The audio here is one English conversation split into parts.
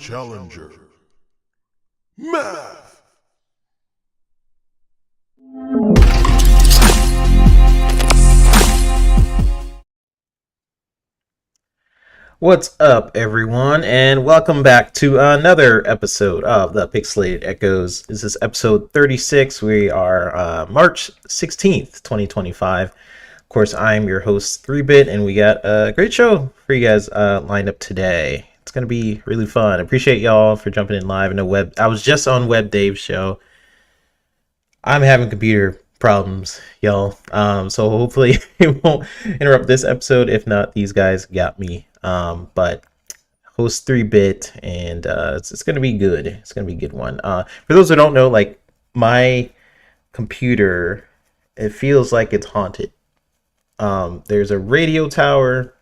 challenger. Math! What's up, everyone, and welcome back to another episode of the Pixelated Echoes. This is episode 36. We are March 16th, 2025. Of course, I'm your host, 3-Bit, and we got a great show for you guys lined up today. It's going to be really fun. I appreciate y'all for jumping in live. I was just on Web Dave's show. I'm having computer problems, y'all. So hopefully it won't interrupt this episode. If not, these guys got me. But host 3-Bit, and it's gonna be good. It's gonna be a good one. For those who don't know, like my computer, it feels like it's haunted. There's a radio tower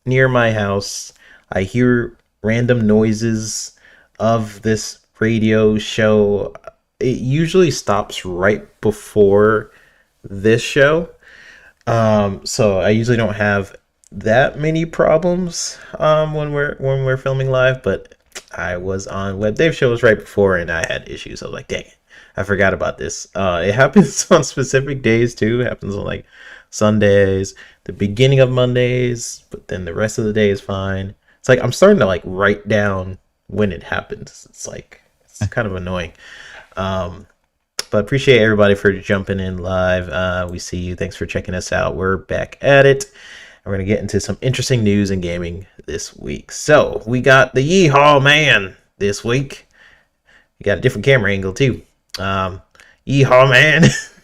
near my house. I hear random noises of this radio show. It usually stops right before this show. So I usually don't have that many problems when we're filming live, but I was on Web Dave shows right before and I had issues. I was like, dang it, I forgot about this. It happens on specific days too. It happens on like Sundays, the beginning of Mondays, but then the rest of the day is fine. It's like I'm starting to like write down when it happens. It's like it's kind of annoying. But appreciate everybody for jumping in live. We see you. Thanks for checking us out. We're back at it. And we're going to get into some interesting news in gaming this week. So we got the Yeehaw Man this week. We got a different camera angle too. Yeehaw Man.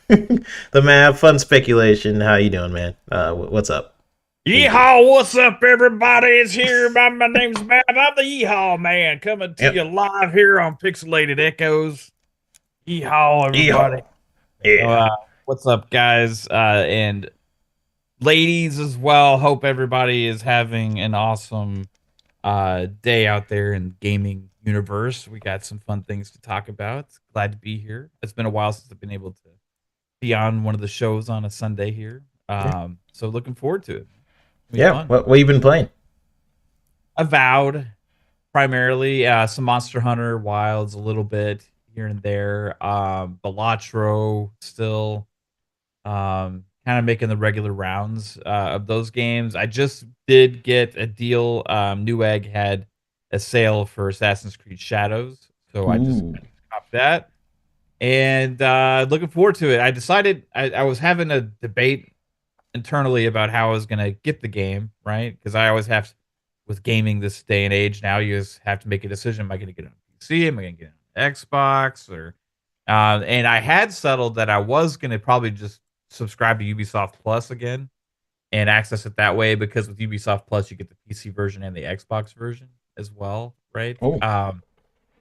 The Mad Fun Speculation. How you doing, man? What's up? Yeehaw, what's up, everybody? It's here. My name's Matt. I'm the Yeehaw Man, coming to you live here on Pixelated Echoes. Yeehaw, everybody. Yeehaw. Yeah. What's up, guys? And ladies as well. Hope everybody is having an awesome day out there in gaming universe. We got some fun things to talk about. Glad to be here. It's been a while since I've been able to be on one of the shows on a Sunday here. So looking forward to it. Yeah. What you been playing? Avowed, primarily. Some Monster Hunter Wilds, a little bit here and there. Balatro still. Kind of making the regular rounds of those games. I just did get a deal. Newegg had a sale for Assassin's Creed Shadows, so I just copped that. And looking forward to it. I decided I was having a debate internally about how I was going to get the game, right? Because I always have, with gaming this day and age, now you just have to make a decision. Am I going to get it on PC? Am I going to get it on Xbox? Or and I had settled that I was going to probably just subscribe to Ubisoft Plus again and access it that way, because with Ubisoft Plus you get the PC version and the Xbox version as well, right?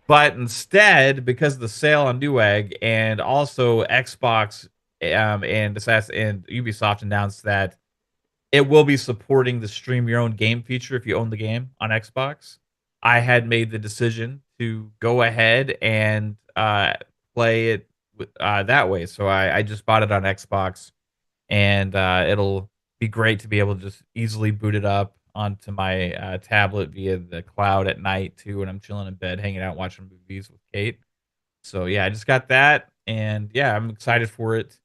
But instead, because of the sale on Newegg, and also Xbox and Ubisoft announced that it will be supporting the stream your own game feature if you own the game on Xbox, I had made the decision to go ahead and play it that way. So I just bought it on Xbox, and it'll be great to be able to just easily boot it up onto my tablet via the cloud at night too, when I'm chilling in bed, hanging out, watching movies with Kate. So yeah, I just got that, and yeah, I'm excited for it.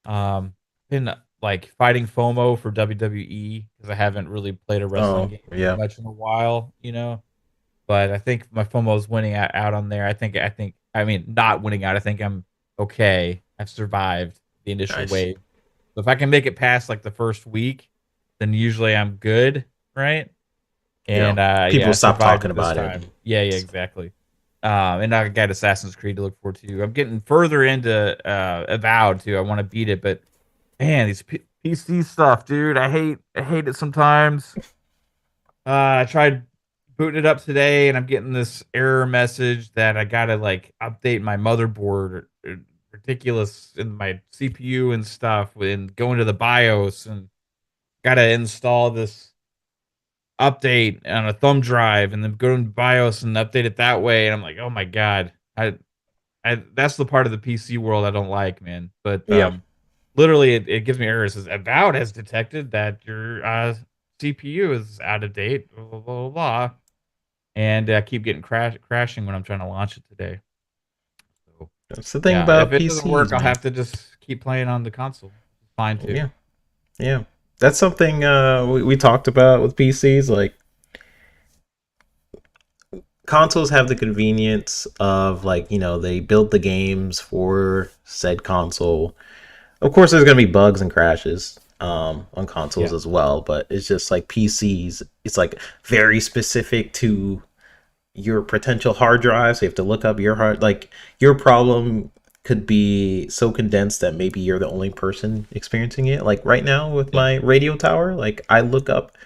Been like fighting FOMO for WWE because I haven't really played a wrestling game much in a while, you know. But I think my FOMO is winning out on there. I mean, not winning out. I think I'm okay. I've survived the initial wave. So if I can make it past like the first week, then usually I'm good, right? And people stop talking about it. Yeah, exactly. And I got Assassin's Creed to look forward to. I'm getting further into Avowed too. I want to beat it, but man, these PC stuff, dude, I hate it sometimes. I tried booting it up today, and I'm getting this error message that I gotta like update my motherboard. Ridiculous in my CPU and stuff, and go into the BIOS and gotta install this update on a thumb drive, and then go to BIOS and update it that way. And I'm like, oh my god, I that's the part of the PC world I don't like, man. But literally, it gives me errors. It says Avowed has detected that your CPU is out of date. Blah blah blah. and I keep getting crashing when I'm trying to launch it today. So That's the thing yeah, if about it doesn't work, PCs, I'll man. have to just keep playing on the console. It's fine too. Yeah, yeah. That's something we talked about with PCs. Like consoles have the convenience of like they build the games for said console. Of course, there's gonna be bugs and crashes on consoles Yeah, as well, but it's just like PCs. It's like very specific to your potential hard drive. So you have to look up your hard like your problem could be so condensed that maybe you're the only person experiencing it. Like right now with yeah. my radio tower, like I look up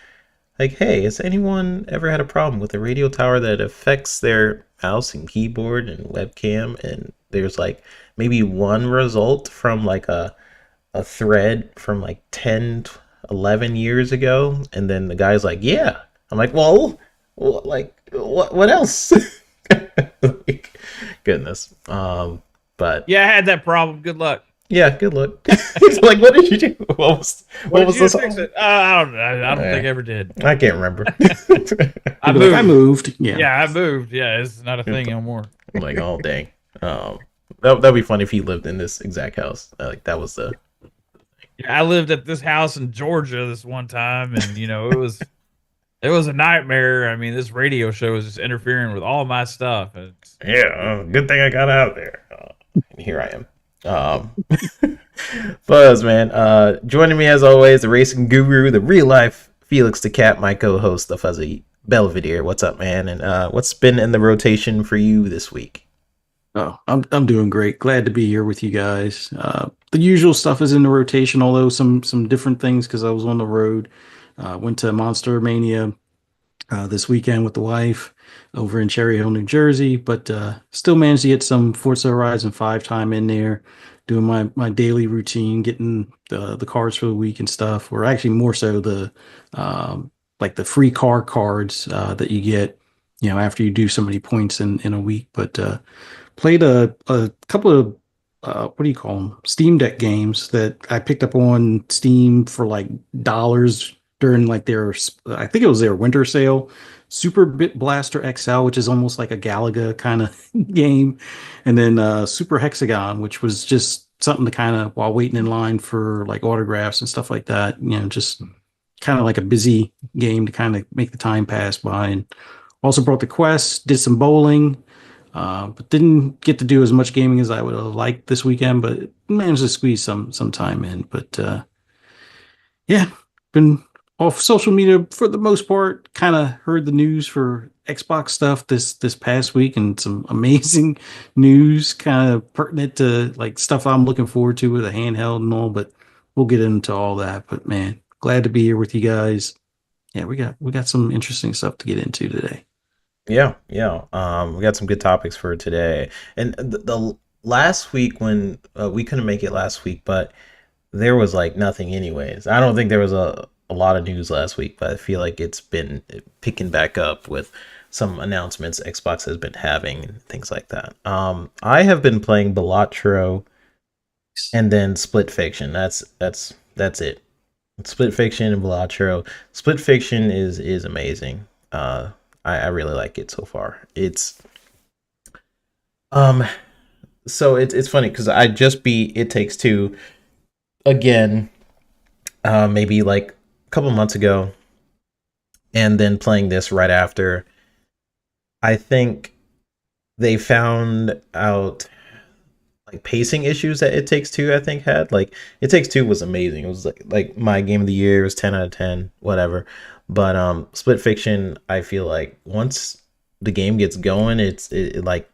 like, hey, has anyone ever had a problem with a radio tower that affects their mouse and keyboard and webcam? And there's like maybe one result from like a thread from like 10, 11 years ago. And then the guy's like, yeah. I'm like, well like, what else? Like, goodness. But Yeah, I had that problem. Good luck. yeah, good luck. He's like, what did you do? What What did was you do this to fix all? it? I don't think I ever did. I can't remember. I He'd be like, I moved. moved. Yeah. Yeah, I moved. Yeah, it's not a thing anymore. I'm like, oh dang. That'd be funny if he lived in this exact house. Like that was the Yeah, I lived at this house in Georgia this one time, and it was a nightmare. I mean, this radio show was just interfering with all my stuff. good thing I got out of there. And here I am. Buzz, man. Joining me as always, the racing guru, the real life Felix the Cat, my co-host, the fuzzy Belvedere. What's up, man? And what's been in the rotation for you this week? Oh, I'm doing great. Glad to be here with you guys. The usual stuff is in the rotation, although some different things because I was on the road. Went to Monster Mania this weekend with the wife over in Cherry Hill, New Jersey, but still managed to get some Forza Horizon 5 time in there, doing my daily routine, getting the cards for the week and stuff, or actually more so the like the free car cards that you get, after you do so many points in a week. But played a couple of what do you call them? Steam Deck games that I picked up on Steam for like dollars during like their, I think it was their winter sale. Super Bit Blaster XL, which is almost like a Galaga kind of game, and then Super Hexagon, which was just something to kind of while waiting in line for like autographs and stuff like that. Just kind of like a busy game to kind of make the time pass by. And also brought the Quest, did some bowling, but didn't get to do as much gaming as I would have liked this weekend, but managed to squeeze some time in. But yeah, been off social media for the most part. Kind of heard the news for Xbox stuff this past week, and some amazing news, kind of pertinent to like stuff I'm looking forward to with a handheld and all. But we'll get into all that. But man, glad to be here with you guys. Yeah, we got some interesting stuff to get into today. Yeah, yeah. We got some good topics for today. And the last week when we couldn't make it last week, but there was like nothing anyways. I don't think there was a lot of news last week, but I feel like it's been picking back up with some announcements Xbox has been having and things like that. I have been playing Balatro and then Split Fiction. That's it. Split Fiction and Balatro. Split Fiction is amazing. I really like it so far. It's um so it's funny because I just beat It Takes Two again, maybe like a couple months ago, and then playing this right after. I think they found out like pacing issues that It Takes Two I think had. Like It Takes Two was amazing. It was like my game of the year. It was 10 out of 10, whatever. But Split Fiction, I feel like once the game gets going, it like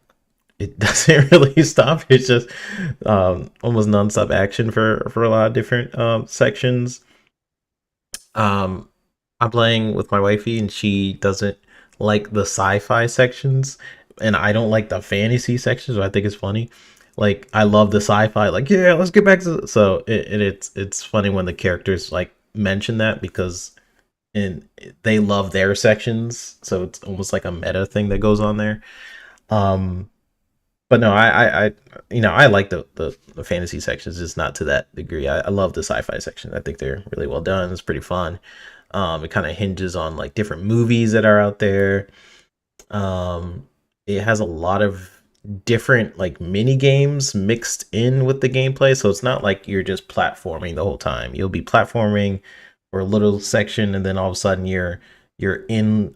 it doesn't really stop. It's just almost nonstop action for a lot of different sections. Um, I'm playing with my wifey, and she doesn't like the sci-fi sections, and I don't like the fantasy sections. Which I think is funny. Like I love the sci-fi. Like yeah, let's get back to so it's funny when the characters like mention that because and they love their sections, so it's almost like a meta thing that goes on there. Um, but no, I I like the fantasy sections, just not to that degree. I love the sci-fi section. I think they're really well done. It's pretty fun. It kind of hinges on like different movies that are out there. Um, it has a lot of different like mini games mixed in with the gameplay, so it's not like you're just platforming the whole time. You'll be platforming for a little section, and then all of a sudden you're in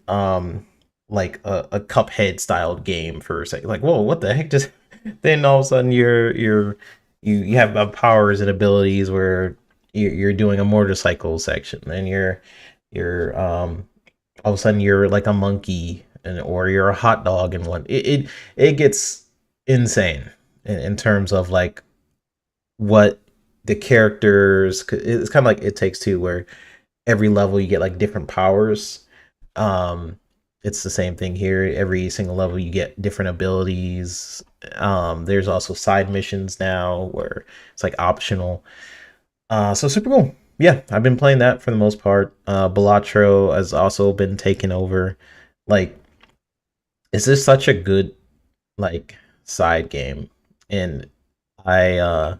like a Cuphead styled game for a second. Like, whoa, what the heck? Just then all of a sudden you have powers and abilities where you're doing a motorcycle section, and you're all of a sudden you're like a monkey and or you're a hot dog and one it gets insane in terms of like what the characters it's kind of like It Takes Two where every level you get like different powers. um it's the same thing here. Every single level you get different abilities. There's also side missions now where it's like optional. So super cool. Yeah, I've been playing that for the most part. Balatro has also been taken over. Like, is this such a good like side game? And I I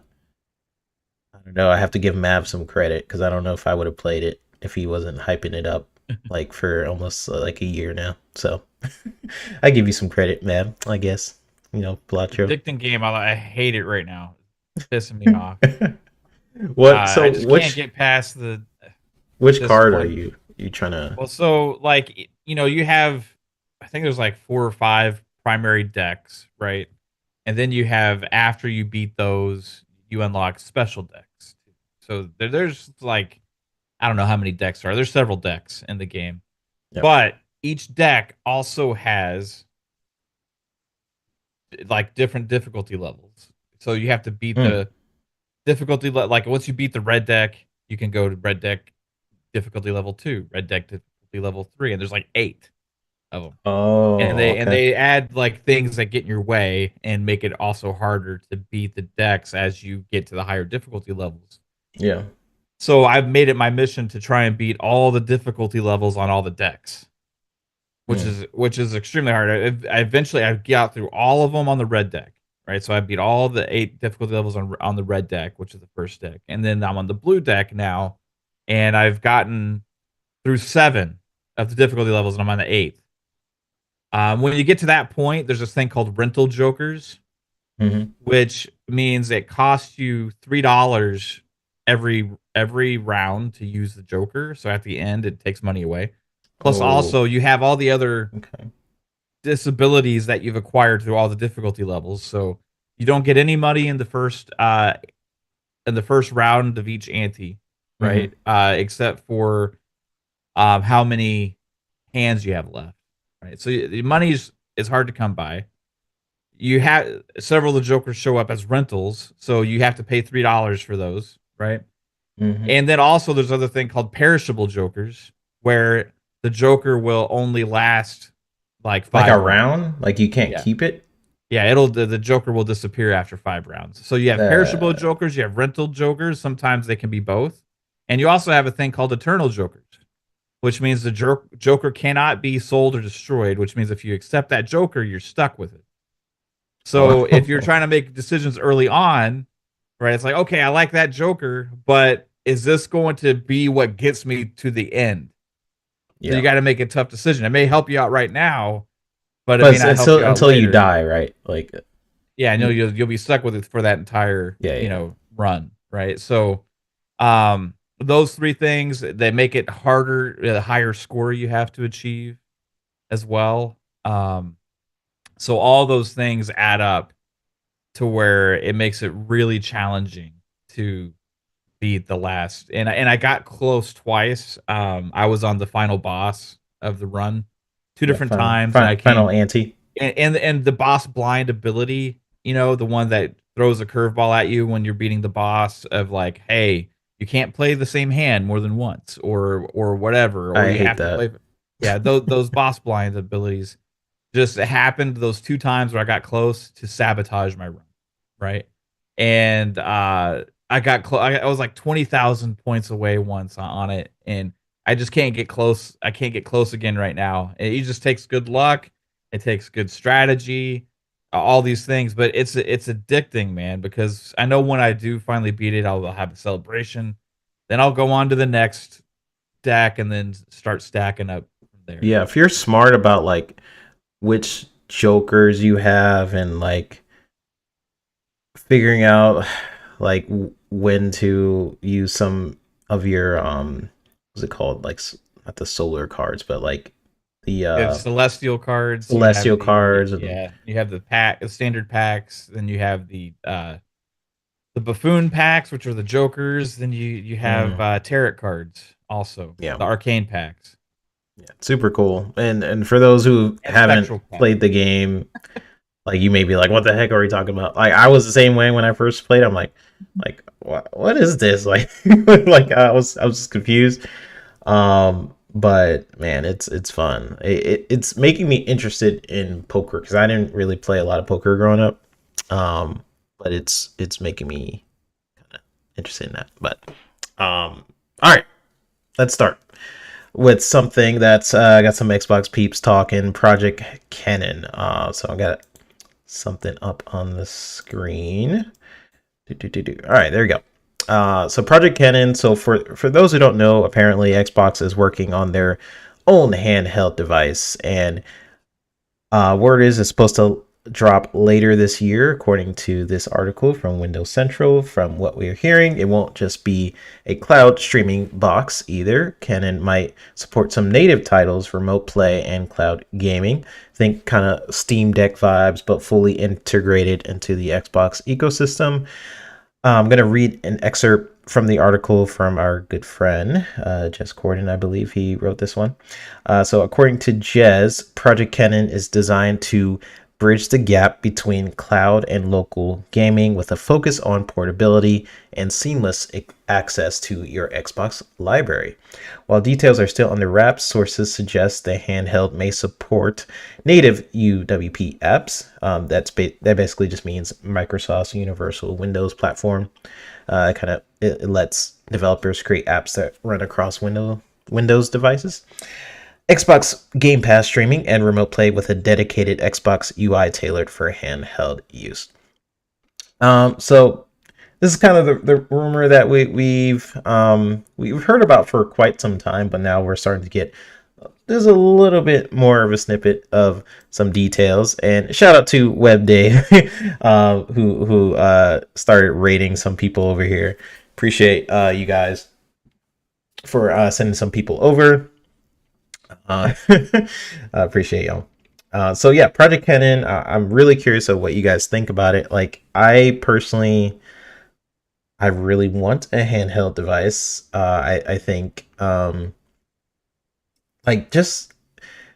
don't know. I have to give Mav some credit because I don't know if I would have played it if he wasn't hyping it up like for almost like a year now. So I give you some credit, Mav. I guess Balatro. Addicting game. I hate it right now. It's pissing me off. What? So I just can't get past which this card are one. you trying to? Well, so like you have, I think there's like 4 or 5 primary decks, right? And then you have, after you beat those, you unlock special decks. So there's like, I don't know how many decks there are. There's several decks in the game, Yep. but each deck also has like different difficulty levels. So you have to beat the like once you beat the red deck, you can go to red deck difficulty level 2, red deck difficulty level 3, and there's like 8 of them. And Oh, okay. they add like things that get in your way and make it also harder to beat the decks as you get to the higher difficulty levels. Yeah. So I've made it my mission to try and beat all the difficulty levels on all the decks, which is extremely hard. I got through all of them on the red deck, right? So I beat all the 8 difficulty levels on the red deck, which is the first deck, and then I'm on the blue deck now, and I've gotten through 7 of the difficulty levels, and I'm on the 8th. When you get to that point, there's this thing called rental jokers, which means it costs you $3 every round to use the joker. So at the end, it takes money away. Plus, also you have all the other disabilities that you've acquired through all the difficulty levels. So you don't get any money in the first round of each ante, right? Except for how many hands you have left, right? So the money is hard to come by. You have several of the jokers show up as rentals, so you have to pay $3 for those, right? And then also there's another thing called perishable jokers, where the joker will only last like 5 like a rounds. round? Like you can't keep it? Yeah, the joker will disappear after 5 rounds. So you have perishable jokers, you have rental jokers. Sometimes they can be both, and you also have a thing called eternal jokers, which means the joker cannot be sold or destroyed. Which means if you accept that joker, you're stuck with it. So if you're trying to make decisions early on, right, it's like, okay, I like that joker, but is this going to be what gets me to the end? So you got to make a tough decision. It may help you out right now, but it may not help you out until later. you die, right? Like, yeah, I know you'll be stuck with it for that entire run, right? So, those 3 things, they make it harder. The higher score you have to achieve, as well. So all those things add up to where it makes it really challenging to beat the last. And I got close twice. I was on the final boss of the run 2 different times, and I final came ante. and the boss blind ability, the one that throws a curveball at you when you're beating the boss, of like, hey, you can't play the same hand more than once, or whatever, or I you hate have to that. play. Yeah, those boss blind abilities just happened those 2 times where I got close to sabotage my run, right? And I got close. I was like 20,000 points away once on it, and I just can't get close. I can't get close again right now. It just takes good luck. It takes good strategy, all these things, but it's addicting, man. Because I know when I do finally beat it, I'll have a celebration. Then I'll go on to the next deck and then start stacking up from there. Yeah, if you're smart about like which jokers you have, and like figuring out like when to use some of your what's it called, like not the solar cards, but like the You have celestial cards. You have celestial the cards. And yeah. You have the pack, the standard packs. Then you have the buffoon packs, which are the jokers. Then you have tarot cards, also yeah, the arcane packs yeah, super cool. And for those who and haven't spectral packs. played the game, like you may be like, what the heck are we talking about? Like I was the same way when I first played. I'm like what is this? Like like I was just confused. But man, it's fun. It's making me interested in poker because I didn't really play a lot of poker growing up. But it's making me kind of interested in that. But all right, let's start with something that's got some Xbox peeps talking. Project Kennan. So I got something up on the screen. All right, there we go. So Project Kennan. So for those who don't know, apparently Xbox is working on their own handheld device, and word is it's supposed to drop later this year, according to this article from Windows Central. From what we're hearing, it won't just be a cloud streaming box either. Kennan might support some native titles, remote play, and cloud gaming. Think kind of Steam Deck vibes, but fully integrated into the Xbox ecosystem. I'm going to read an excerpt from the article from our good friend, Jez Corden. I believe he wrote this one. So according to Jez, Project Kennan is designed to bridge the gap between cloud and local gaming with a focus on portability and seamless access to your Xbox library. While details are still under wraps, sources suggest the handheld may support native UWP apps. That basically just means Microsoft's Universal Windows platform. It lets developers create apps that run across Windows devices. Xbox Game Pass streaming and remote play with a dedicated Xbox UI tailored for handheld use. So this is kind of the rumor that we've heard about for quite some time, but now we're starting to get there's a little bit more of a snippet of some details. And shout out to WebDave, who started rating some people over here. Appreciate you guys for sending some people over. I appreciate y'all. So yeah, Project Kennan. I'm really curious of what you guys think about it. Like, I personally, I really want a handheld device. I think, like just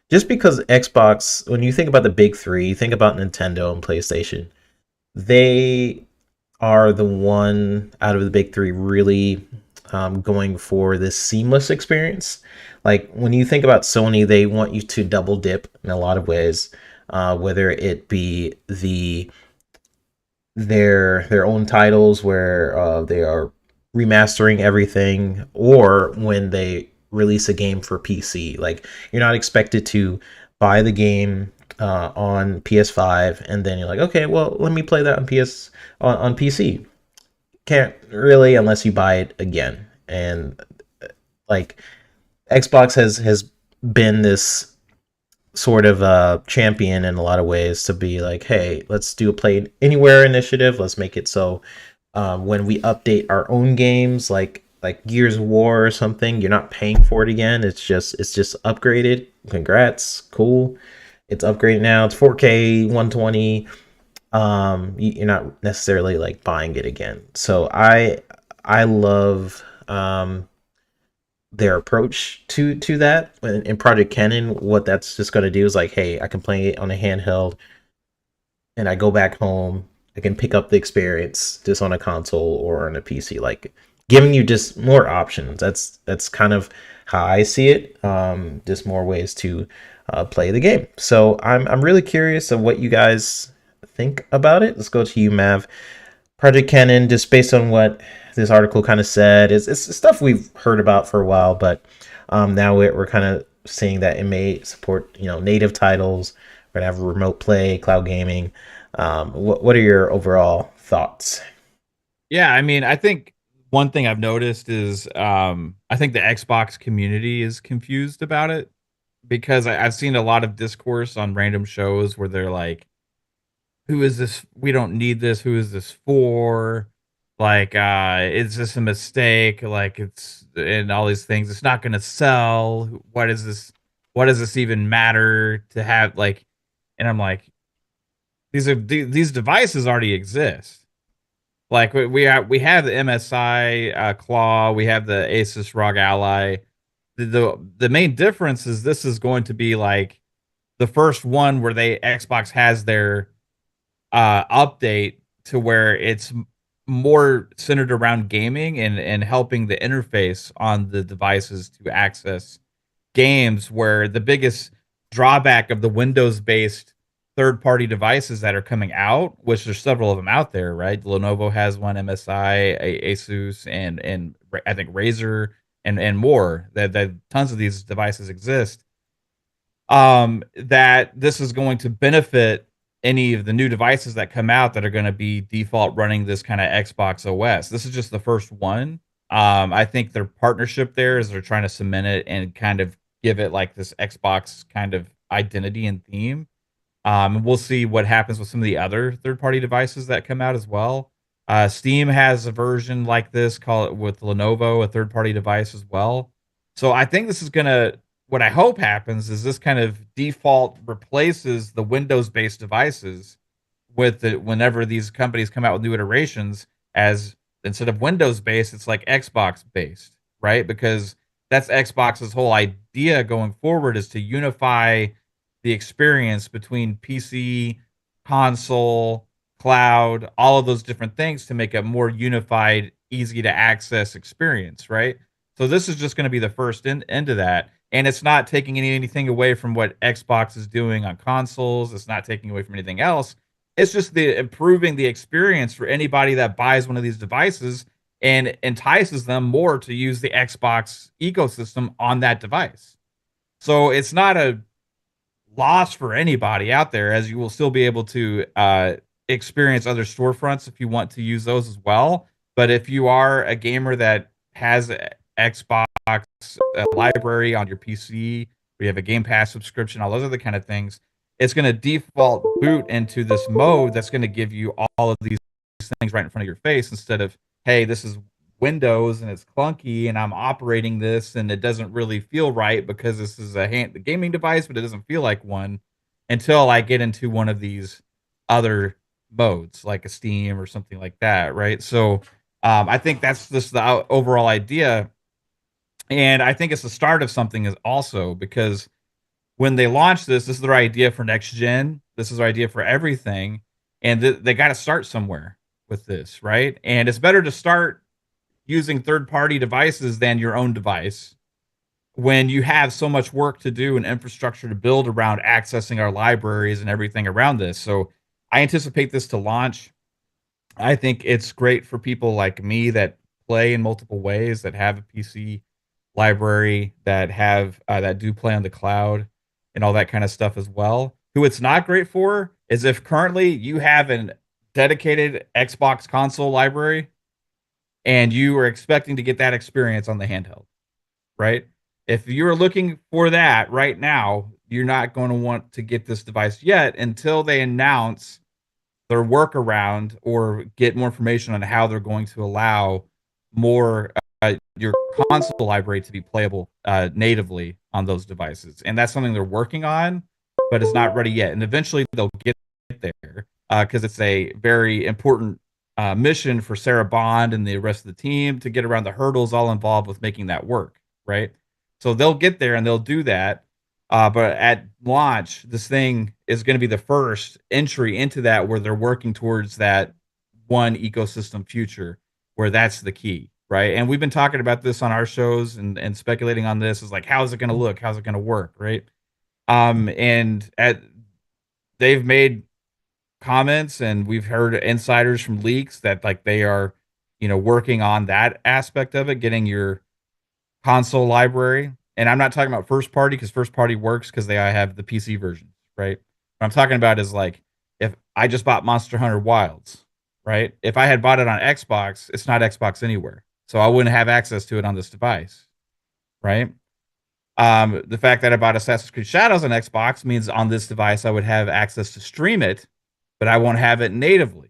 because Xbox, when you think about the big three, you think about Nintendo and PlayStation. They are the one out of the big three really going for this seamless experience. Like when you think about Sony, they want you to double dip in a lot of ways, whether it be their own titles where they are remastering everything, or when they release a game for PC. Like you're not expected to buy the game on PS5 and then you're like, okay, well let me play that on PC. Can't really unless you buy it again. And like Xbox has been this sort of champion in a lot of ways to be like, hey, let's do a play anywhere initiative. Let's make it so when we update our own games, like Gears of War or something, you're not paying for it again. It's just upgraded. Congrats, cool. It's upgraded now. It's 4K 120. You're not necessarily like buying it again. So I love their approach to that. In Project Kennan, what that's just going to do is like, hey, I can play it on a handheld and I go back home, I can pick up the experience just on a console or on a PC, like giving you just more options. That's kind of how I see it. Just more ways to play the game. So I'm really curious of what you guys think about it. Let's go to you, Mav. Project Kennan, just based on what this article kind of said, it's stuff we've heard about for a while, but now we're kind of seeing that it may support native titles. We're gonna have remote play, cloud gaming. What are your overall thoughts? Yeah, I mean, I think one thing I've noticed is I think the Xbox community is confused about it because I've seen a lot of discourse on random shows where they're like, "Who is this? We don't need this. Who is this for? Like, is this a mistake? Like, it's and all these things. It's not going to sell. What is this? What does this even matter to have?" Like, and I'm like, these devices already exist. Like we have the MSI Claw, we have the Asus ROG Ally. The main difference is this is going to be like the first one where Xbox has their update to where it's more centered around gaming and helping the interface on the devices to access games, where the biggest drawback of the Windows-based third-party devices that are coming out, which there's several of them out there, right? Lenovo has one, MSI, Asus, and I think Razer and more. That tons of these devices exist. That this is going to benefit any of the new devices that come out that are going to be default running this kind of Xbox OS. This is just the first one. I think their partnership there is they're trying to cement it and kind of give it like this Xbox kind of identity and theme. And we'll see what happens with some of the other third-party devices that come out as well. Steam has a version like this, call it with Lenovo, a third-party device as well. So I think this is gonna. What I hope happens is this kind of default replaces the Windows-based devices with the whenever these companies come out with new iterations. As instead of Windows-based, it's like Xbox-based, right? Because that's Xbox's whole idea going forward is to unify the experience between PC, console, cloud, all of those different things to make a more unified, easy to access experience, right? So this is just going to be the first end of that. And it's not taking anything away from what Xbox is doing on consoles. It's not taking away from anything else. It's just the improving the experience for anybody that buys one of these devices and entices them more to use the Xbox ecosystem on that device. So it's not a loss for anybody out there, as you will still be able to experience other storefronts if you want to use those as well. But if you are a gamer that has a Xbox library on your PC, we have a Game Pass subscription, all those other kind of things, it's going to default boot into this mode that's going to give you all of these things right in front of your face instead of, hey, this is Windows and it's clunky and I'm operating this and it doesn't really feel right because this is the gaming device, but it doesn't feel like one until I get into one of these other modes like a Steam or something like that, right? So I think that's just the overall idea, and I think it's the start of something is also because when they launched this is their idea for next gen. This is their idea for everything, and they got to start somewhere with this, right? And it's better to start using third-party devices than your own device when you have so much work to do and infrastructure to build around accessing our libraries and everything around this. So I anticipate this to launch. I think it's great for people like me that play in multiple ways, that have a PC library, that do play on the cloud and all that kind of stuff as well. Who it's not great for is if currently you have an dedicated Xbox console library and you are expecting to get that experience on the handheld, right? If you're looking for that right now, you're not going to want to get this device yet until they announce their workaround or get more information on how they're going to allow more your console library to be playable natively on those devices. And that's something they're working on, but it's not ready yet. And eventually they'll get there because it's a very important mission for Sarah Bond and the rest of the team to get around the hurdles all involved with making that work, right? So they'll get there and they'll do that. But at launch, this thing is going to be the first entry into that where they're working towards that one ecosystem future where that's the key, right? And we've been talking about this on our shows and speculating on this is like, how's it going to look? How's it going to work, right? And they've made comments and we've heard insiders from leaks that like they are, working on that aspect of it, getting your console library. And I'm not talking about first party because first party works because they have the PC version, right? What I'm talking about is like if I just bought Monster Hunter Wilds, right? If I had bought it on Xbox, it's not Xbox anywhere. So I wouldn't have access to it on this device, right? The fact that I bought Assassin's Creed Shadows on Xbox means on this device I would have access to stream it, but I won't have it natively,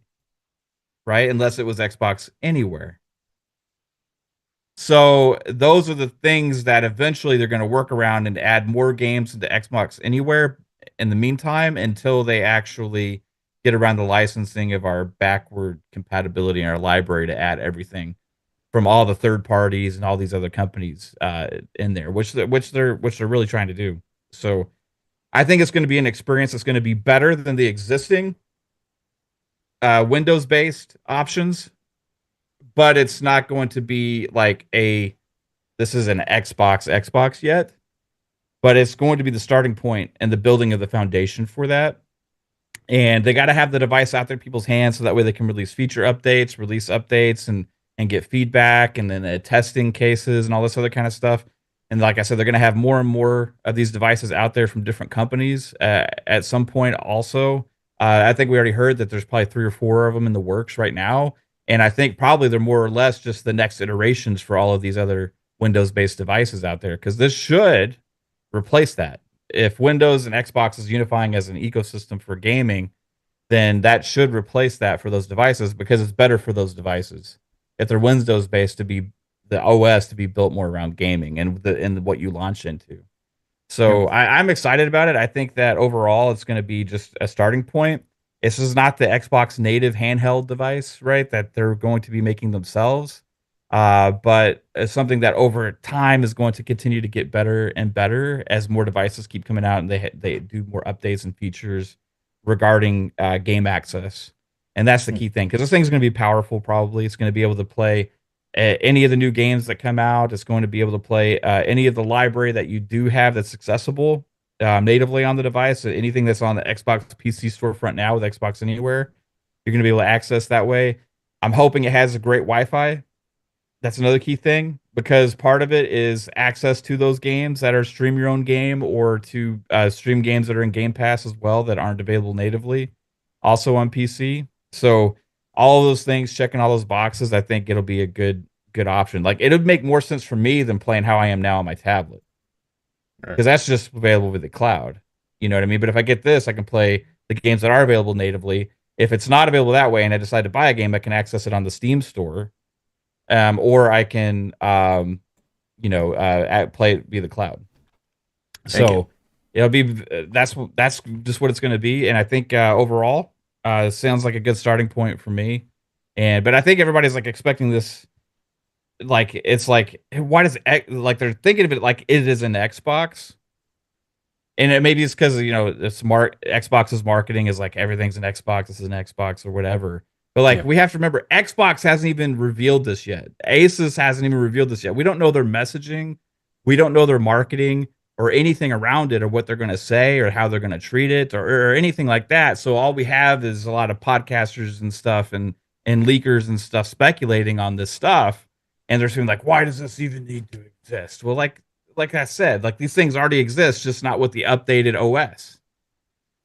right? Unless it was Xbox Anywhere. So those are the things that eventually they're going to work around and add more games into Xbox Anywhere in the meantime until they actually get around the licensing of our backward compatibility in our library to add everything from all the third parties and all these other companies in there, which they're really trying to do. So I think it's going to be an experience that's going to be better than the existing Windows based options, but it's not going to be like this is an Xbox yet, but it's going to be the starting point and the building of the foundation for that. And they got to have the device out there in people's hands so that way they can release feature updates, and get feedback, and then testing cases and all this other kind of stuff. And like I said, they're going to have more and more of these devices out there from different companies at some point. Also, I think we already heard that there's probably 3 or 4 of them in the works right now, and I think probably they're more or less just the next iterations for all of these other Windows-based devices out there, because this should replace that. If Windows and Xbox is unifying as an ecosystem for gaming, then that should replace that for those devices because it's better for those devices. If they're Windows based, to be the OS to be built more around gaming and what you launch into. So I'm excited about it. I think that overall it's going to be just a starting point. This is not the Xbox native handheld device, right? That they're going to be making themselves. But it's something that over time is going to continue to get better and better as more devices keep coming out and they do more updates and features regarding game access. And that's the key thing, because this thing's going to be powerful. Probably it's going to be able to play any of the new games that come out. It's going to be able to play any of the library that you do have that's accessible natively on the device. So anything that's on the Xbox PC storefront now with Xbox Anywhere, you're going to be able to access that way. I'm hoping it has a great Wi-Fi. That's another key thing, because part of it is access to those games that are stream your own game, or to stream games that are in Game Pass as well that aren't available natively, also on PC. So all of those things, checking all those boxes, I think it'll be a good option. Like, it would make more sense for me than playing How I Am Now on my tablet, because that's just available with the cloud. You know what I mean? But if I get this, I can play the games that are available natively. If it's not available that way and I decide to buy a game, I can access it on the Steam store. Or I can, play it via the cloud. So it'll be that's just what it's going to be, and I think overall, it sounds like a good starting point for me. But I think everybody's like expecting this, like it's like, why does like they're thinking of it like it is an Xbox, and maybe it's because it's Xbox's marketing is like everything's an Xbox, this is an Xbox or whatever. But like we have to remember, Xbox hasn't even revealed this yet. Asus hasn't even revealed this yet. We don't know their messaging, we don't know their marketing or anything around it, or what they're going to say, or how they're going to treat it, or anything like that. So all we have is a lot of podcasters and stuff and leakers and stuff speculating on this stuff, and they're saying like, why does this even need to exist? Well, like I said, like these things already exist, just not with the updated OS.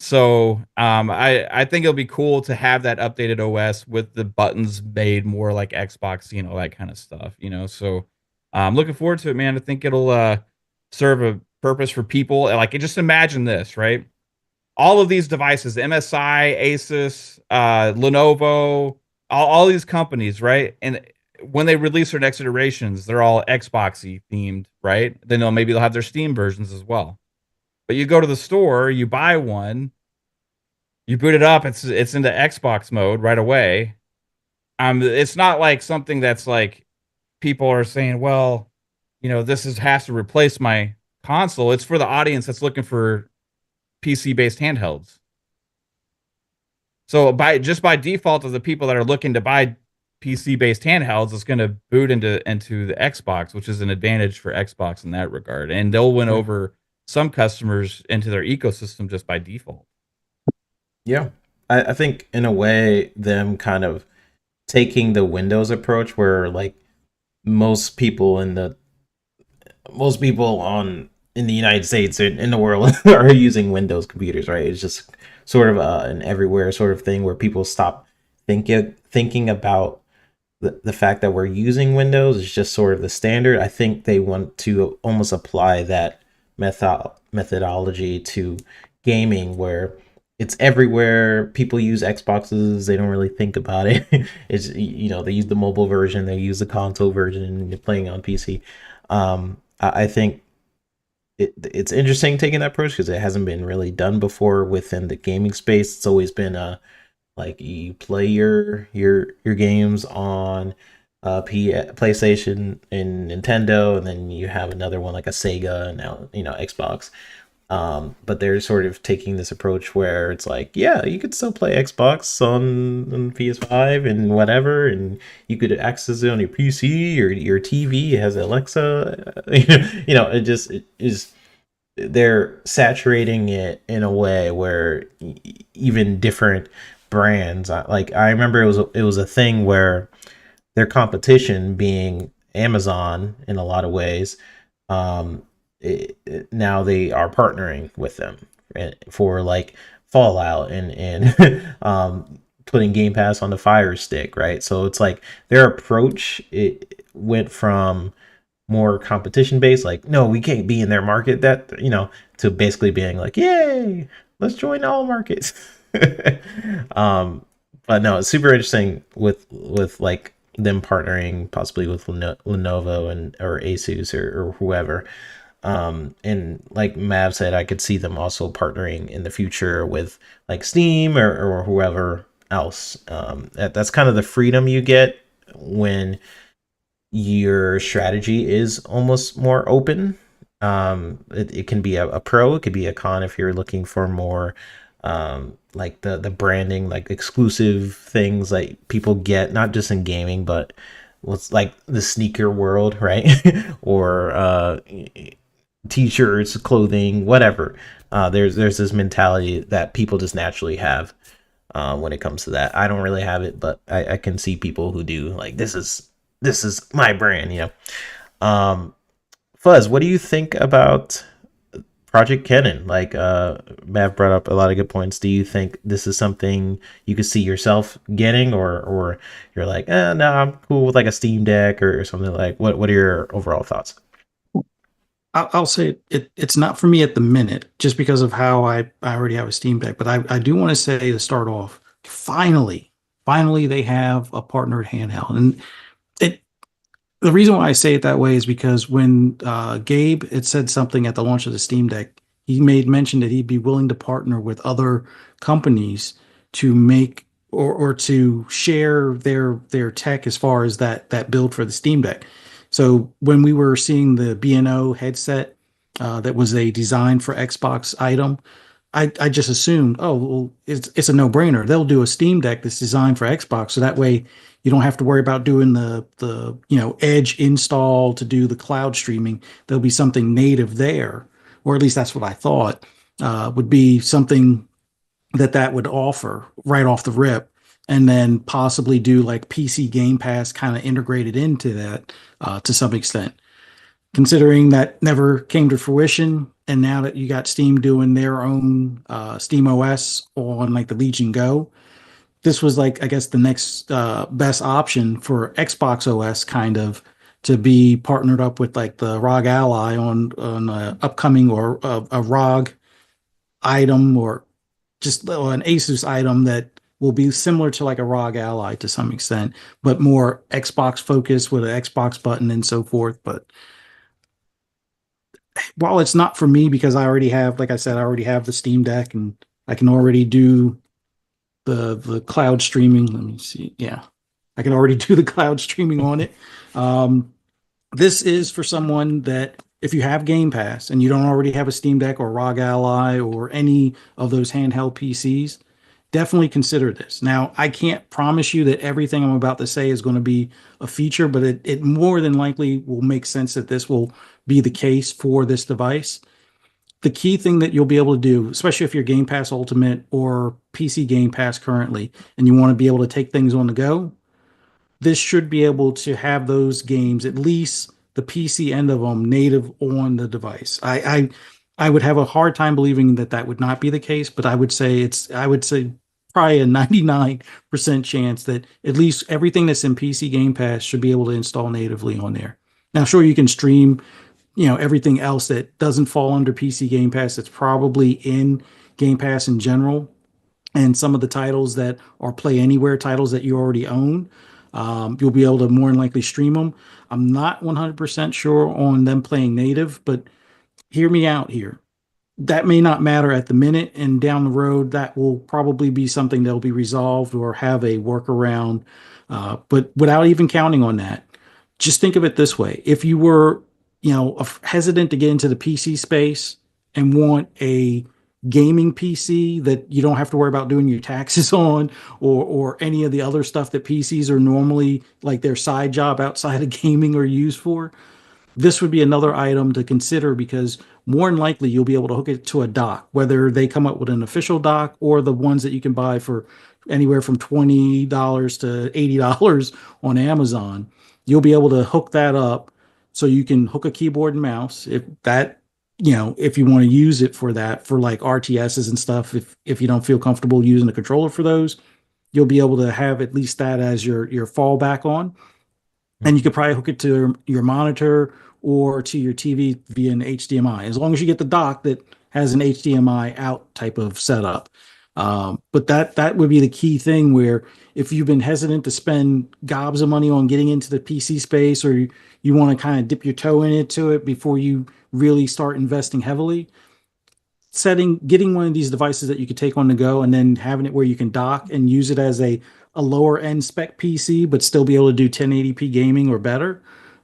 So I think it'll be cool to have that updated OS with the buttons made more like Xbox, that kind of stuff, So I'm looking forward to it, man. I think it'll serve a purpose for people. Like, just imagine this, right? All of these devices, MSI, Asus, Lenovo, all these companies, right? And when they release their next iterations, they're all Xboxy themed, right? Then maybe they'll have their Steam versions as well. But you go to the store, you buy one, you boot it up, it's into Xbox mode right away. It's not like something that's like people are saying, well, this has to replace my console. It's for the audience that's looking for PC based handhelds. So by default of the people that are looking to buy PC based handhelds, it's going to boot into the Xbox, which is an advantage for Xbox in that regard, and they'll win over some customers into their ecosystem just by default. Yeah, I think in a way, them kind of taking the Windows approach, where like most people in the United States and in the world are using Windows computers, right? It's just sort of an everywhere sort of thing, where people stop thinking about the fact that we're using Windows is just sort of the standard. I think they want to almost apply that methodology to gaming where it's everywhere. People use Xboxes, they don't really think about it. It's, they use the mobile version, they use the console version, and you're playing on PC. I think it's interesting taking that approach because it hasn't been really done before within the gaming space. It's always been like you play your games on PlayStation and Nintendo, and then you have another one like a Sega, and now Xbox. But they're sort of taking this approach where it's like, yeah, you could still play Xbox on PS5 and whatever, and you could access it on your PC or your TV. It has Alexa. It is. They're saturating it in a way where even different brands, like I remember it was a thing where their competition being Amazon in a lot of ways. Now they are partnering with them for like Fallout and putting Game Pass on the Fire Stick, right? So it's like their approach, it went from more competition based, like no, we can't be in their market, that to basically being like, yay, let's join all markets. But no, it's super interesting with like them partnering possibly with Lenovo and or Asus or whoever. And like Mav said, I could see them also partnering in the future with like Steam or whoever else. That's kind of the freedom you get when your strategy is almost more open. It can be a pro, it could be a con if you're looking for more like the branding, like exclusive things like people get not just in gaming, but what's like the sneaker world, right? Or t-shirts, clothing, whatever. There's this mentality that people just naturally have when it comes to that. I don't really have it, but I can see people who do. Like this is my brand. Fuzz, what do you think about Project Kennan? Like Mav brought up a lot of good points. Do you think this is something you could see yourself getting, or you're like, no, I'm cool with like a Steam Deck or something? Like what are your overall thoughts? I'll say it's not for me at the minute, just because of how I already have a Steam Deck. But I do want to say to start off, finally they have a partnered handheld, and it the reason why I say it that way is because when Gabe had said something at the launch of the Steam Deck, he made mention that he'd be willing to partner with other companies to make or to share their tech as far as that build for the Steam Deck. So when we were seeing the B&O headset that was a design for Xbox item, I just assumed, oh, well, it's a no-brainer. They'll do a Steam Deck that's designed for Xbox, so that way you don't have to worry about doing the Edge install to do the cloud streaming. There'll be something native there, or at least that's what I thought would be something that would offer right off the rip, and then possibly do like PC Game Pass kind of integrated into that to some extent. Considering that never came to fruition, and now that you got Steam doing their own Steam OS on like the Legion Go, this was like I guess the next best option for Xbox OS kind of to be partnered up with like the ROG Ally on a upcoming or a ROG item or just an Asus item that will be similar to like a ROG Ally to some extent, but more Xbox focused with an Xbox button and so forth. But while it's not for me because I already have, like I said, I already have the Steam Deck and I can already do the cloud streaming. Let me see. Yeah, I can already do the cloud streaming on it. This is for someone that if you have Game Pass and you don't already have a Steam Deck or ROG Ally or any of those handheld PCs, definitely consider this. Now, I can't promise you that everything I'm about to say is going to be a feature, but it more than likely will make sense that this will be the case for this device. The key thing that you'll be able to do, especially if you're Game Pass Ultimate or PC Game Pass currently, and you want to be able to take things on the go, this should be able to have those games, at least the PC end of them, native on the device. I would have a hard time believing that would not be the case, but I would say probably a 99% chance that at least everything that's in PC Game Pass should be able to install natively on there. Now, sure, you can stream everything else that doesn't fall under PC Game Pass that's probably in Game Pass in general, and some of the titles that are Play Anywhere titles that you already own. You'll be able to more than likely stream them. I'm not 100% sure on them playing native, but hear me out here. That may not matter at the minute, and down the road, that will probably be something that'll be resolved or have a workaround. But without even counting on that, just think of it this way: if you were, hesitant to get into the PC space and want a gaming PC that you don't have to worry about doing your taxes on, or any of the other stuff that PCs are normally like their side job outside of gaming are used for, this would be another item to consider, because more than likely you'll be able to hook it to a dock, whether they come up with an official dock or the ones that you can buy for anywhere from $20 to $80 on Amazon. You'll be able to hook that up so you can hook a keyboard and mouse if you want to use it for that, for like RTSs and stuff. If you don't feel comfortable using a controller for those, you'll be able to have at least that as your fallback on. And you could probably hook it to your monitor or to your TV via an HDMI, as long as you get the dock that has an HDMI out type of setup. But that would be the key thing, where if you've been hesitant to spend gobs of money on getting into the PC space, or you want to kind of dip your toe into it before you really start investing heavily, getting one of these devices that you could take on the go, and then having it where you can dock and use it as a lower end spec PC, but still be able to do 1080p gaming or better.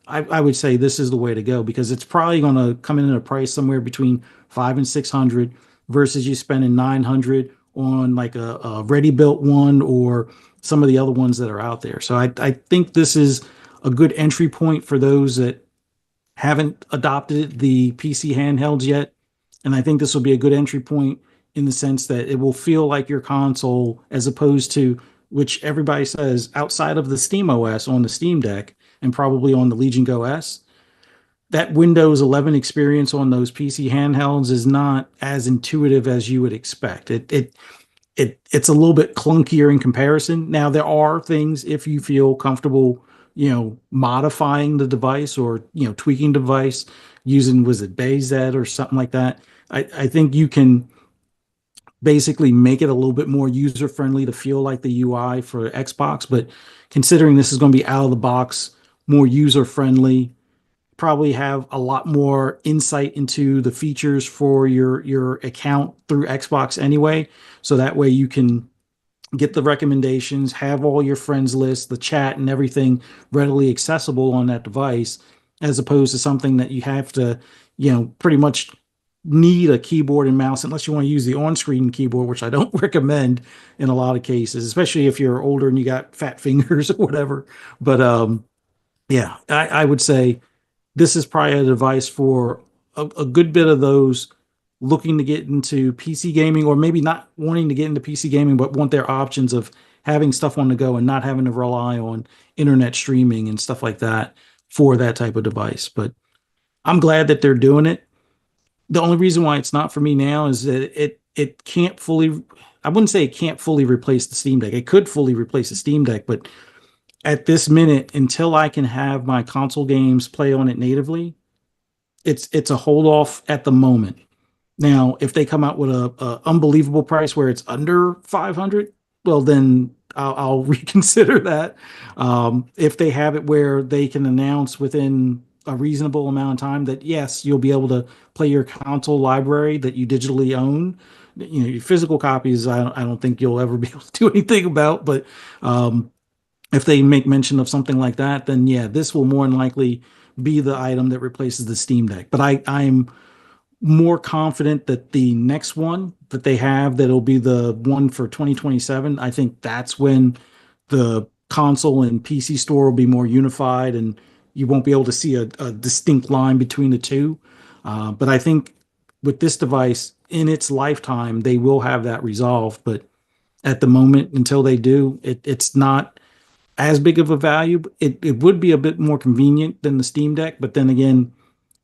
I would say this is the way to go, because it's probably going to come in at a price somewhere between 500 and 600, versus you spending 900 on like a ready built one or some of the other ones that are out there. So I think this is a good entry point for those that haven't adopted the PC handhelds yet. And I think this will be a good entry point in the sense that it will feel like your console, as opposed to, which everybody says, outside of the Steam OS on the Steam Deck and probably on the Legion Go S, that Windows 11 experience on those PC handhelds is not as intuitive as you would expect. It's a little bit clunkier in comparison. Now, there are things, if you feel comfortable, modifying the device, or tweaking the device using, was it Bayzet or something like that. I think you can basically make it a little bit more user friendly to feel like the UI for Xbox. But considering this is going to be out of the box, more user friendly, probably have a lot more insight into the features for your account through Xbox anyway. So that way you can get the recommendations, have all your friends list, the chat and everything readily accessible on that device, as opposed to something that you have to, pretty much need a keyboard and mouse, unless you want to use the on-screen keyboard, which I don't recommend in a lot of cases, especially if you're older and you got fat fingers or whatever. But yeah, I would say this is probably a device for a good bit of those looking to get into PC gaming, or maybe not wanting to get into PC gaming, but want their options of having stuff on the go and not having to rely on internet streaming and stuff like that for that type of device. But I'm glad that they're doing it. The only reason why it's not for me now is that it can't fully, I wouldn't say it can't fully replace the Steam Deck. It could fully replace the Steam Deck, but at this minute, until I can have my console games play on it natively, it's a hold off at the moment. Now, if they come out with a unbelievable price where it's under 500, well, then I'll reconsider that. If they have it where they can announce within a reasonable amount of time that yes, you'll be able to play your console library that you digitally own. Your physical copies, I don't think you'll ever be able to do anything about. But if they make mention of something like that, then yeah, this will more than likely be the item that replaces the Steam Deck. But I'm more confident that the next one that they have, that'll be the one for 2027. I think that's when the console and PC store will be more unified, and you won't be able to see a distinct line between the two. But I think with this device in its lifetime, they will have that resolved. But at the moment, until they do, it's not as big of a value. It would be a bit more convenient than the Steam Deck. But then again,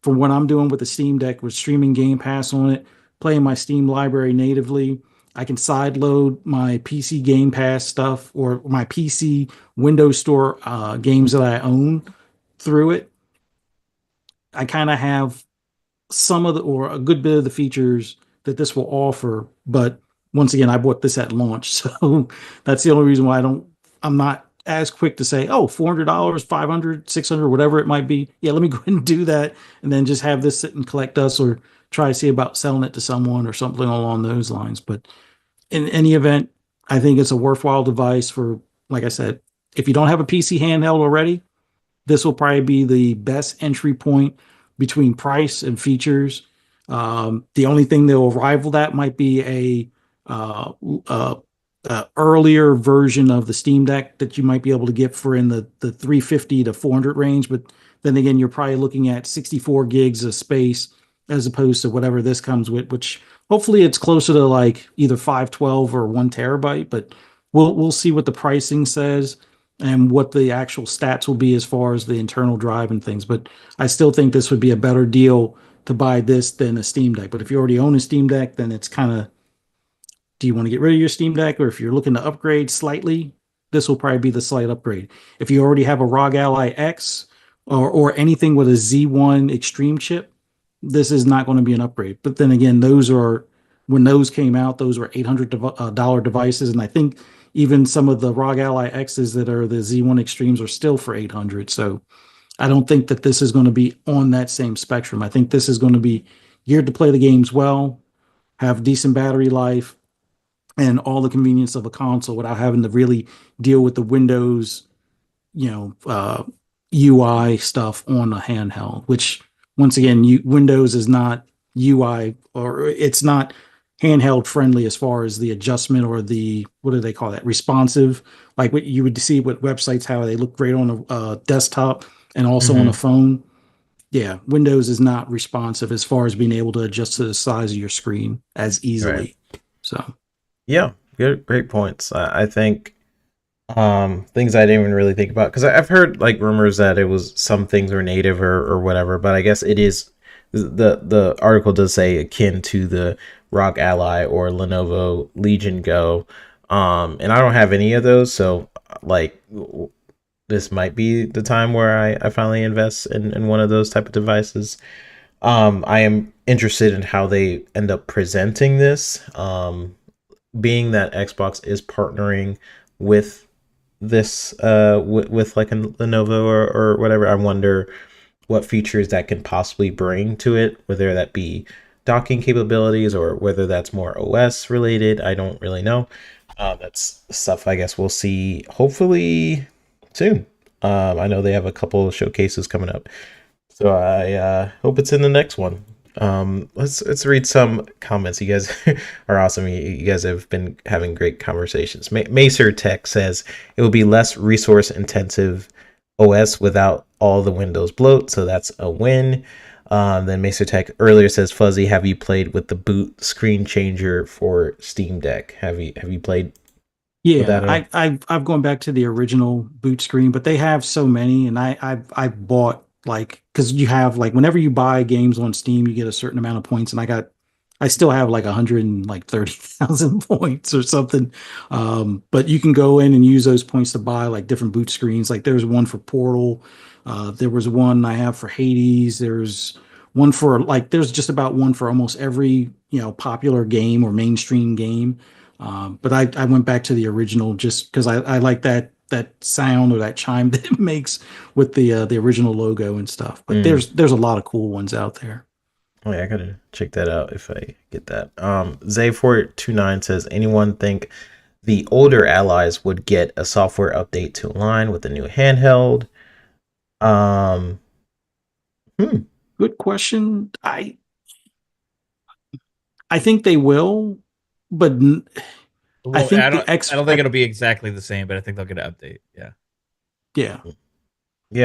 for what I'm doing with the Steam Deck, with streaming Game Pass on it, playing my Steam library natively, I can sideload my PC Game Pass stuff or my PC Windows Store games that I own through it. I kind of have some of the or a good bit of the features that this will offer, but once again, I bought this at launch, so that's the only reason why I'm not as quick to say, oh, $400, 500, 600, whatever it might be. Yeah, let me go ahead and do that, and then just have this sit and collect dust, or try to see about selling it to someone or something along those lines. But in any event, I think it's a worthwhile device for, like I said, if you don't have a PC handheld already, this will probably be the best entry point between price and features. The only thing that will rival that might be uh, uh, earlier version of the Steam Deck that you might be able to get for in the 350 to 400 range. But then again, you're probably looking at 64 gigs of space as opposed to whatever this comes with, which hopefully it's closer to like either 512 or 1 terabyte. But we'll see what the pricing says and what the actual stats will be as far as the internal drive and things. But I still think this would be a better deal to buy this than a Steam Deck. But if you already own a Steam Deck, then it's kind of, do you want to get rid of your Steam Deck? Or if you're looking to upgrade slightly, this will probably be the slight upgrade. If you already have a ROG Ally X or anything with a Z1 Extreme chip, this is not going to be an upgrade. But then again, those are, when those came out, those were $800 devices. And I think even some of the ROG Ally X's that are the Z1 Extremes are still for 800. So I don't think that this is going to be on that same spectrum. I think this is going to be geared to play the games well, have decent battery life, and all the convenience of a console without having to really deal with the Windows, UI stuff on a handheld. Which, once again, Windows is not UI, or it's not handheld friendly as far as the adjustment or the, what do they call that, responsive, like what you would see with websites, how they look great on a desktop and also on a phone. Yeah, Windows is not responsive as far as being able to adjust to the size of your screen as easily. Right. So Yeah, great points. I think things I didn't even really think about, because I've heard like rumors that it was some things were native or whatever, but I guess it is, the article does say akin to the ROG Ally or Lenovo Legion Go, and I don't have any of those, so like this might be the time where I finally invest in one of those type of devices. I am interested in how they end up presenting this. Being that Xbox is partnering with this with like a Lenovo or whatever, I wonder what features that can possibly bring to it, whether that be docking capabilities or whether that's more OS related. I don't really know. That's stuff I guess we'll see hopefully soon. I know they have a couple of showcases coming up, so I hope it's in the next one. Let's read some comments. You guys are awesome. You guys have been having great conversations. Macer Tech says it will be less resource intensive OS without all the Windows bloat, so that's a win. Then Macer Tech earlier says, Fuzzy, have you played with the boot screen changer for Steam Deck? Have you played? yeah, I've gone back to the original boot screen, but they have so many, and I've bought, like, because you have, like, whenever you buy games on Steam, you get a certain amount of points, and I still have like 130,000 points or something. But you can go in and use those points to buy like different boot screens. Like there's one for Portal. There was one I have for Hades. There's one for, like, there's just about one for almost every, popular game or mainstream game. But I went back to the original just because I like that sound or that chime that it makes with the original logo and stuff. But there's a lot of cool ones out there. Oh yeah, I gotta check that out if I get that. Zay429 says, anyone think the older allies would get a software update to align with the new handheld? Good question. I think they will, but I think I don't think it'll be exactly the same, but I think they'll get an update. Yeah.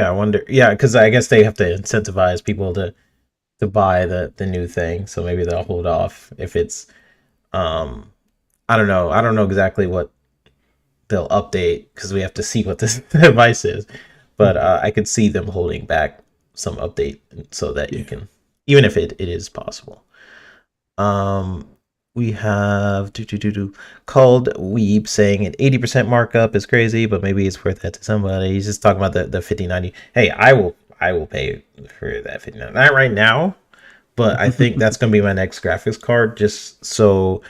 I wonder. Yeah, because I guess they have to incentivize people to buy the new thing, so maybe they'll hold off if it's I don't know exactly what they'll update because we have to see what this device is, but I could see them holding back some update so that you can, even if it is possible. We have called Weeb saying an 80% markup is crazy, but maybe it's worth that to somebody. He's just talking about the 5090. Hey, I will I will pay for that 59. Not right now, but I think that's going to be my next graphics card, just so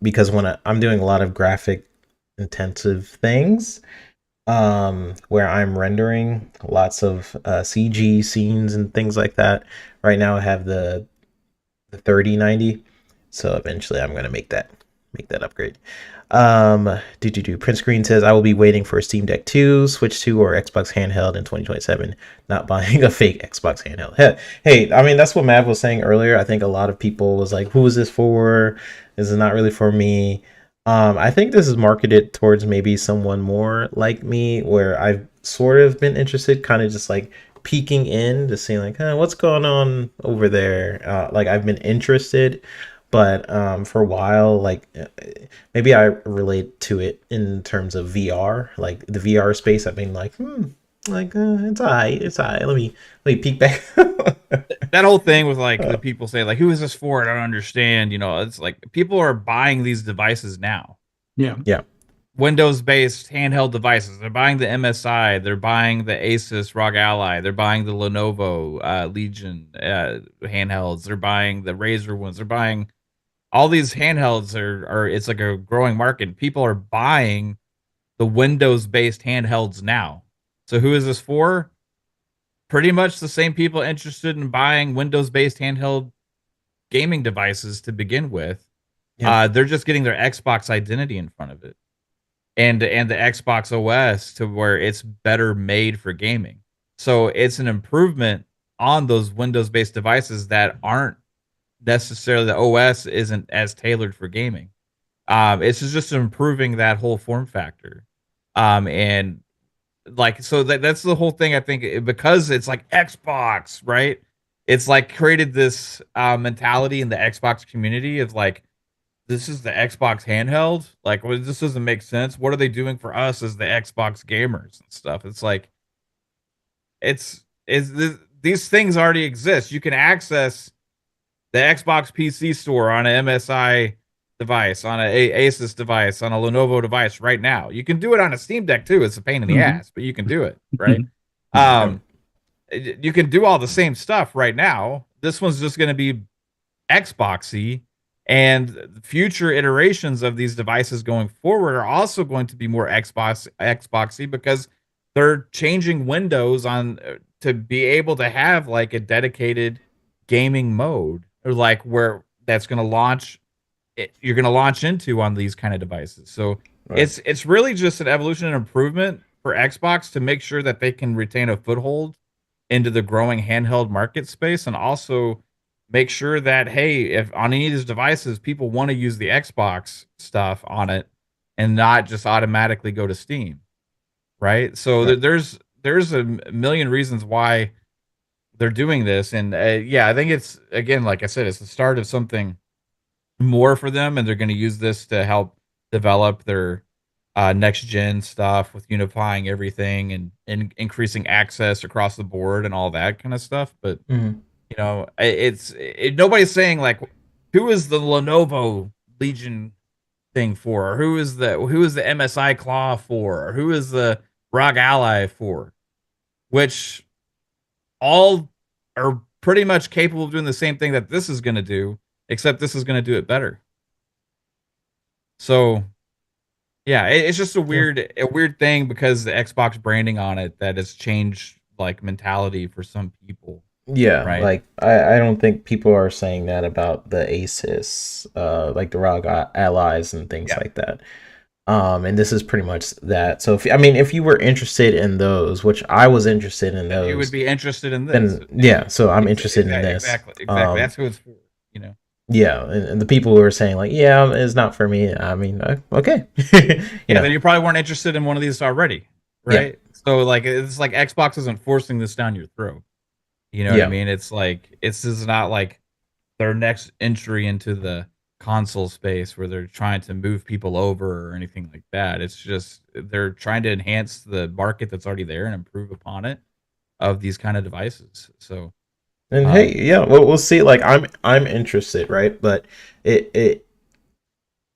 because when I'm doing a lot of graphic intensive things, where I'm rendering lots of CG scenes and things like that. Right now I have the 3090, so eventually I'm going to make that upgrade. Prince Green says I will be waiting for Steam Deck 2, Switch 2, or Xbox handheld in 2027. Not buying a fake Xbox handheld. Hey, I mean that's what Mav was saying earlier. I think a lot of people was like, "Who is this for? This is not really for me." I think this is marketed towards maybe someone more like me, where I've sort of been interested, kind of just like peeking in to see like, what's going on over there. Like I've been interested, but for a while, like maybe I relate to it in terms of VR, like the VR space. I've been like, it's alright, it's alright. Let me peek back. That whole thing with like the people say like, who is this for? I don't understand. You know, it's like people are buying these devices now. Yeah. Yeah. Windows based handheld devices. They're buying the MSI. They're buying the Asus ROG Ally. They're buying the Lenovo Legion handhelds. They're buying the Razer ones. They're buying all these handhelds. Are it's like a growing market. People are buying the Windows based handhelds now. So who is this for? Pretty much the same people interested in buying Windows based handheld gaming devices to begin with. Yeah. They're just getting their Xbox identity in front of it. And the Xbox OS to where it's better made for gaming. So it's an improvement on those Windows-based devices that aren't necessarily the OS isn't as tailored for gaming. It's just improving that whole form factor. And like so that's the whole thing I think because it's like Xbox, right? It's like created this mentality in the Xbox community of like this is the Xbox handheld. Like, well, this doesn't make sense. What are they doing for us as the Xbox gamers and stuff? It's like, these things already exist. You can access the Xbox PC store on an MSI device, on a Asus device, on a Lenovo device right now. You can do it on a Steam Deck too. It's a pain in the Mhm. ass, but you can do it, right? Yeah. Um, you can do all the same stuff right now. This one's just going to be Xboxy, and future iterations of these devices going forward are also going to be more Xboxy because they're changing Windows on to be able to have like a dedicated gaming mode or like where that's going to launch you're going to launch into on these kind of devices. So Right. it's really just an evolution and improvement for Xbox to make sure that they can retain a foothold into the growing handheld market space and also make sure that hey, if on any of these devices people want to use the Xbox stuff on it and not just automatically go to Steam, right? So Right. there's a million reasons why they're doing this and yeah, I think it's again like I said it's the start of something more for them and they're going to use this to help develop their next gen stuff with unifying everything and increasing access across the board and all that kind of stuff. But Mhm. you know, nobody's saying like who is the Lenovo Legion thing for, or who is the MSI Claw for, or who is the ROG Ally for, which all are pretty much capable of doing the same thing that this is going to do, except this is going to do it better. So yeah, it's just Yeah. a weird thing because the Xbox branding on it that has changed like mentality for some people, Yeah, right? like I don't think people are saying that about the Asus, like the ROG allies and things Yeah, like that. And this is pretty much that. So if I mean if you were interested in those, which I was interested in then you would those, be interested in this. then yeah, so I'm interested in Exactly, this. exactly. That's who it's for. You know. Yeah, and the people who are saying like, yeah, it's not for me. I mean, okay, you Yeah, know, then you probably weren't interested in one of these already, yeah, right? So like it's like Xbox isn't forcing this down your throat. You know what I yeah. mean? It's like it's just not like their next entry into the console space where they're trying to move people over or anything like that. It's just they're trying to enhance the market that's already there and improve upon it of these kind of devices. So And hey, um yeah, we'll see. Like I'm interested, right? But it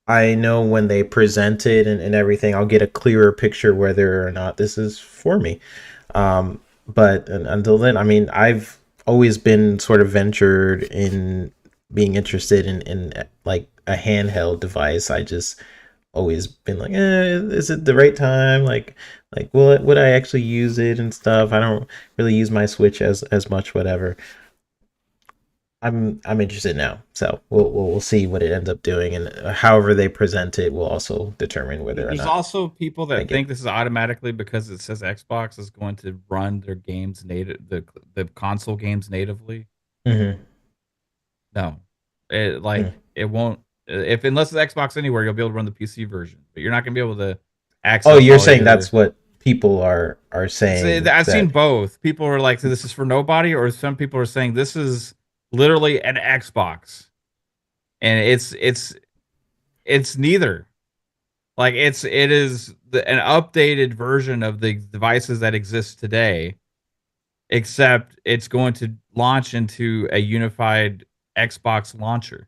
I know when they present it and everything, I'll get a clearer picture whether or not this is for me. Um, but until then, I mean, I've always been sort of ventured in being interested in like a handheld device. I just always been like, is it the right time? Like, would I actually use it and stuff? I don't really use my Switch as much, whatever. I'm interested now, so we'll see what it ends up doing, and however they present it will also determine whether or There's not also people I that get think this is automatically because it says Xbox is going to run their games native, the console games natively. it. Hmm. No, it Hmm. like it won't. If unless it's Xbox Anywhere, you'll be able to run the PC version, but you're not going to be able to Oh, access you're all saying that's your. what people are saying I've seen that. both. People are like, "This is for nobody," or some people are saying this is literally an Xbox, and it's neither. Like it is an updated version of the devices that exist today, except it's going to launch into a unified Xbox launcher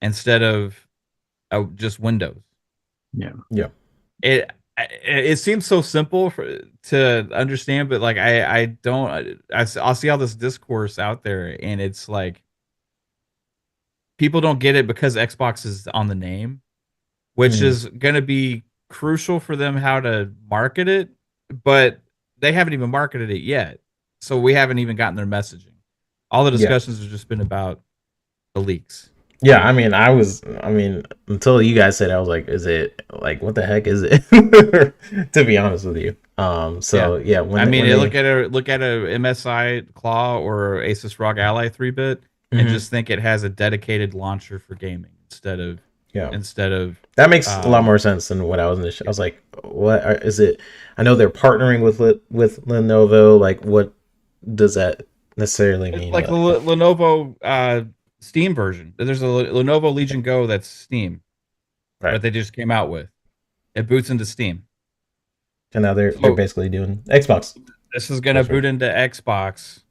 instead of just Windows. Yeah. Yeah. It seems so simple to understand, but like I don't I'll see all this discourse out there, and it's like people don't get it because Xbox is on the name, which Hmm. is going to be crucial for them how to market it, but they haven't even marketed it yet. So we haven't even gotten their messaging. All the Yeah. discussions have just been about the leaks. Yeah, I mean, I mean, until you guys said, I was like, is it like, what the heck is it? To be honest with you. Yeah. So yeah, I mean, when they, look at a MSI Claw or Asus ROG Ally 3-bit and mhm, just think it has a dedicated launcher for gaming yeah, instead of that makes a lot um more sense than what I was initially. I yeah. was like, is it? I know they're partnering with Lenovo. Like, what does that necessarily It's mean? like the But Lenovo Steam version. There's a Lenovo Legion Go that's Steam, right, what they just came out with. It boots into Steam. and now they're So basically doing Xbox. this is gonna That's right. boot into Xbox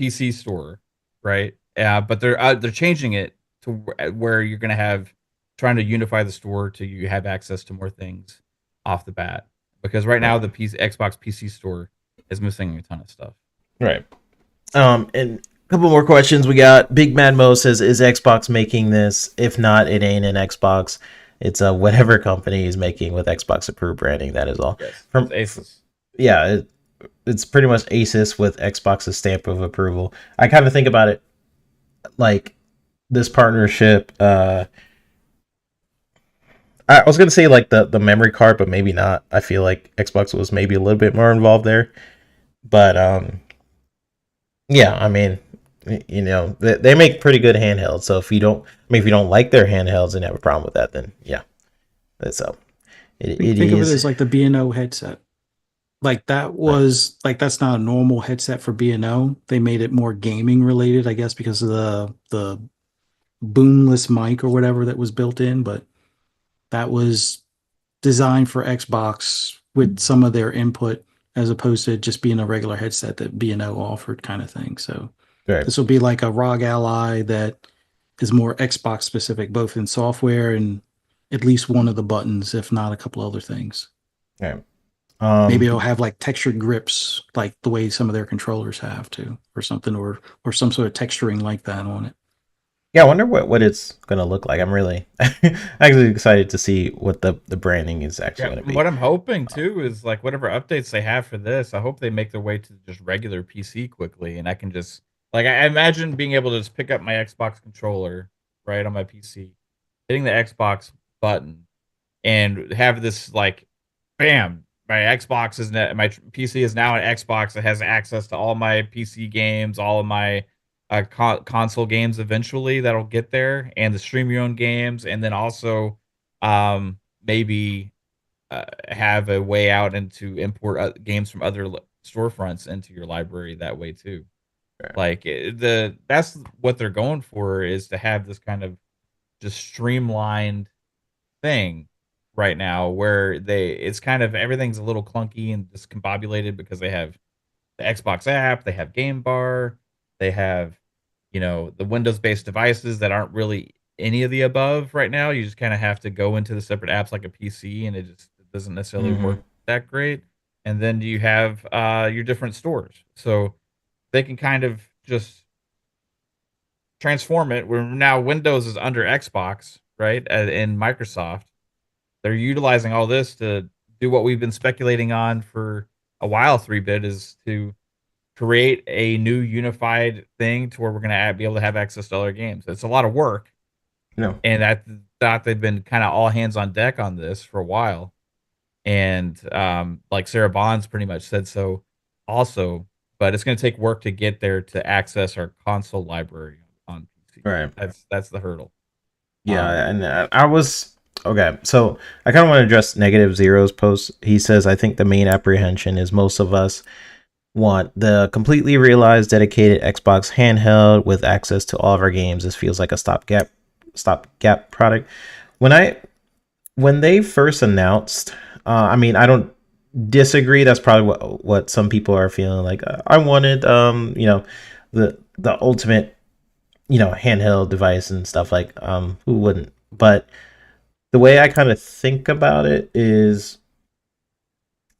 PC Store, right? But they're changing it to where you're gonna have trying to unify the store to you have access to more things off the bat. Because right now Right. the Xbox PC Store is missing a ton of stuff. Right. And a couple more questions we got. Big Mad Mo says, "Is Xbox making this? If not, it ain't an Xbox. It's whatever company is making with Xbox approved branding. That is all." Yes, it's From Asus. yeah, it's pretty much Asus with Xbox's stamp of approval. I kind of think about it like this partnership. I was gonna say like the memory card, but maybe not. I feel like Xbox was maybe a little bit more involved there. But yeah, I mean, you know, they make pretty good handhelds. So if you don't, I mean, if you don't like their handhelds and have a problem with that, then yeah, that's so. It Think of it is as like the B&O headset. Like that right. was like that's not a normal headset for B&O. They made it more gaming related, I guess, because of the boomless mic or whatever that was built in, but that was designed for Xbox with some of their input as opposed to just being a regular headset that B&O offered kind of thing. So Right. this will be like a ROG Ally that is more Xbox specific, both in software and at least one of the buttons, if not a couple other things. Right. Maybe Um. it'll have like textured grips, like the way some of their controllers have too, or something, or some sort of texturing like that on it. Yeah, I wonder what it's gonna look like. I'm really actually excited to see what the branding is actually Yeah, gonna be. what I'm hoping too is like whatever updates they have for this, I hope they make their way to just regular PC quickly, and I can just like I imagine being able to just pick up my Xbox controller right on my PC, hitting the Xbox button, and have this like, bam, my PC is now an Xbox that has access to all my PC games, all of my console games eventually that'll get there, and the stream your own games, and then also maybe have a way out and to import games from other storefronts into your library that way too. Like the that's what they're going for is to have this kind of just streamlined thing right now where it's kind of everything's a little clunky and discombobulated because they have the Xbox app, they have Game Bar, they have the Windows based devices that aren't really any of the above right now. You just kind of have to go into the separate apps like a PC, and it doesn't necessarily Mm-hmm. work that great. and then you have your different stores. So they can kind of just transform it. Where now Windows is under Xbox, right? And Microsoft, they're utilizing all this to do what we've been speculating on for a while. 3-bit is to create a new unified thing to where we're going to be able to have access to other games. It's a lot of work, No. and I thought they've been kind of all hands on deck on this for a while. And like Sarah Bonds pretty much said so, also. But it's going to take work to get there to access our console library on PC. Right. That's the hurdle. Yeah, and I was okay. So I kind of want to address Negative Zero's post. He says, "I think the main apprehension is most of us want the completely realized dedicated Xbox handheld with access to all of our games. This feels like a stopgap product." When they first announced, I mean, I don't disagree. That's probably what some people are feeling like. I wanted, the ultimate, handheld device and stuff, like, who wouldn't? But the way I kind of think about it is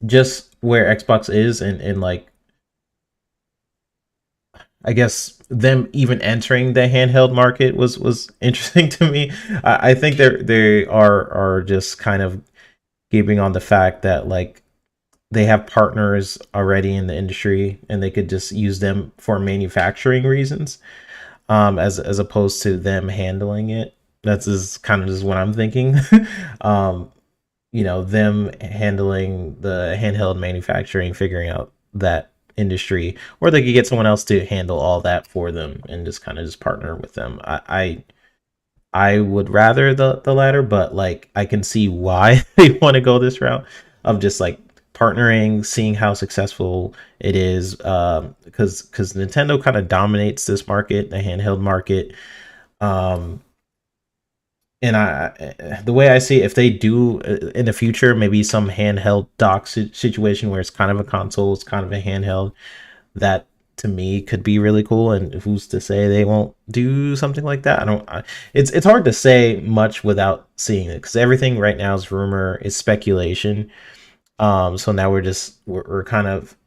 just where Xbox is, and like, I guess them even entering the handheld market was interesting to me. I think they are just kind of keeping on the fact that, like, they have partners already in the industry and they could just use them for manufacturing reasons, as opposed to them handling it. That's just kind of just what I'm thinking. um, them handling the handheld manufacturing, figuring out that industry, or they could get someone else to handle all that for them and just kind of just partner with them. I would rather the latter, but like, I can see why they want to go this route of just like partnering, seeing how successful it is, because Nintendo kind of dominates this market, the handheld market. Um, and the way I see it, if they do, in the future, maybe some handheld dock situation where it's kind of a console, it's kind of a handheld, that to me could be really cool. And who's to say they won't do something like that? It's hard to say much without seeing it, because everything right now is rumor, is speculation. So now we're kind of,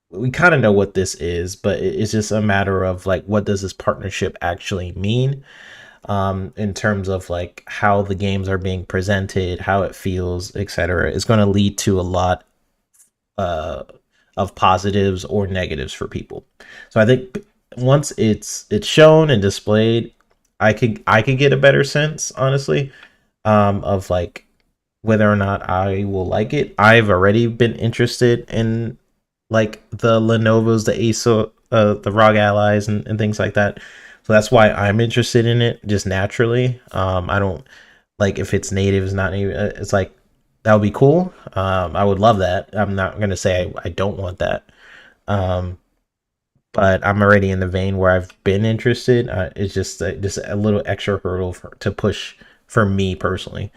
we kind of know what this is, but it's just a matter of like, what does this partnership actually mean, in terms of like how the games are being presented, how it feels, etc. Is going to lead to a lot uh, of positives or negatives for people. So I think once it's shown and displayed, I could get a better sense, honestly, of like whether or not I will like it. I've already been interested in like the Lenovo's, the ASO, the ROG Allies, and things like that. So that's why I'm interested in it, just naturally. I don't like if it's native, it's not native. It's like, that would be cool. I would love that. I'm not gonna say I don't want that. Um, but I'm already in the vein where I've been interested. It's just a little extra hurdle to push for me personally.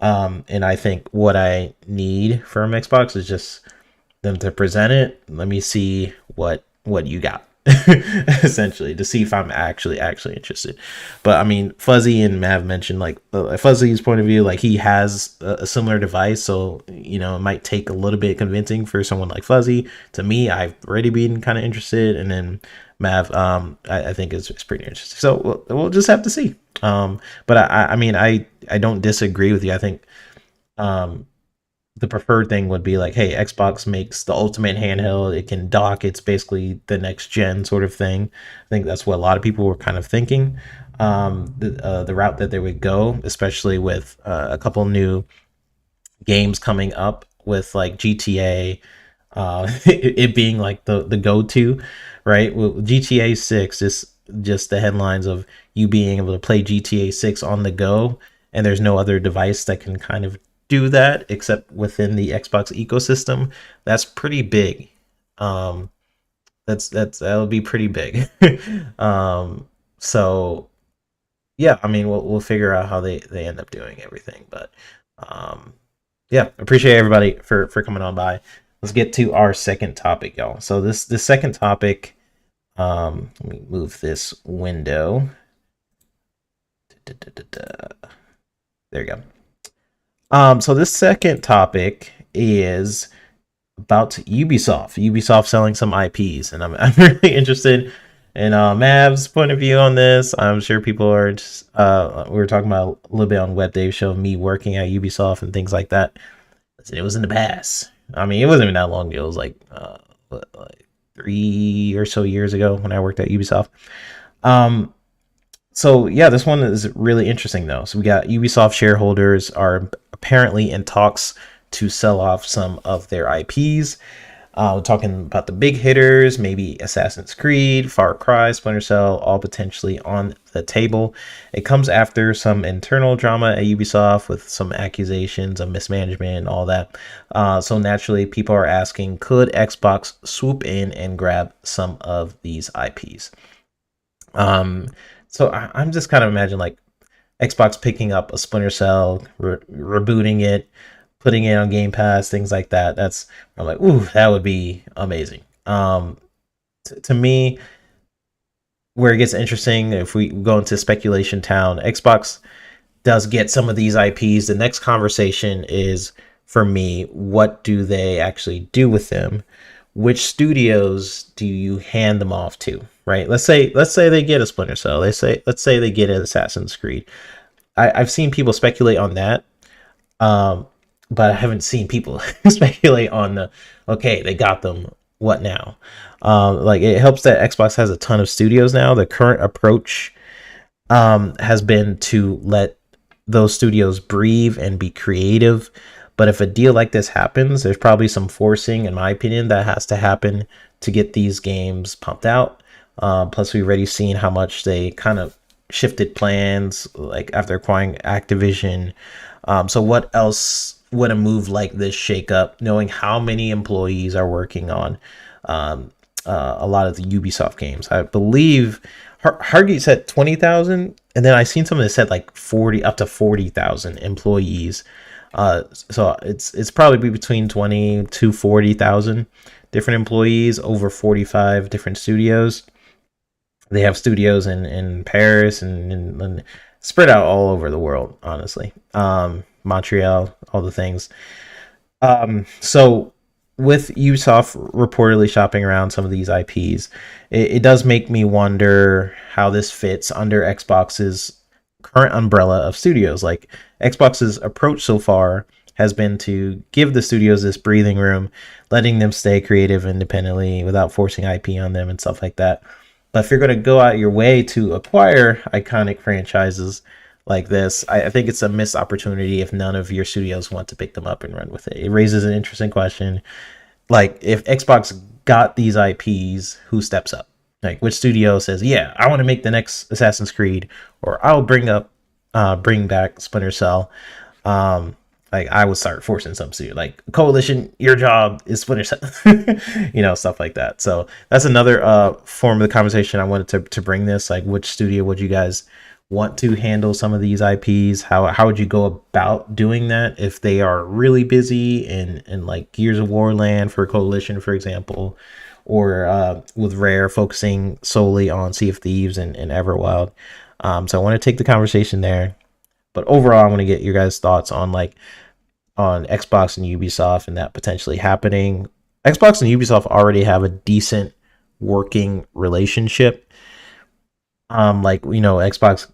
And I think what I need from Xbox is just them to present it. Let me see what you got, essentially, to see if I'm actually interested. But I mean, Fuzzy and Mav mentioned, like, Fuzzy's point of view, like, he has a similar device, so it might take a little bit convincing for someone like Fuzzy. To me, I've already been kind of interested, and then Mav, I think it's pretty interesting. So we'll just have to see. But I mean, I don't disagree with you. I think the preferred thing would be like, hey, Xbox makes the ultimate handheld. It can dock. It's basically the next gen sort of thing. I think that's what a lot of people were kind of thinking. The route that they would go, especially with a couple new games coming up with like GTA, it being like the go-to, right? Well, GTA 6 is just the headlines of you being able to play GTA 6 on the go, and there's no other device that can kind of do that except within the Xbox ecosystem. That's pretty big. Um, that'll be pretty big. So yeah, I mean, we'll figure out how they end up doing everything, but yeah, appreciate everybody for coming on by. Let's get to our second topic, y'all. So this second topic, let me move this window. There you go. So this second topic is about Ubisoft. Ubisoft selling some IPs, and I'm really interested in Mav's point of view on this. I'm sure people are just, we were talking about a little bit on Web Dave Show, me working at Ubisoft and things like that. It was in the past. I mean, it wasn't even that long ago. It was like 3 or so years ago when I worked at Ubisoft. So yeah, this one is really interesting though. So we got Ubisoft shareholders are apparently in talks to sell off some of their IPs. We're talking about the big hitters, maybe Assassin's Creed, Far Cry, Splinter Cell, all potentially on the table. It comes after some internal drama at Ubisoft with some accusations of mismanagement and all that. So naturally, people are asking, could Xbox swoop in and grab some of these IPs? So I'm just kind of imagining like Xbox picking up a Splinter Cell, rebooting it, putting it on Game Pass, things like that. I'm like, ooh, that would be amazing. To me, where it gets interesting, if we go into speculation town, Xbox does get some of these IPs. The next conversation is, for me, what do they actually do with them? Which studios do you hand them off to? Right? Let's say they get a Splinter Cell. Let's say they get an Assassin's Creed. I've seen people speculate on that. But I haven't seen people speculate on okay, they got them, what now? Like, it helps that Xbox has a ton of studios now. The current approach has been to let those studios breathe and be creative. But if a deal like this happens, there's probably some forcing, in my opinion, that has to happen to get these games pumped out. Plus, we've already seen how much they kind of shifted plans, like after acquiring Activision. So what else would a move like this shake up, knowing how many employees are working on a lot of the Ubisoft games? I believe Hargate said 20,000, and then I seen someone that said like 40 up to 40,000 employees. So it's probably between 20 to 40,000 different employees over 45 different studios. They have studios in Paris and spread out all over the world, honestly. Montreal, all the things. So with Ubisoft reportedly shopping around some of these IPs, it does make me wonder how this fits under Xbox's current umbrella of studios. Like, Xbox's approach so far has been to give the studios this breathing room, letting them stay creative independently without forcing IP on them and stuff like that. But if you're going to go out your way to acquire iconic franchises like this, I think it's a missed opportunity if none of your studios want to pick them up and run with it. It raises an interesting question. Like, if Xbox got these IPs, who steps up? Like, which studio says, yeah, I want to make the next Assassin's Creed, or I'll bring back Splinter Cell. Like, I would start forcing some studio, like, Coalition, your job is Splinter Cell, stuff like that. So that's another form of the conversation I wanted to bring this. Like, which studio would you guys want to handle some of these IPs? How would you go about doing that if they are really busy in like Gears of War land for Coalition, for example, or with Rare focusing solely on Sea of Thieves and Everwild? So I want to take the conversation there. But overall, I want to get your guys' thoughts on Xbox and Ubisoft and that potentially happening. Xbox and Ubisoft already have a decent working relationship. Xbox,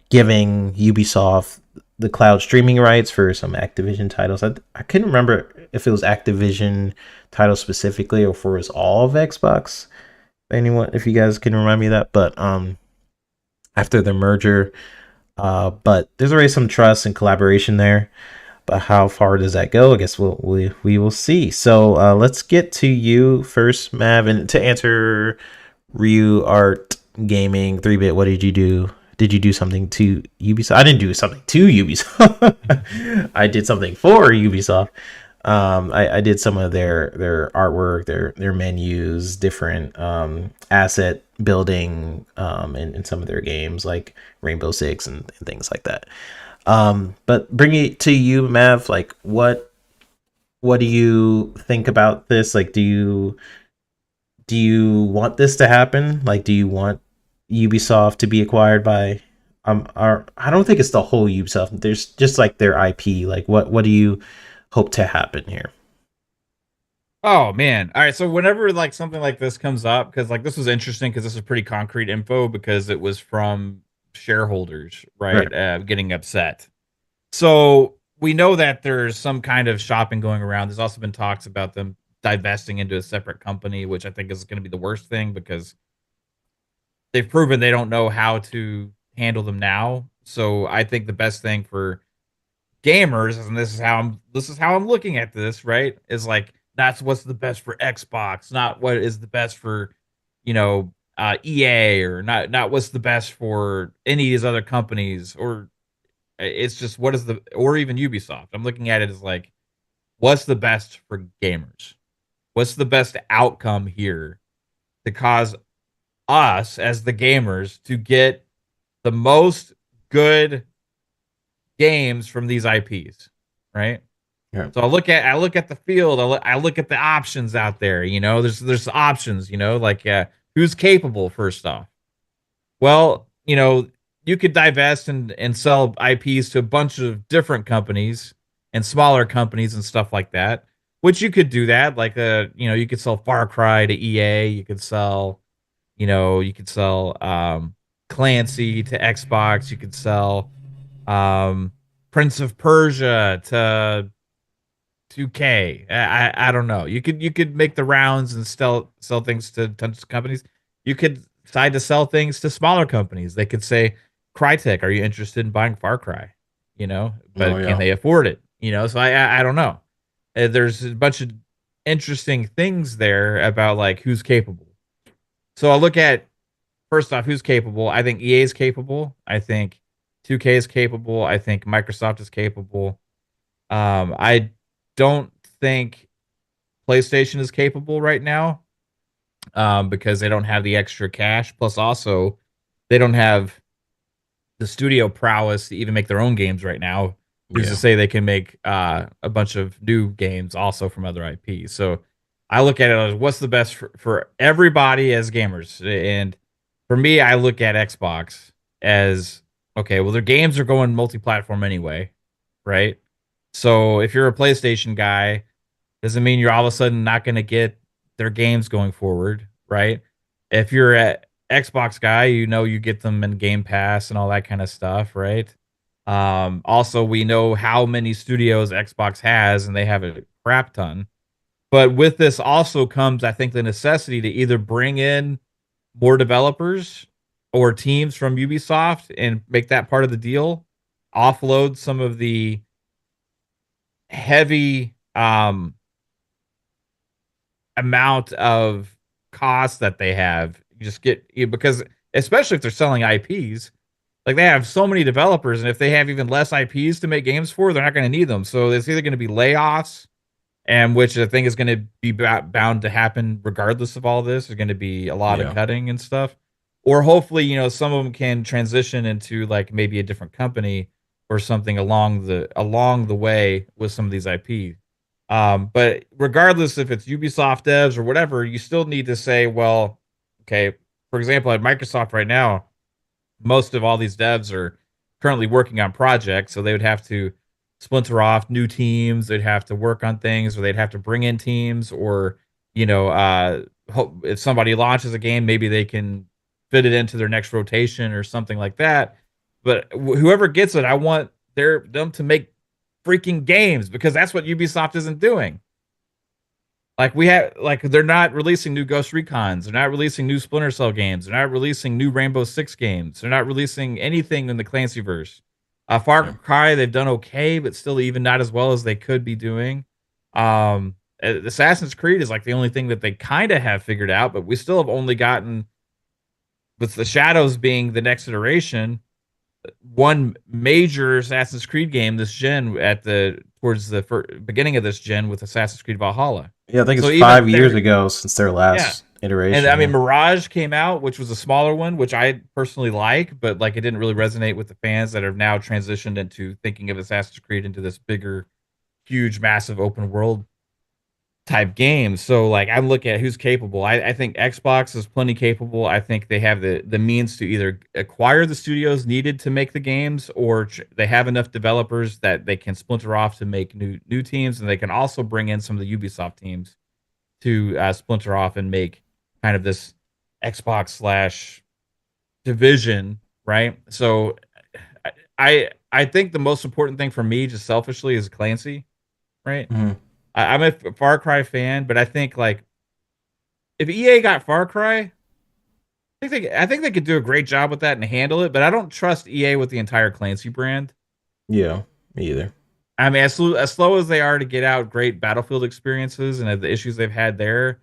giving Ubisoft the cloud streaming rights for some Activision titles. I couldn't remember if it was Activision titles specifically or if it was all of Xbox. If you guys can remind me of that, but after the merger, but there's already some trust and collaboration there. But how far does that go? I guess we will see. So let's get to you first, Mav, and to answer Ryu Art Gaming 3-bit. What did you do? Did you do something to Ubisoft? I didn't do something to Ubisoft. I did something for Ubisoft. I did some of their artwork, their menus, different asset building in some of their games like Rainbow Six and things like that. But bringing it to you, Mav, like what do you think about this? Like, do you want this to happen? Like, do you want Ubisoft to be acquired by I don't think it's the whole Ubisoft. There's just like their IP. Like, what do you hope to happen here? Oh man. All right. So whenever like something like this comes up, because like this was interesting because this is pretty concrete info because it was from shareholders, Right. right? Getting upset. So we know that there's some kind of shopping going around. There's also been talks about them divesting into a separate company, which I think is going to be the worst thing because they've proven they don't know how to handle them now. So I think the best thing for gamers, and this is how I'm looking at this, right? Is like that's what's the best for Xbox, not what is the best for, EA, or not what's the best for any of these other companies, or it's just what is the or even Ubisoft. I'm looking at it as like what's the best for gamers? What's the best outcome here to cause us as the gamers to get the most good games from these IPs, right? Yeah. So I look at the field. I look at the options out there. There's options. Like who's capable. First off, well, you could divest and sell IPs to a bunch of different companies and smaller companies and stuff like that. Which you could do that. Like you could sell Far Cry to EA. You could sell Clancy to Xbox. You could sell um Prince of Persia to 2K. I don't know. You could make the rounds and sell things to tons of companies. You could decide to sell things to smaller companies. They could say, Crytek, are you interested in buying Far Cry? Oh But can yeah. they afford it? So I don't know. There's a bunch of interesting things there about like who's capable. So I look at first off who's capable. I think EA is capable. I think 2K is capable. I think Microsoft is capable. I don't think PlayStation is capable right now, because they don't have the extra cash. Plus, also, they don't have the studio prowess to even make their own games right now. Who's to Yeah. say they can make a bunch of new games also from other IPs? So I look at it as what's the best for everybody as gamers. And for me, I look at Xbox as okay, well, their games are going multi platform anyway, right? So if you're a PlayStation guy, doesn't mean you're all of a sudden not going to get their games going forward, right? If you're a Xbox guy, you get them in Game Pass and all that kind of stuff, right? Also, we know how many studios Xbox has, and they have a crap ton. But with this also comes, I think, the necessity to either bring in more developers or teams from Ubisoft and make that part of the deal, offload some of the heavy amount of cost that they have. You just because especially if they're selling IPs, like they have so many developers, and if they have even less IPs to make games for, they're not going to need them. So it's either going to be layoffs, and which I think is going to be bound to happen regardless of all this. There's going to be a lot of Yeah. cutting and stuff, or hopefully, some of them can transition into like maybe a different company or something along the way with some of these IP. But regardless if it's Ubisoft devs or whatever, you still need to say, well, okay, for example, at Microsoft right now, most of all these devs are currently working on projects, so they would have to splinter off new teams. They'd have to work on things, or they'd have to bring in teams, or if somebody launches a game, maybe they can fit it into their next rotation or something like that. But whoever gets it, I want them to make freaking games because that's what Ubisoft isn't doing. They're not releasing new Ghost Recons. They're not releasing new Splinter Cell games. They're not releasing new Rainbow Six games. They're not releasing anything in the Clancy verse. Far Yeah. Cry, they've done okay, but still even not as well as they could be doing. Assassin's Creed is like the only thing that they kind of have figured out, but we still have only gotten, with the Shadows being the next iteration, one major Assassin's Creed game this gen towards the beginning of this gen with Assassin's Creed Valhalla. Yeah, I think it's So even 5 years there, ago since their yeah. last And iteration. I mean, Yeah. Mirage came out, which was a smaller one, which I personally like, but like it didn't really resonate with the fans that have now transitioned into thinking of Assassin's Creed into this bigger, huge, massive open world type games. So like I'm looking at who's capable. I think Xbox is plenty capable. I think they have the means to either acquire the studios needed to make the games, or they have enough developers that they can splinter off to make new teams, and they can also bring in some of the Ubisoft teams to splinter off and make kind of this Xbox slash division, right? So I think the most important thing for me, just selfishly, is Clancy, right? Mhm. I'm a Far Cry fan, but I think like if EA got Far Cry, I think they could do a great job with that and handle it. But I don't trust EA with the entire Clancy brand. Yeah, me either. I mean, as slow as they are to get out great Battlefield experiences and the issues they've had there,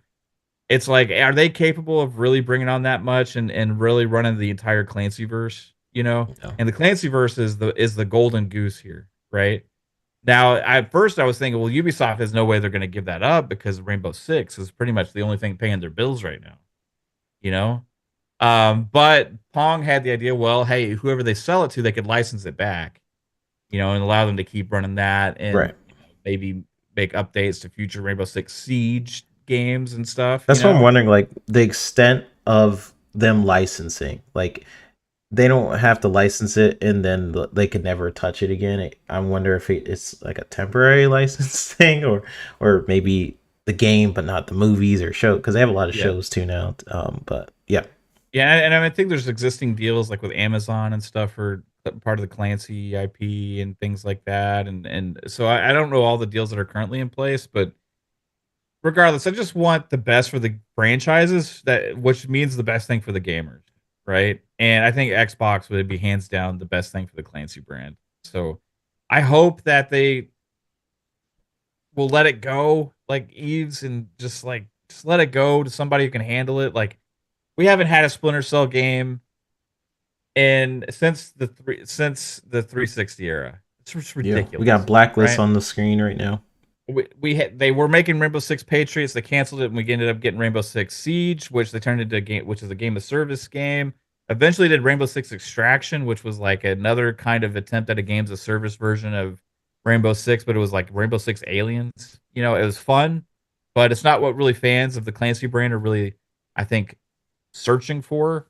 it's like, are they capable of really bringing on that much and really running the entire Clancy verse? You know, Yeah. and the Clancy verse is the golden goose here, right? Now, at first, I was thinking, well, Ubisoft has no way they're going to give that up because Rainbow Six is pretty much the only thing paying their bills right now. You know, but Pong had the idea. Well, hey, whoever they sell it to, they could license it back. And allow them to keep running that, and Right. maybe make updates to future Rainbow Six Siege games and stuff. That's what I'm wondering, like the extent of them licensing. Like they don't have to license it and then they could never touch it again. I wonder if it's like a temporary license thing, or maybe the game but not the movies or show, because they have a lot of Yeah. shows too now. But yeah. Yeah, and I think there's existing deals like with Amazon and stuff for part of the Clancy IP and things like that, and so I don't know all the deals that are currently in place, but regardless, I just want the best for the franchises, which means the best thing for the gamers, right? And I think Xbox would be hands down the best thing for the Clancy brand. So I hope that they will let it go like Eves and just let it go to somebody who can handle it. Like we haven't had a Splinter Cell game in since the 360 era. It's just Yeah, ridiculous, we got Blacklist right? on the screen right now. They were making Rainbow Six Patriots. They canceled it, and we ended up getting Rainbow Six Siege, which they turned into a game, which is a game of service game. Eventually, did Rainbow Six Extraction, which was like another kind of attempt at a games of service version of Rainbow Six, but it was like Rainbow Six Aliens. It was fun, but it's not what really fans of the Clancy brand are really, I think, searching for.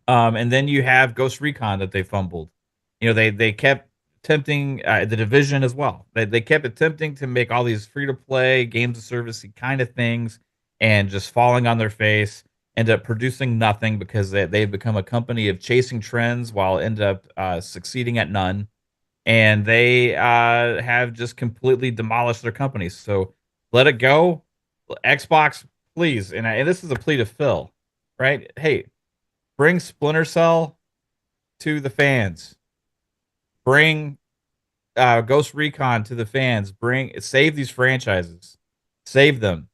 And then you have Ghost Recon that they fumbled. They kept attempting the division as well. They kept attempting to make all these free to play games of service kind of things, and just falling on their face. End up producing nothing because they've become a company of chasing trends while end up succeeding at none. And they have just completely demolished their companies. So let it go, Xbox, please. And this is a plea to Phil, right? Hey, bring Splinter Cell to the fans. Bring Ghost Recon to the fans. Save these franchises. Save them.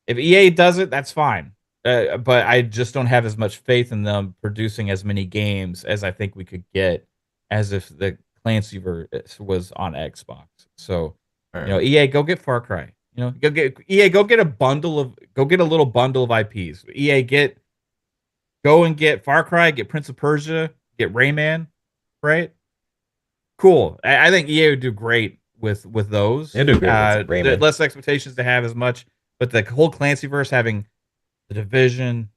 If EA does it, that's fine. But I just don't have as much faith in them producing as many games as I think we could get as if the Clancy verse was on Xbox. So, All right. EA, go get Far Cry. Go get a little bundle of IPs. Go and get Far Cry, get Prince of Persia, get Rayman, right? Cool. I think EA would do great with those. They do great with Rayman. Less expectations to have as much, but the whole Clancy verse having the Division,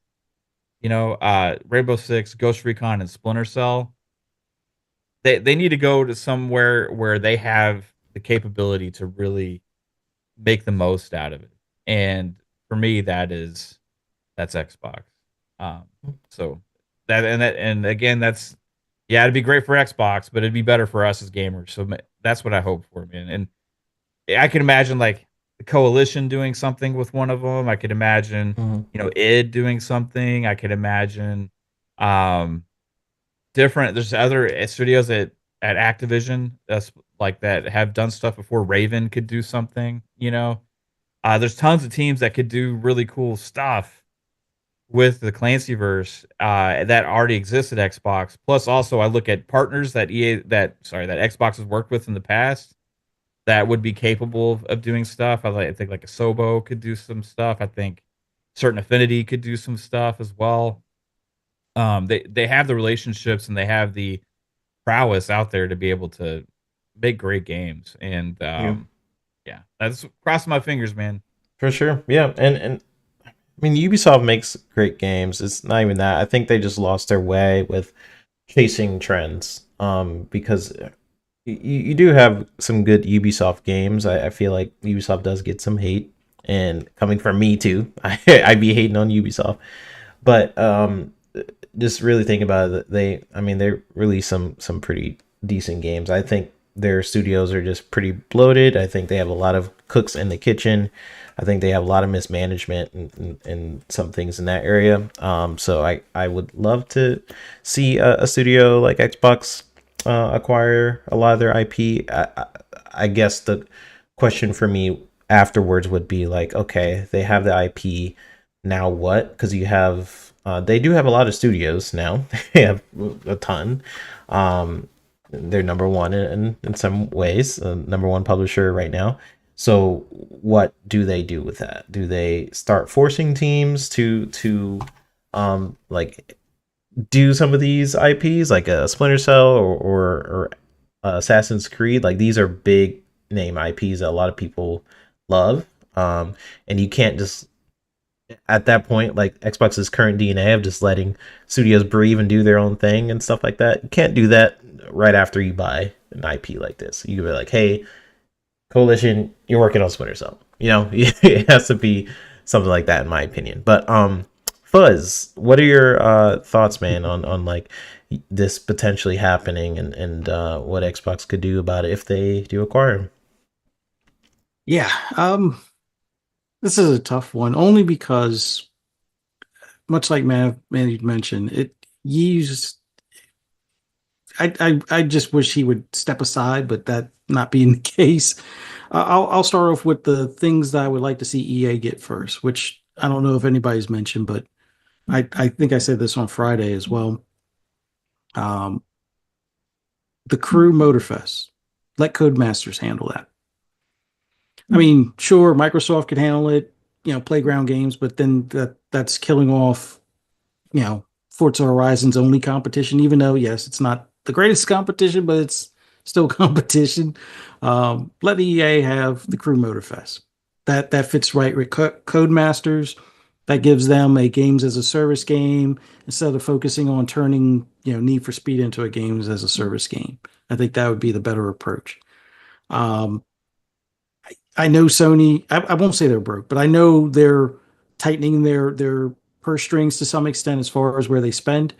Rainbow Six, Ghost Recon, and Splinter Cell, they need to go to somewhere where they have the capability to really make the most out of it. And for me, that's Xbox. So and again, it'd be great for Xbox, but it'd be better for us as gamers. So that's what I hope for, man. And I can imagine like the Coalition doing something with one of them. I could imagine, id doing something. I could imagine, there's other studios at Activision that's like that have done stuff before. Raven could do something. There's tons of teams that could do really cool stuff with the Clancyverse that already exists at Xbox. Plus, also I look at partners that Xbox has worked with in the past that would be capable of doing stuff. I think like a Sobo could do some stuff. I think Certain Affinity could do some stuff as well. They have the relationships and they have the prowess out there to be able to make great games. And yeah, that's crossing my fingers, man. For sure. Yeah. And I mean, Ubisoft makes great games. It's not even that. I think they just lost their way with chasing trends. Because you do have some good Ubisoft games. I feel like Ubisoft does get some hate. and coming from me too, I be hating on Ubisoft. But just really think about it. They release some pretty decent games. I think their studios are just pretty bloated. I think they have a lot of cooks in the kitchen. I think they have a lot of mismanagement and some things in that area. So I would love to see a studio like Xbox acquire a lot of their IP. I guess the question for me afterwards would be like, okay, they have the IP, now what? Because you have they do have a lot of studios now. They have a ton. They're number one in some ways, number one publisher right now. So what do they do with that? Do they start forcing teams to like do some of these IPs like a Splinter Cell or Assassin's Creed? Like these are big name IPs that a lot of people love. And you can't just at that point, like Xbox's current DNA of just letting studios breathe and do their own thing and stuff like that. You can't do that right after you buy an IP like this. You could be like, hey, Coalition, you're working on Splinter Cell. You know, it has to be something like that, in my opinion. But Fuzz, what are your thoughts, man, on like this potentially happening and what Xbox could do about it if they do acquire him? Yeah, this is a tough one, only because, much like Man you mentioned, it use. I just wish he would step aside, but that not being the case. I'll start off with the things that I would like to see EA get first, which I don't know if anybody's mentioned, but I think I said this on Friday as well. Um, the Crew Motorfest. Let Codemasters handle that. I mean, sure, Microsoft could handle it, playground games, but then that's killing off, Forza Horizon's only competition, even though, yes, it's not the greatest competition, but it's still competition. Let the EA have the Crew Motorfest. That fits right with Codemasters. That gives them a games as a service game instead of focusing on turning, Need for Speed into a games as a service game. I think that would be the better approach. Um, I know Sony. I won't say they're broke, but I know they're tightening their purse strings to some extent as far as where they spend.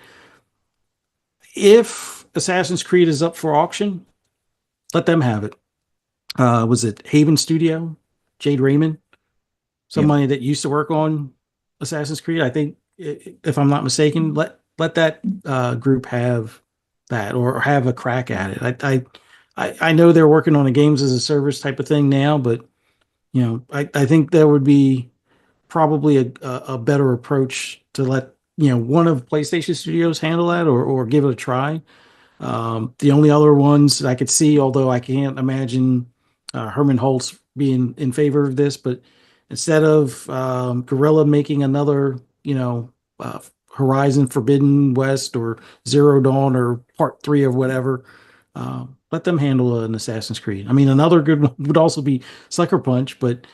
If Assassin's Creed is up for auction, let them have it. Was it Haven Studio, Jade Raymond, Yep. somebody that used to work on Assassin's Creed? I think, if I'm not mistaken, let that group have that or have a crack at it. I know they're working on a games as a service type of thing now, but I think there would be probably a better approach to let one of PlayStation Studios handle that or give it a try. The only other ones I could see, although I can't imagine Herman Holtz being in favor of this, but instead of Guerrilla making another, Horizon Forbidden West or Zero Dawn or Part 3 or whatever, let them handle an Assassin's Creed. I mean, another good one would also be Sucker Punch, but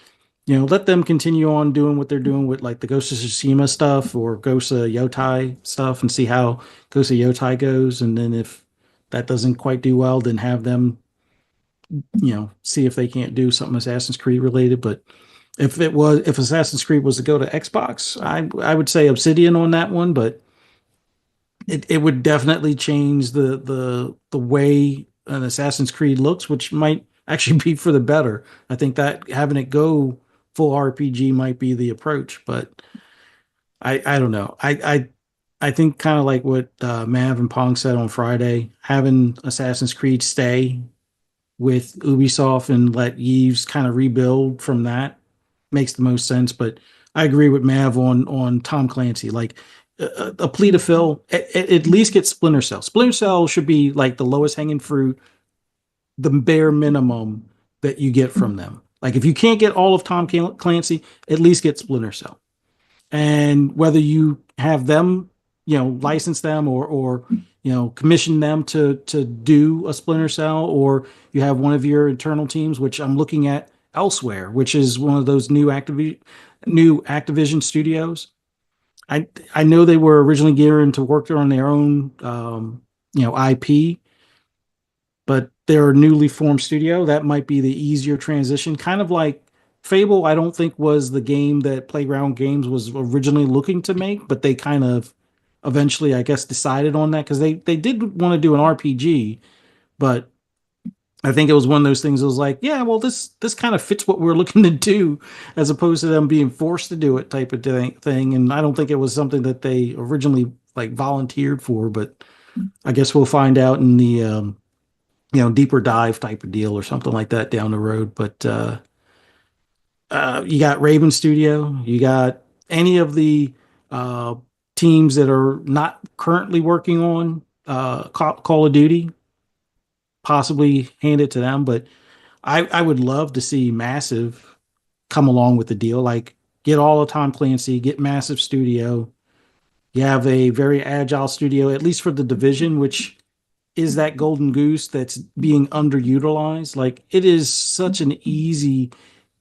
let them continue on doing what they're doing with like the Ghost of Tsushima stuff or Ghost of Yotai stuff and see how Ghost of Yotai goes. And then if that doesn't quite do well, then have them, see if they can't do something Assassin's Creed related. But if Assassin's Creed was to go to Xbox, I would say Obsidian on that one, but it would definitely change the way an Assassin's Creed looks, which might actually be for the better. I think that having it go full RPG might be the approach, but I don't know. I think kind of like what Mav and Pong said on Friday, having Assassin's Creed stay with Ubisoft and let Yves kind of rebuild from that makes the most sense. But I agree with Mav on Tom Clancy. Like a plea to fill, at least get Splinter Cell. Splinter Cell should be like the lowest hanging fruit, the bare minimum that you get from them. Like if you can't get all of Tom Clancy, at least get Splinter Cell. And whether you have them, license them or commission them to do a Splinter Cell, or you have one of your internal teams, which I'm looking at elsewhere, which is one of those new Activision studios. I know they were originally gearing to work on their own IP, but they're a newly formed studio. That might be the easier transition, kind of like Fable, I don't think was the game that Playground Games was originally looking to make, but they kind of eventually, I guess, decided on that because they did want to do an RPG, but I think it was one of those things that was like, yeah, well, this kind of fits what we're looking to do, as opposed to them being forced to do it type of thing. And I don't think it was something that they originally like volunteered for, but I guess we'll find out in the deeper dive type of deal or something like that down the road. But you got Raven Studio, you got any of the uh, teams that are not currently working on Call of Duty, possibly hand it to them. But I would love to see Massive come along with the deal. Like get all of Tom Clancy, get Massive Studio. You have a very agile studio, at least for the division, which is that golden goose that's being underutilized. Like it is such an easy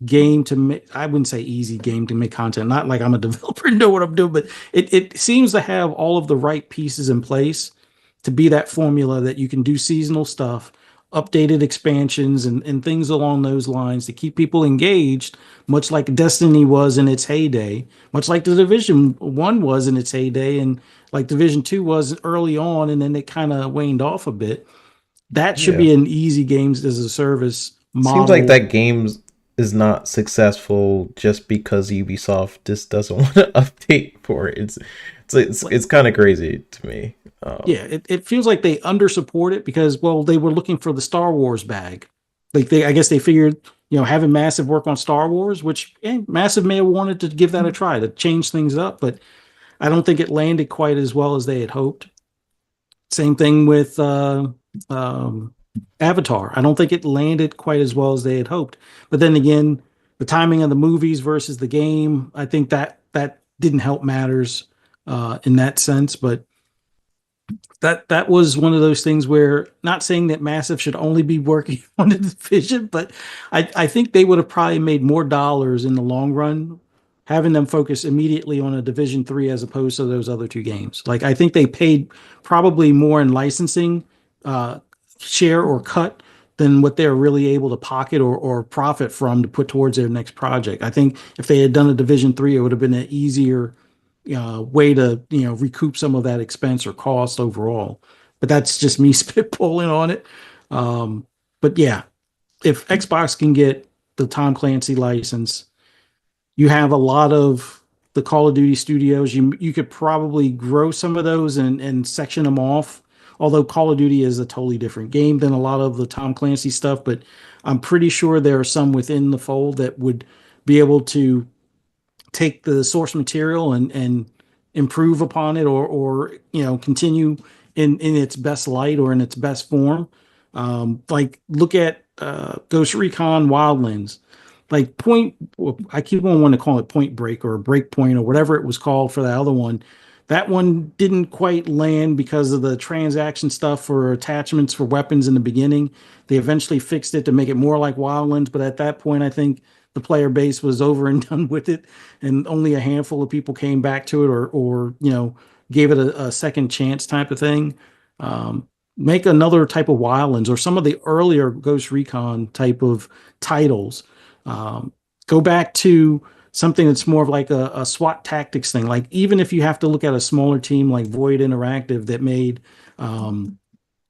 game to make. I wouldn't say easy game to make content. Not like I'm a developer and know what I'm doing, but it seems to have all of the right pieces in place to be that formula that you can do seasonal stuff, updated expansions, and things along those lines to keep people engaged, much like Destiny was in its heyday, much like the Division 1 was in its heyday, and like Division 2 was early on, and then it kind of waned off a bit. That should Yeah. be an easy games as a service Seems like model. that game is not successful just because Ubisoft just doesn't want to update for it. It's kind of crazy to me. Yeah, it feels like they under support it because, well, they were looking for the Star Wars bag. Like I guess they figured, having Massive work on Star Wars, which Massive may have wanted to give that a try to change things up, but I don't think it landed quite as well as they had hoped. Same thing with um, Avatar. I don't think it landed quite as well as they had hoped. But then again, the timing of the movies versus the game, I think that didn't help matters in that sense. But that was one of those things where, not saying that Massive should only be working on the division, but I think they would have probably made more dollars in the long run having them focus immediately on a Division 3 as opposed to those other two games. Like I think they paid probably more in licensing uh, share or cut than what they're really able to pocket or profit from to put towards their next project. I think if they had done a Division 3, it would have been an easier way to recoup some of that expense or cost overall. But that's just me spitballing on it. Um, but yeah, if Xbox can get the Tom Clancy license, you have a lot of the Call of Duty studios. You could probably grow some of those and section them off. Although Call of Duty is a totally different game than a lot of the Tom Clancy stuff, but I'm pretty sure there are some within the fold that would be able to take the source material and improve upon it or continue in its best light or in its best form. Like look at Ghost Recon Wildlands. Like point, I keep on wanting to call it Point Break or Break Point or whatever it was called for the other one. That one didn't quite land because of the transaction stuff for attachments for weapons in the beginning. They eventually fixed it to make it more like Wildlands, but at that point, I think the player base was over and done with it, and only a handful of people came back to it or gave it a second chance type of thing. Make another type of Wildlands or some of the earlier Ghost Recon type of titles. Go back to something that's more of like a SWAT tactics thing. Like even if you have to look at a smaller team like Void Interactive that made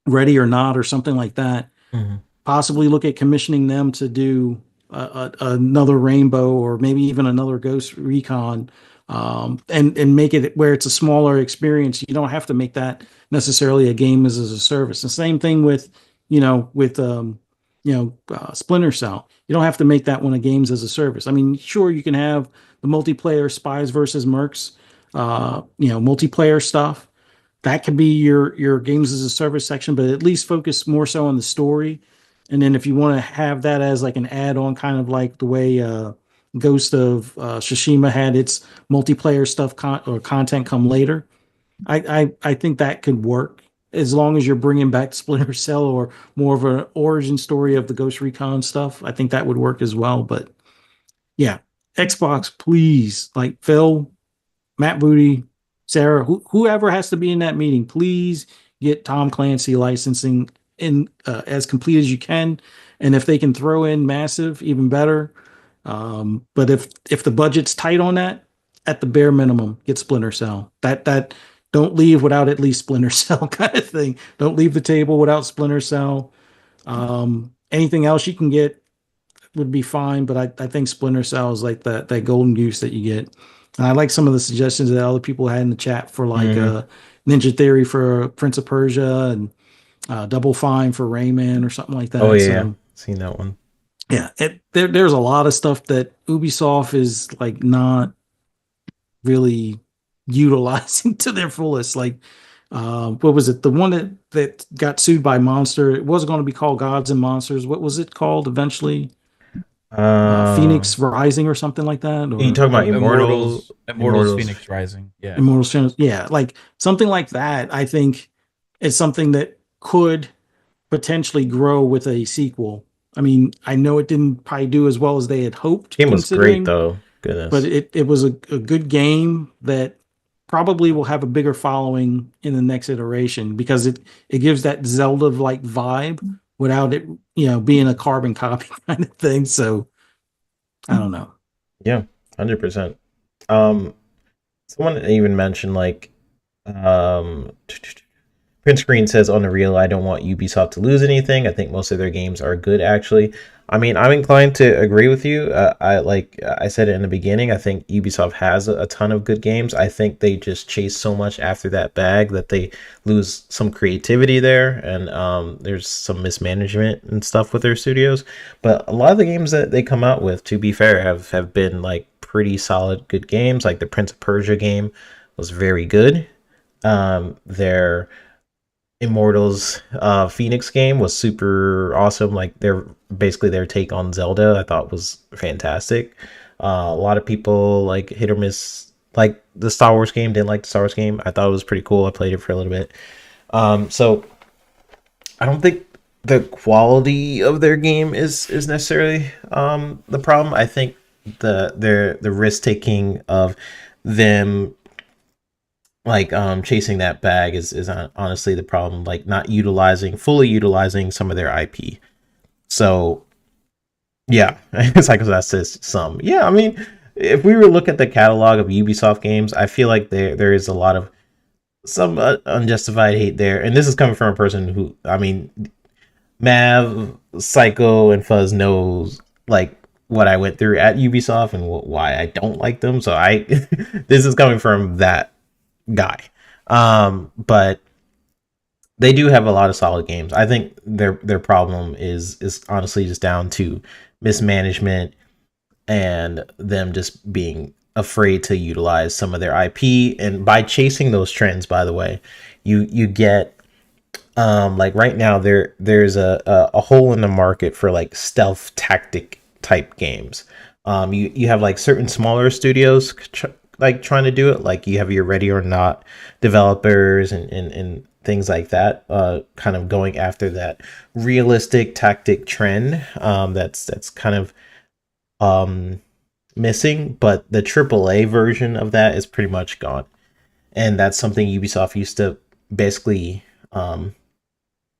Ready or Not or something like that, Mhm. possibly look at commissioning them to do another Rainbow or maybe even another Ghost Recon, and make it where it's a smaller experience. You don't have to make that necessarily a game as a service. The same thing with Splinter Cell. You don't have to make that one a games as a service. I mean, sure, you can have the multiplayer Spies versus Mercs, multiplayer stuff. That could be your games as a service section, but at least focus more so on the story. And then if you want to have that as like an add-on, kind of like the way Ghost of Tsushima had its multiplayer stuff or content come later, I think that could work as long as you're bringing back Splinter Cell or more of an origin story of the Ghost Recon stuff. I think that would work as well. But yeah, Xbox, please, like Phil, Matt Booty, Sarah, whoever has to be in that meeting, please get Tom Clancy licensing in as complete as you can. And if they can throw in Massive, even better. But if the budget's tight on that, at the bare minimum, get Splinter Cell. That don't leave without at least Splinter Cell kind of thing. Don't leave the table without Splinter Cell. Anything else you can get would be fine, but I think Splinter Cell is like that golden goose that you get. And I like some of the suggestions that other people had in the chat for like Ninja Theory for Prince of Persia and Double Fine for Rayman or something like that. Oh yeah, So, seen that one. yeah, there's a lot of stuff that Ubisoft is like not really utilizing to their fullest. Like, what was it? The one that got sued by Monster. It was going to be called Gods and Monsters. What was it called eventually? Phoenix Rising or something like that. You Or talking about Immortals? Immortals Phoenix Rising. Yeah. Immortals Phoenix. Yeah, like something like that. I think is something that could potentially grow with a sequel. I mean, I know it didn't probably do as well as they had hoped. Game was great though. Goodness. But it was a good game that probably will have a bigger following in the next iteration because it gives that Zelda like vibe without it, being a carbon copy kind of thing. So I don't know. Yeah, 100%. Someone even mentioned like Prince Green says on the real, I don't want Ubisoft to lose anything. I think most of their games are good, actually. I mean, I'm inclined to agree with you. I said it in the beginning. I think Ubisoft has a ton of good games. I think they just chase so much after that bag that they lose some creativity there, and there's some mismanagement and stuff with their studios. But a lot of the games that they come out with, to be fair, have been like pretty solid, good games. Like the Prince of Persia game was very good. Their Immortals Phoenix game was super awesome. Like they're basically their take on Zelda. I thought was fantastic. A lot of people like hit or miss like the Star Wars game, didn't like the Star Wars game. I thought it was pretty cool. I played it for a little bit. So I don't think the quality of their game is necessarily the problem. I think the risk taking of them like chasing that bag is honestly the problem, like not fully utilizing some of their IP. So yeah, it's like that says some. Yeah, I mean, if we were to look at the catalog of Ubisoft games, I feel like there is a lot of some unjustified hate there, and this is coming from a person who, I mean, Mav, Psycho, and Fuzz knows like what I went through at Ubisoft and why I don't like them. So this is coming from that guy. But they do have a lot of solid games. I think their problem is honestly just down to mismanagement and them just being afraid to utilize some of their IP. And by chasing those trends, by the way, you get like right now there's a hole in the market for like stealth tactic type games. You have like certain smaller studios like trying to do it, like you have your Ready or Not developers and things like that, kind of going after that realistic tactic trend that's kind of missing, but the AAA version of that is pretty much gone, and that's something Ubisoft used to basically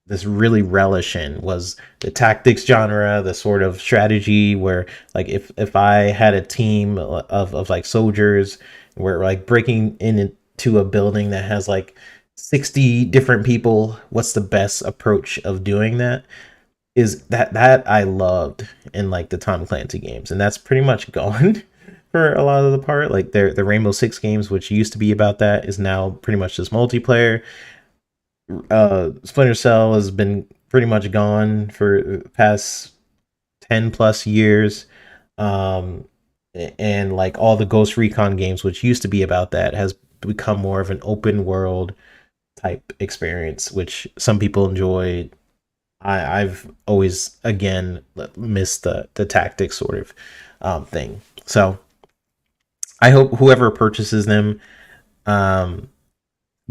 this really relish in, was the tactics genre, the sort of strategy where like if I had a team of like soldiers, we're like breaking into a building that has like 60 different people, what's the best approach of doing that? Is that I loved in like the Tom Clancy games, and that's pretty much gone for a lot of the part. Like the Rainbow Six games, which used to be about that, is now pretty much just multiplayer. Splinter Cell has been pretty much gone for the past 10 plus years. And like all the Ghost Recon games, which used to be about that, has become more of an open world type experience, which some people enjoy. I've always again missed the tactics sort of thing. So I hope whoever purchases them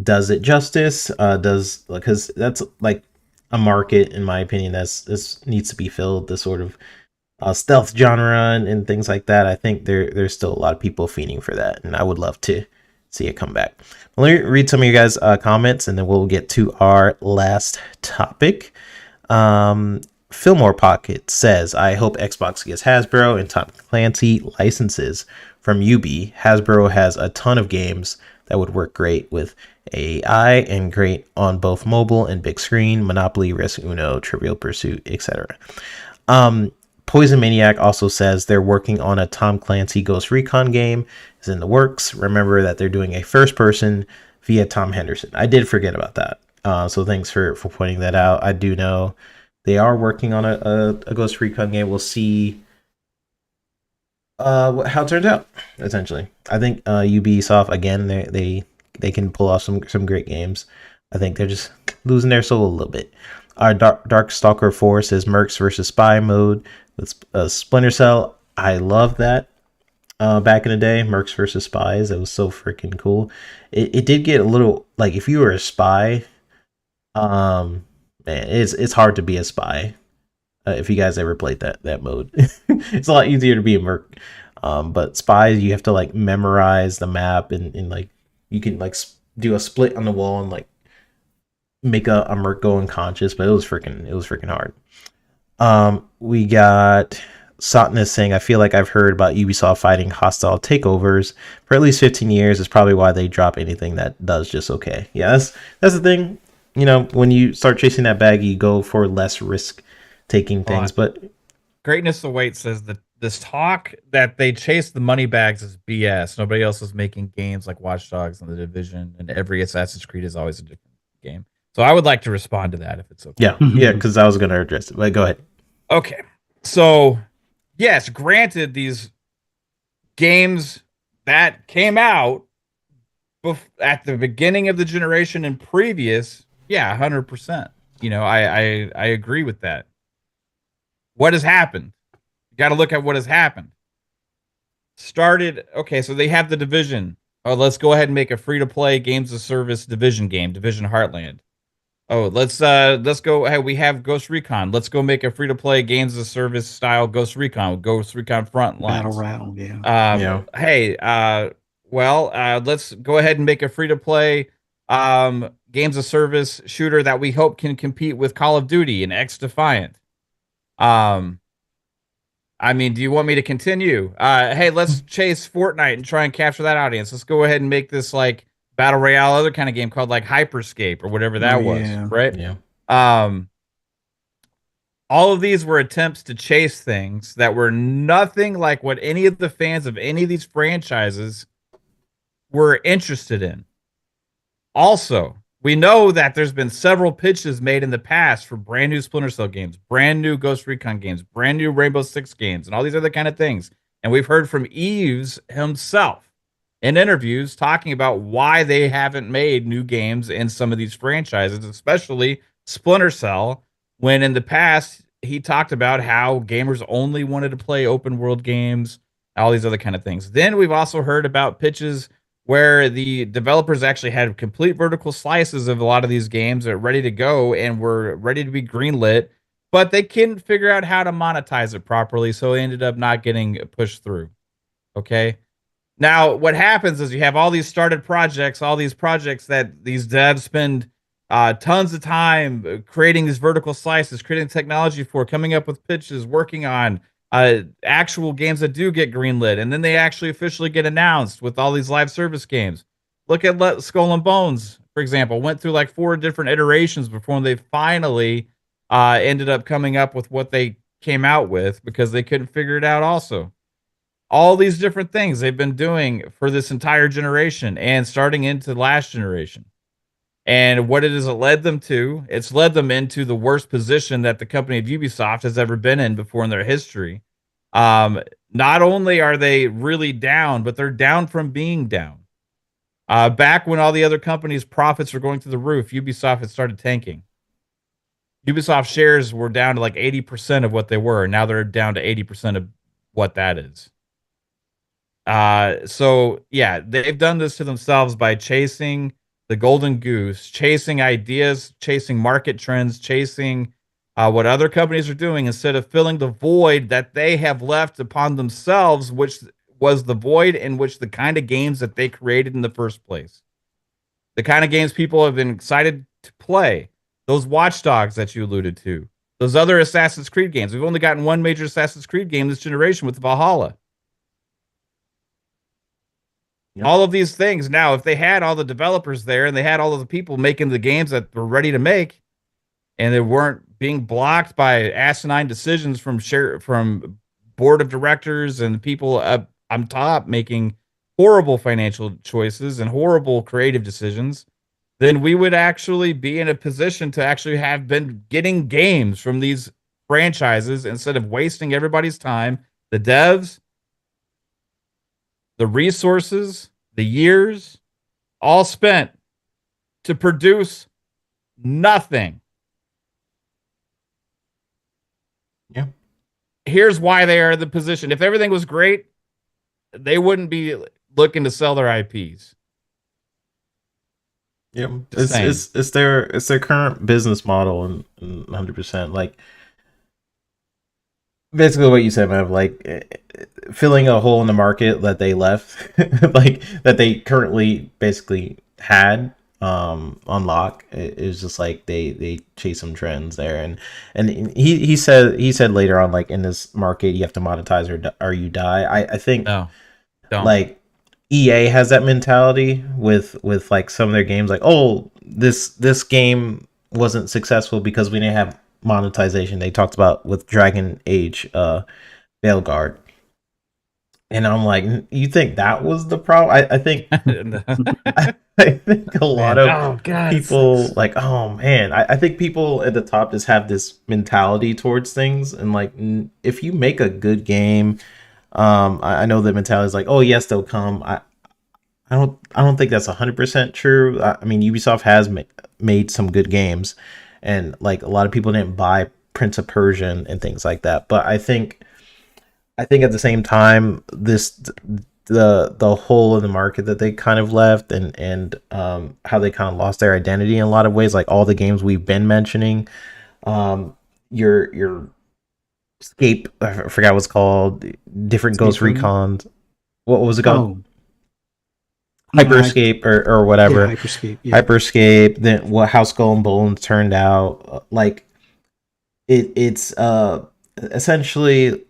does it justice, because that's like a market, in my opinion, this needs to be filled, the sort of stealth genre and things like that. I think there's still a lot of people fiending for that, and I would love to see it come back. Let me read some of you guys comments, and then we'll get to our last topic. Fillmore Pocket says, I hope Xbox gets Hasbro and Tom Clancy licenses from Ubi. Hasbro has a ton of games that would work great with AI and great on both mobile and big screen. Monopoly, Risk Uno, Trivial Pursuit, etc. Poison Maniac also says they're working on a Tom Clancy Ghost Recon game. Is in the works. Remember that they're doing a first person via Tom Henderson. I did forget about that. So thanks for pointing that out. I do know they are working on a Ghost Recon game. We'll see how it turns out. Essentially, I think Ubisoft again. They can pull off some great games. I think they're just losing their soul a little bit. Our Darkstalker 4 says Mercs versus Spy mode with Splinter Cell. I love that. Back in the day, Mercs versus Spies. That was so freaking cool. It did get a little like if you were a spy, man, it's hard to be a spy. If you guys ever played that mode, it's a lot easier to be a merc. But spies, you have to like memorize the map and like you can like do a split on the wall and like make a merc go unconscious. But it was freaking hard. We got Satnus saying, I feel like I've heard about Ubisoft fighting hostile takeovers for at least 15 years. It's probably why they drop anything that does just okay. Yeah, that's the thing. You know, when you start chasing that bag, you go for less risk taking things. But Greatness Awaits says that this talk that they chase the money bags is BS. Nobody else is making games like Watch Dogs and The Division, and every Assassin's Creed is always a different game. So I would like to respond to that if it's okay. Yeah, because I was going to address it. But go ahead. Okay. So, yes, granted, these games that came out at the beginning of the generation and previous, yeah, 100%. You know, I agree with that. What has happened? You got to look at what has happened. Okay, so they have the Division. Oh, let's go ahead and make a free-to-play games of service Division game, Division Heartland. Oh, let's go. Hey, we have Ghost Recon. Let's go make a free to play games of service style Ghost Recon Frontlines. Battle Royale, yeah. Hey, let's go ahead and make a free to play games of service shooter that we hope can compete with Call of Duty and X Defiant. I mean, do you want me to continue? Hey, let's chase Fortnite and try and capture that audience. Let's go ahead and make this like Battle Royale, other kind of game called like Hyperscape or whatever that was, right? Yeah. All of these were attempts to chase things that were nothing like what any of the fans of any of these franchises were interested in. Also, we know that there's been several pitches made in the past for brand new Splinter Cell games, brand new Ghost Recon games, brand new Rainbow Six games, and all these other kind of things. And we've heard from Eves himself in interviews talking about why they haven't made new games in some of these franchises, especially Splinter Cell, when in the past he talked about how gamers only wanted to play open world games, all these other kind of things. Then we've also heard about pitches where the developers actually had complete vertical slices of a lot of these games that are ready to go and were ready to be greenlit, but they couldn't figure out how to monetize it properly, so they ended up not getting pushed through. Okay? Now, what happens is you have all these started projects, all these projects that these devs spend tons of time creating these vertical slices, creating technology for, coming up with pitches, working on actual games that do get greenlit, and then they actually officially get announced with all these live service games. Look at Skull and Bones, for example, went through like 4 different iterations before they finally ended up coming up with what they came out with because they couldn't figure it out also. All these different things they've been doing for this entire generation and starting into the last generation. And what it has led them to, it's led them into the worst position that the company of Ubisoft has ever been in before in their history. Not only are they really down, but they're down from being down. Back when all the other companies' profits were going through the roof, Ubisoft had started tanking. Ubisoft shares were down to like 80% of what they were. Now they're down to 80% of what that is. So yeah, they've done this to themselves by chasing the golden goose, chasing ideas, chasing market trends, chasing what other companies are doing instead of filling the void that they have left upon themselves, which was the void in which the kind of games that they created in the first place. The kind of games people have been excited to play. Those Watch Dogs that you alluded to. Those other Assassin's Creed games. We've only gotten one major Assassin's Creed game this generation with Valhalla. Yep. All of these things. Now, if they had all the developers there and they had all of the people making the games that were ready to make, and they weren't being blocked by asinine decisions from board of directors and people up on top making horrible financial choices and horrible creative decisions, then we would actually be in a position to actually have been getting games from these franchises instead of wasting everybody's time, the devs, the resources, the years, all spent to produce nothing. Yeah. Here's why they are in the position. If everything was great, they wouldn't be looking to sell their IPs. Yeah, it's their current business model, and 100%. Like, basically what you said, man, like filling a hole in the market that they left, like that they currently basically had on lock. It's just like they chase some trends there, and he said later on, like, in this market you have to monetize or you die. I think No, don't. like EA has that mentality with like some of their games, like, oh, this game wasn't successful because we didn't have monetization. They talked about with Dragon Age Veilguard. And I'm like, you think that was the problem? I think I think a lot of people like, oh man, I think people at the top just have this mentality towards things, and like, if you make a good game, I know the mentality is like, oh yes, they'll come. I don't think that's 100% true. I mean, Ubisoft has made some good games, and like a lot of people didn't buy Prince of Persia and things like that. But I think at the same time, the hole in the market that they kind of left, and how they kind of lost their identity in a lot of ways, like all the games we've been mentioning, your Escape, I forgot what's called, different Ghost Recons. What was it called? Hyperscape or whatever. Yeah, Hyperscape. Yeah. Hyperscape. Then how Skull and Bones turned out. Like it's essentially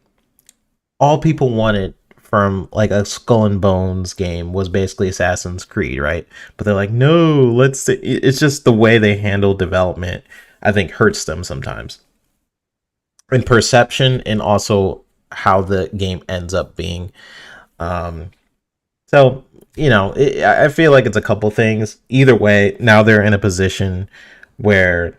all people wanted from like a Skull and Bones game was basically Assassin's Creed, right? But they're like, no, it's just the way they handle development, I think, hurts them sometimes. In perception, and also how the game ends up being. So, I feel like it's a couple things. Either way, now they're in a position where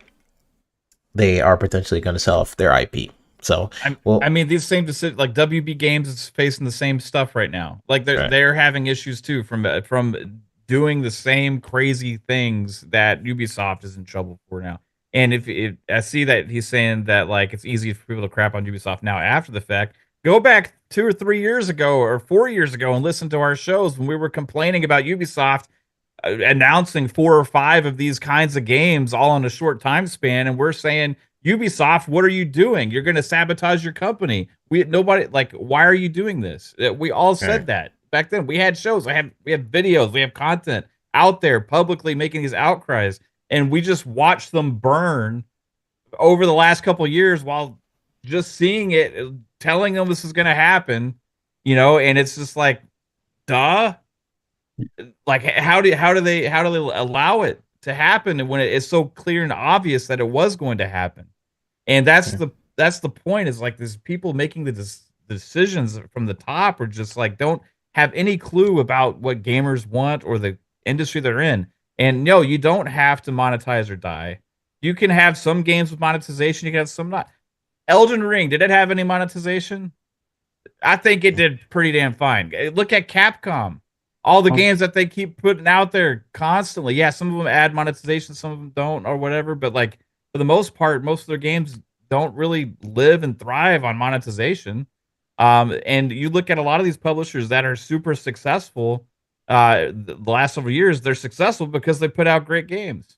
they are potentially going to sell off their IP. So, I mean, these same decisions, like WB Games is facing the same stuff right now. Like they're having issues too from doing the same crazy things that Ubisoft is in trouble for now. And if I see that he's saying that like it's easy for people to crap on Ubisoft now after the fact, go back 2 or 3 years ago or 4 years ago and listen to our shows when we were complaining about Ubisoft announcing 4 or 5 of these kinds of games all in a short time span, and we're saying, Ubisoft, what are you doing? You're going to sabotage your company. Nobody, like, why are you doing this? We all said that back then. We had shows, we have videos, we have content out there publicly making these outcries, and we just watched them burn over the last couple of years while just seeing it, telling them this is going to happen, and it's just like, duh. Like, how do they allow it to happen when it is so clear and obvious that it was going to happen? And that's the point, is like these people making the decisions from the top are just like don't have any clue about what gamers want or the industry they're in. And no, you don't have to monetize or die. You can have some games with monetization, you can have some not. Elden Ring, did it have any monetization? I think it did pretty damn fine. Look at Capcom. All the games that they keep putting out there constantly. Yeah, some of them add monetization, some of them don't, or whatever. But like for the most part, most of their games don't really live and thrive on monetization. And you look at a lot of these publishers that are super successful. The last several years, they're successful because they put out great games.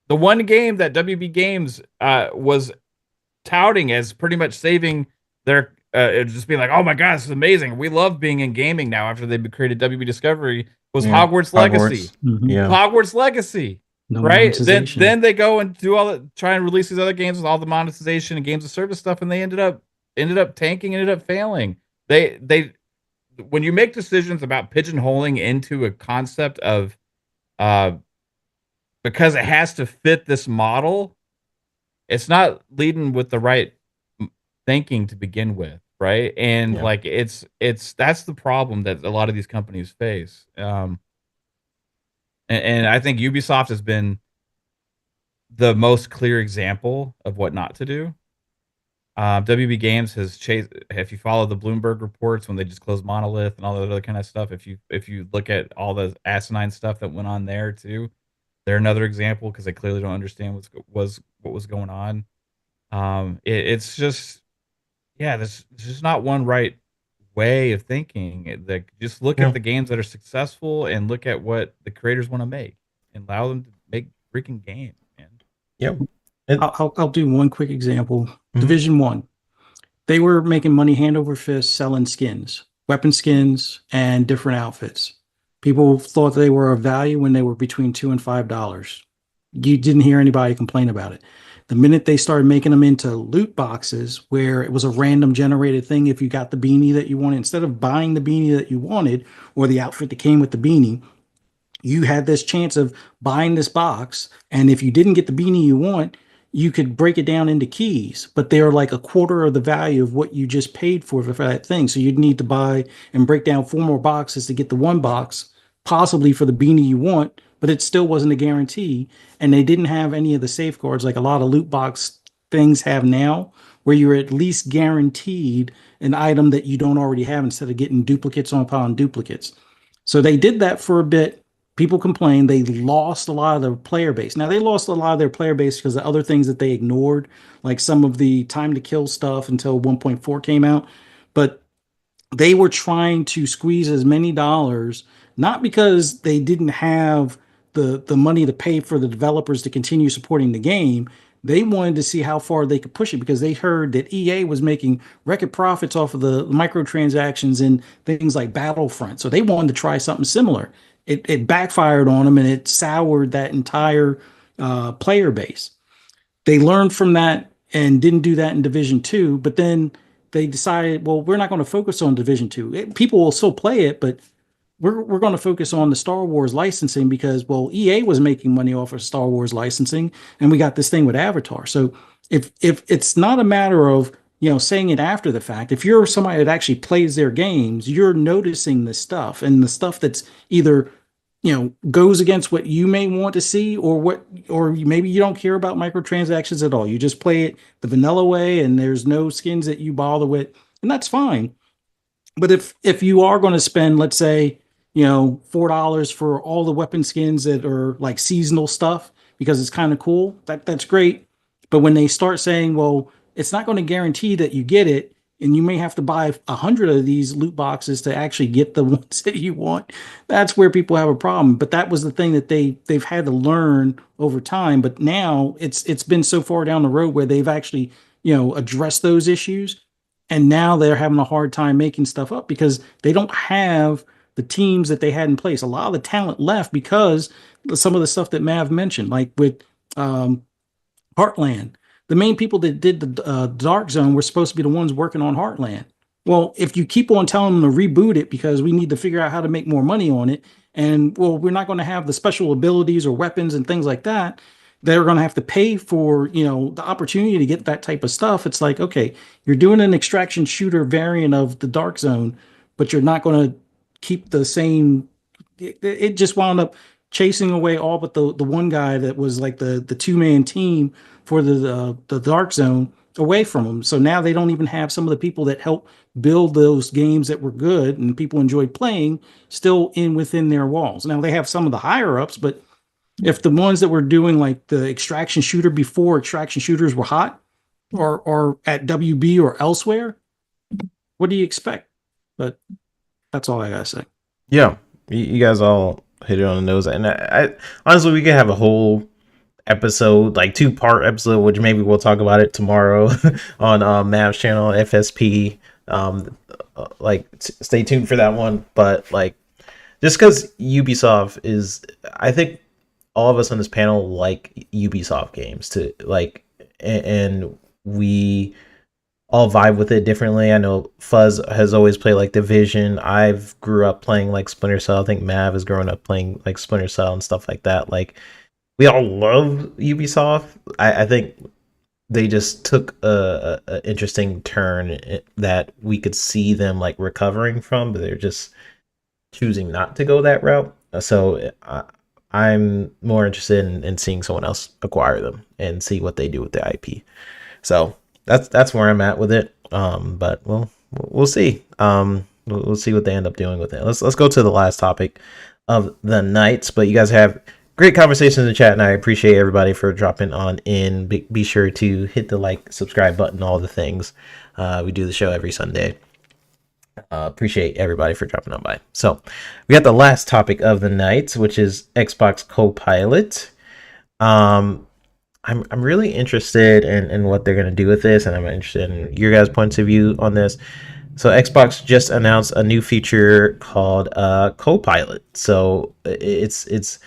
The one game that WB Games was touting as pretty much saving their just being like, oh my god, this is amazing, we love being in gaming now after they created WB Discovery, was Hogwarts Legacy. Yeah. Hogwarts Legacy. No right? Then monetization. they go and do all the try and release these other games with all the monetization and games of service stuff, and they ended up tanking, ended up failing. They when you make decisions about pigeonholing into a concept of uh because it has to fit this model, it's not leading with the right thinking to begin with, right? And Yeah. like it's that's the problem that a lot of these companies face. And I think Ubisoft has been the most clear example of what not to do. WB Games has chased. If you follow the Bloomberg reports when they just closed Monolith and all that other kind of stuff, if you look at all the asinine stuff that went on there too, they're another example because they clearly don't understand what was going on. It's just yeah, there's just not one right way of thinking. Like just look at Yeah. the games that are successful and look at what the creators want to make and allow them to make freaking games, man. Yep. It, I'll do one quick example. mhm. Division One. They were making money hand over fist selling skins, weapon skins, and different outfits. People thought they were of value when they were between $2 and $5. You didn't hear anybody complain about it. The minute they started making them into loot boxes, where it was a random generated thing, if you got the beanie that you wanted, instead of buying the beanie that you wanted or the outfit that came with the beanie, you had this chance of buying this box. And if you didn't get the beanie you want, you could break it down into keys, but they're like a quarter of the value of what you just paid for that thing. So you'd need to buy and break down four more boxes to get the one box, possibly for the beanie you want, but it still wasn't a guarantee. And they didn't have any of the safeguards like a lot of loot box things have now, where you're at least guaranteed an item that you don't already have instead of getting duplicates upon duplicates. So they did that for a bit. People complained they lost a lot of their player base. Now they lost a lot of their player base because of other things that they ignored, like some of the time to kill stuff until 1.4 came out. But they were trying to squeeze as many dollars, not because they didn't have the money to pay for the developers to continue supporting the game. They wanted to see how far they could push it because they heard that EA was making record profits off of the microtransactions and things like Battlefront. So they wanted to try something similar. It backfired on them and it soured that entire player base. They learned from that and didn't do that in Division Two, but then they decided, well, we're not going to focus on Division Two. People will still play it, but we're going to focus on the Star Wars licensing because, well, EA was making money off of Star Wars licensing, and we got this thing with Avatar. So if it's not a matter of saying it after the fact, if you're somebody that actually plays their games, you're noticing the stuff and the stuff that's either goes against what you may want to see or maybe you don't care about microtransactions at all. You just play it the vanilla way and there's no skins that you bother with, and that's fine. But if you are going to spend, let's say, $4 for all the weapon skins that are like seasonal stuff because it's kind of cool, that's great. But when they start saying, well, it's not going to guarantee that you get it, and you may have to buy 100 of these loot boxes to actually get the ones that you want, that's where people have a problem. But that was the thing that they've had to learn over time. But now it's been so far down the road where they've actually addressed those issues, and now they're having a hard time making stuff up because they don't have the teams that they had in place. A lot of the talent left because some of the stuff that Mav mentioned, like with um, Heartland. The main people that did the Dark Zone were supposed to be the ones working on Heartland. Well, if you keep on telling them to reboot it because we need to figure out how to make more money on it, and well, we're not going to have the special abilities or weapons and things like that, they're going to have to pay for the opportunity to get that type of stuff. It's like, okay, you're doing an extraction shooter variant of the Dark Zone, but you're not going to keep the same. It just wound up chasing away all but the one guy that was like the two-man team for the Dark Zone away from them. So now they don't even have some of the people that helped build those games that were good and people enjoyed playing still in within their walls. Now they have some of the higher ups, but if the ones that were doing like the extraction shooter before extraction shooters were hot or at WB or elsewhere, what do you expect? But that's all I gotta say. Yeah, you guys all hit it on the nose, and I honestly, we could have a whole episode, like 2-part episode, which maybe we'll talk about it tomorrow on Mav's channel, FSP. Stay tuned for that one. But like, just because Ubisoft is, I think all of us on this panel like Ubisoft games to like, and we all vibe with it differently. I know Fuzz has always played like Division. I've grew up playing like Splinter Cell. I think Mav has grown up playing like Splinter Cell and stuff like that. Like we all love Ubisoft. I think they just took a interesting turn that we could see them like recovering from, but they're just choosing not to go that route. So I'm more interested in seeing someone else acquire them and see what they do with the IP. So that's where I'm at with it. But we'll see. We'll see what they end up doing with it. Let's go to the last topic of the night. But you guys have great conversations in the chat, and I appreciate everybody for dropping on in. Be sure to hit the like, subscribe button, all the things. We do the show every Sunday. Appreciate everybody for dropping on by. So we got the last topic of the night, which is Xbox Copilot. I'm really interested in what they're going to do with this, and I'm interested in your guys' points of view on this. So Xbox just announced a new feature called Copilot. So it's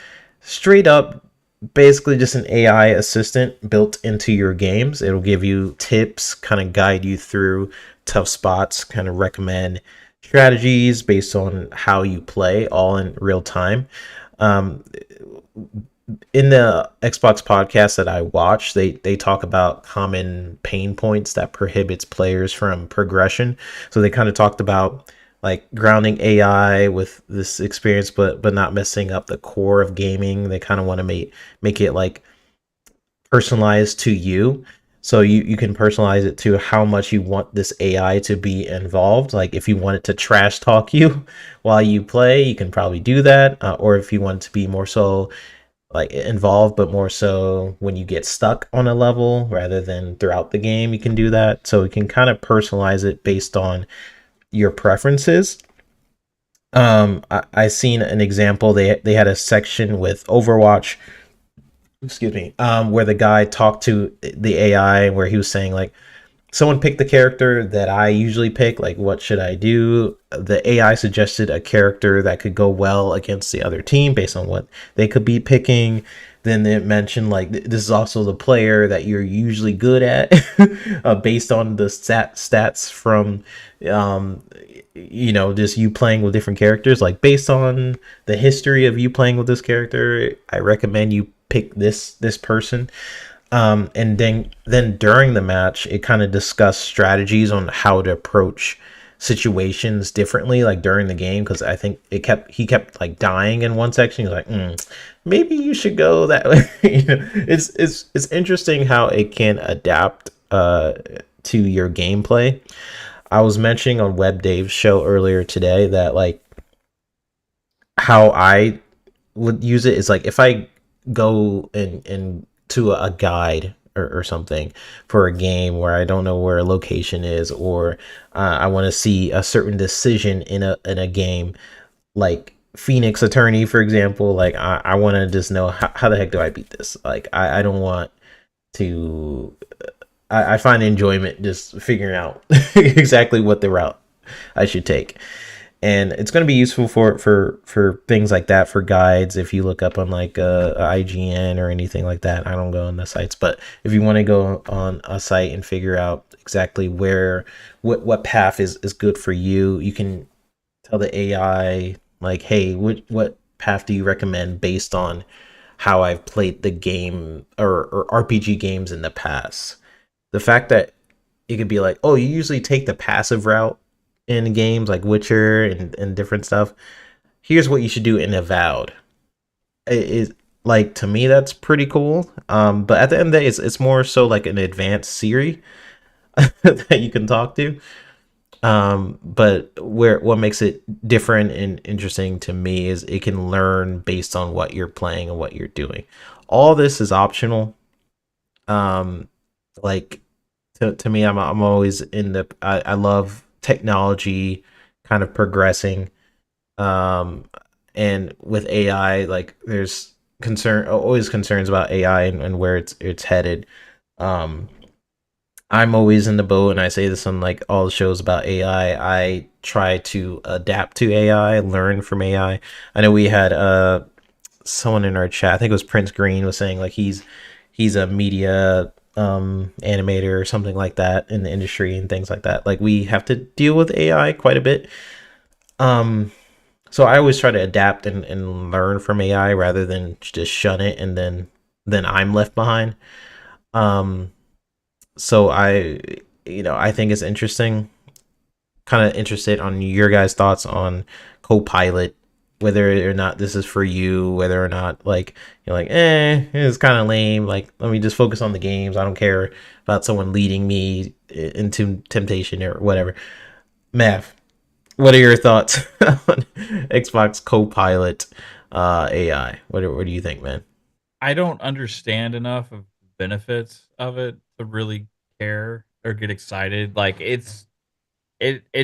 straight up basically just an AI assistant built into your games. It'll give you tips, kind of guide you through tough spots, kind of recommend strategies based on how you play, all in real time. In the Xbox podcast that I watch, they talk about common pain points that prohibits players from progression. So they kind of talked about like grounding AI with this experience, but not messing up the core of gaming. They kind of want to make it like personalized to you. So you can personalize it to how much you want this AI to be involved. Like if you want it to trash talk you while you play, you can probably do that. Or if you want it to be more so like involved, but more so when you get stuck on a level rather than throughout the game, you can do that. So you can kind of personalize it based on your preferences. I seen an example. They had a section with Overwatch, excuse me, where the guy talked to the AI where he was saying like, someone picked the character that I usually pick, like what should I do? The AI suggested a character that could go well against the other team based on what they could be picking. Then it mentioned like this is also the player that you're usually good at based on the stats from just you playing with different characters. Like based on the history of you playing with this character, I recommend you pick this person. And then during the match, it kind of discussed strategies on how to approach situations differently, like during the game, because I think he kept like dying in one section. He's like, maybe you should go that way. It's interesting how it can adapt to your gameplay. I was mentioning on Web Dave's show earlier today that like how I would use it is like if I go and to a guide or something for a game where I don't know where a location is, or I want to see a certain decision in a game, like Phoenix Attorney, for example. Like I want to just know how the heck do I beat this? Like I don't want to. I find enjoyment just figuring out exactly what the route I should take. And it's going to be useful for things like that, for guides. If you look up on like a IGN or anything like that, I don't go on the sites, but if you want to go on a site and figure out exactly what path is good for you, you can tell the AI like, hey, what path do you recommend based on how I've played the game or RPG games in the past. The fact that it could be like, oh, you usually take the passive route in games like Witcher and different stuff. Here's what you should do in Avowed. It like, to me, that's pretty cool. But at the end of the day, it's more so like an advanced Siri that you can talk to. But what makes it different and interesting to me is it can learn based on what you're playing and what you're doing. All this is optional. Like to me, I'm always I love technology kind of progressing. And with AI, like there's always concerns about AI and where it's headed. I'm always in the boat, and I say this on like all the shows about AI. I try to adapt to AI, learn from AI. I know we had someone in our chat, I think it was Prince Green, was saying like he's a media animator or something like that in the industry and things like that. Like we have to deal with AI quite a bit. Um, so I always try to adapt and learn from AI rather than just shun it and then I'm left behind. Um, so I think it's interesting. Kind of interested on your guys' thoughts on Copilot, whether or not this is for you, whether or not like you're like, it's kind of lame. Like, let me just focus on the games. I don't care about someone leading me into temptation or whatever. Mav, what are your thoughts on Xbox Copilot AI? What do you think, man? I don't understand enough of the benefits of it to really care or get excited. Like it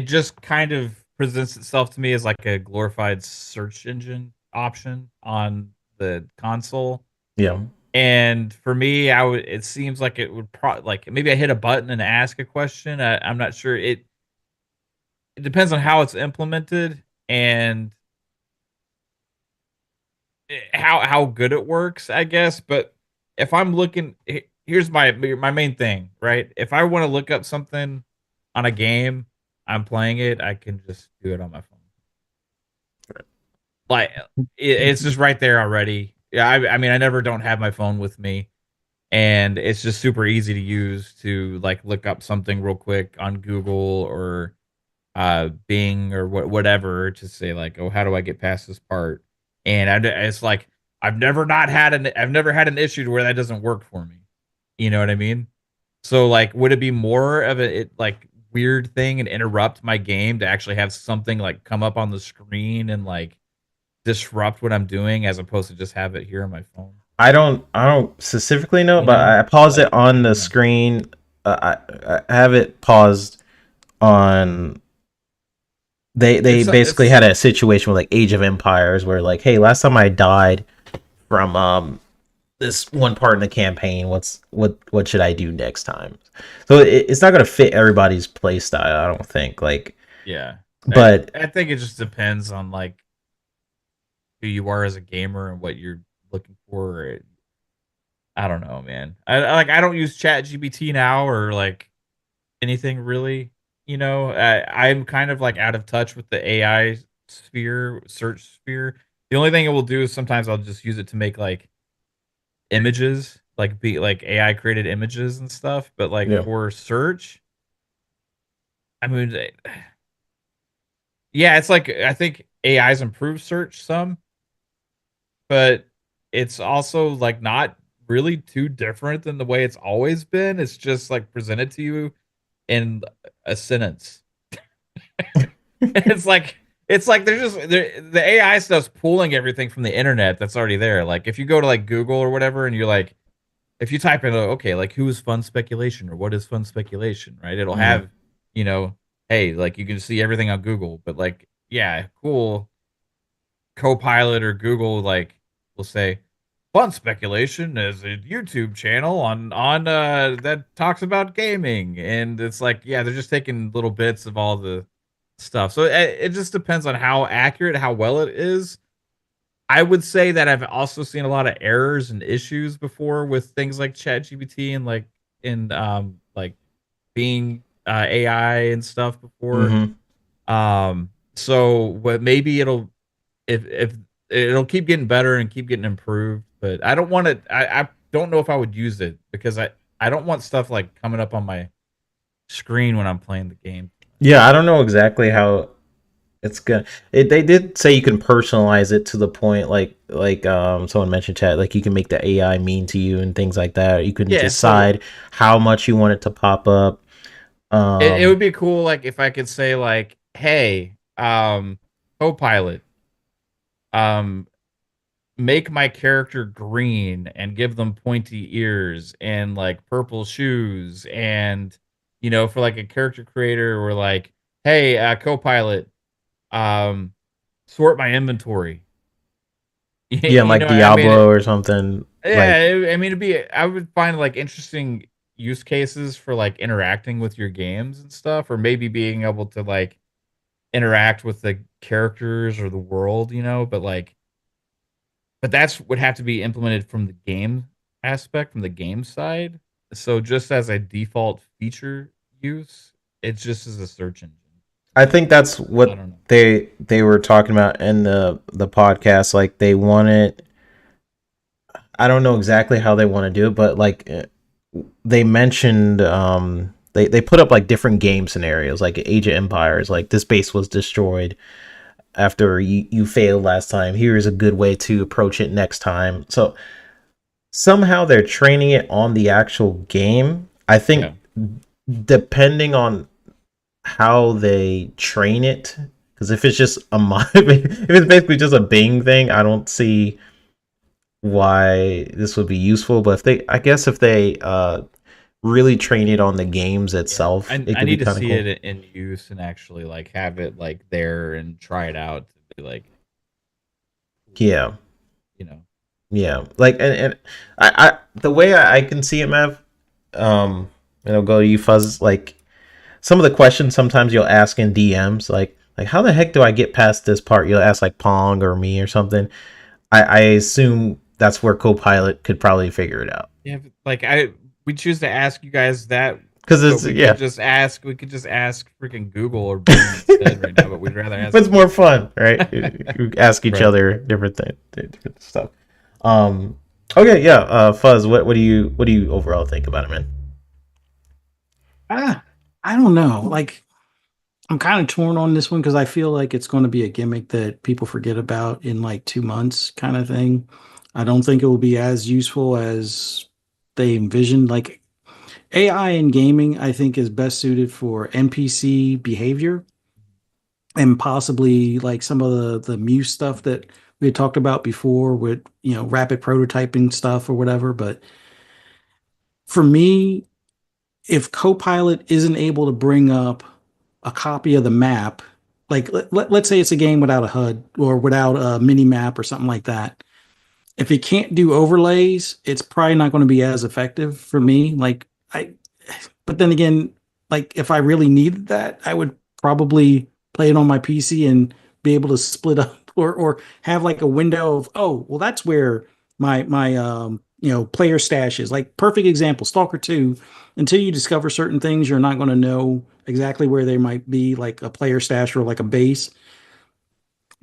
just kind of presents itself to me as like a glorified search engine option on the console. Yeah. And for me, I would it seems like it would like maybe I hit a button and ask a question. I'm not sure. It depends on how it's implemented and how good it works, I guess. But if I'm looking, here's my main thing, right? If I want to look up something on a game, I'm playing it, I can just do it on my phone. Like it's just right there already. Yeah, I mean, I never don't have my phone with me, and it's just super easy to use to like look up something real quick on Google or Bing or whatever to say like, oh, how do I get past this part? And it's like I've never had an issue to where that doesn't work for me. You know what I mean? So like, would it be more of like weird thing and interrupt my game to actually have something like come up on the screen and like disrupt what I'm doing as opposed to just have it here on my phone? I don't specifically know, You but know, I pause like it on I the don't know. screen. I have it paused on. They basically It's had a situation with like Age of Empires where like, hey, last time I died from this one part in the campaign, what should I do next time? So it's not gonna fit everybody's play style, I don't think. Like, yeah. but I think it just depends on like who you are as a gamer and what you're looking for. I don't know, man. I don't use Chat GBT now or like anything really. You know, I'm kind of like out of touch with the AI sphere, search sphere. The only thing it will do is sometimes I'll just use it to make like images, like be like AI created images and stuff. But like yeah, for search, I mean, yeah, it's like I think AI's improved search some, but it's also like not really too different than the way it's always been. It's just like presented to you in a sentence. It's like the AI stuff's pulling everything from the internet that's already there. Like if you go to like Google or whatever and you're like if you type in okay, like who is fun speculation or what is fun speculation, right? It'll mm-hmm. have, you know, hey, like you can see everything on Google, but like yeah, cool. Copilot or Google like will say fun speculation is a YouTube channel on that talks about gaming, and it's like yeah, they're just taking little bits of all the stuff. So it just depends on how accurate, how well it is. I would say that I've also seen a lot of errors and issues before with things like ChatGPT and like being AI and stuff before. Mm-hmm. So what maybe if it'll keep getting better and keep getting improved, but I don't want it. I don't know if I would use it because I don't want stuff like coming up on my screen when I'm playing the game. Yeah, I don't know exactly how it's gonna. They did say you can personalize it to the point like someone mentioned chat, like you can make the AI mean to you and things like that. You can Yeah, so decide how much you want it to pop up. it Um, would be cool like if I could say like, hey, Copilot, um, make my character green and give them pointy ears and like purple shoes and for like a character creator or like, hey, Copilot, um, sort my inventory. yeah, You like know, I mean, Diablo or something. yeah, Like, I mean, I would find like interesting use cases for like interacting with your games and stuff, or maybe being able to like interact with the characters or the world, but like but that's would have to be implemented from the game aspect, from the game side. So just as a default feature use, it just is a search engine. I think that's I what don't know. they were talking about in the podcast. Like they wanted, I don't know exactly how they want to do it, but like they mentioned they put up like different game scenarios, like Age of Empires, like this base was destroyed after you failed last time. Here is a good way to approach it next time. So somehow they're training it on the actual game. I think Yeah. depending on how they train it, because if it's just a if it's basically just a Bing thing, I don't see why this would be useful. But if they, I guess if they really train it on the games Yeah. itself, it I could be need to kind of see cool. it in use and actually like have it like there and try it out to be like, Yeah, you know. yeah. Like and I the way I can see it, Mav, and I'll go to you, Fuzz. Like some of the questions sometimes you'll ask in DMs, like how the heck do I get past this part? You'll ask like Pong or me or something. I assume that's where Copilot could probably figure it out. Yeah, like we choose to ask you guys that, Because but it's yeah, we could just ask freaking Google or Bing instead right now, but we'd rather ask but it's more fun, right? you. You ask each Right. other different things, different stuff. Um, okay, yeah. Fuzz, what do you overall think about it, man? Ah, I don't know. Like, I'm kind of torn on this one because I feel like it's going to be a gimmick that people forget about in like 2 months, kind of thing. I don't think it will be as useful as they envisioned. Like, AI in gaming, I think, is best suited for NPC behavior and possibly like some of the Muse stuff that we had talked about before with, rapid prototyping stuff or whatever. But for me, if Copilot isn't able to bring up a copy of the map, like let's say it's a game without a HUD or without a mini map or something like that. If it can't do overlays, it's probably not going to be as effective for me. But then again, like if I really needed that, I would probably play it on my PC and be able to split up or have like a window of, oh, well, that's where my player stash is. Like perfect example, Stalker 2, until you discover certain things, you're not going to know exactly where they might be, like a player stash or like a base,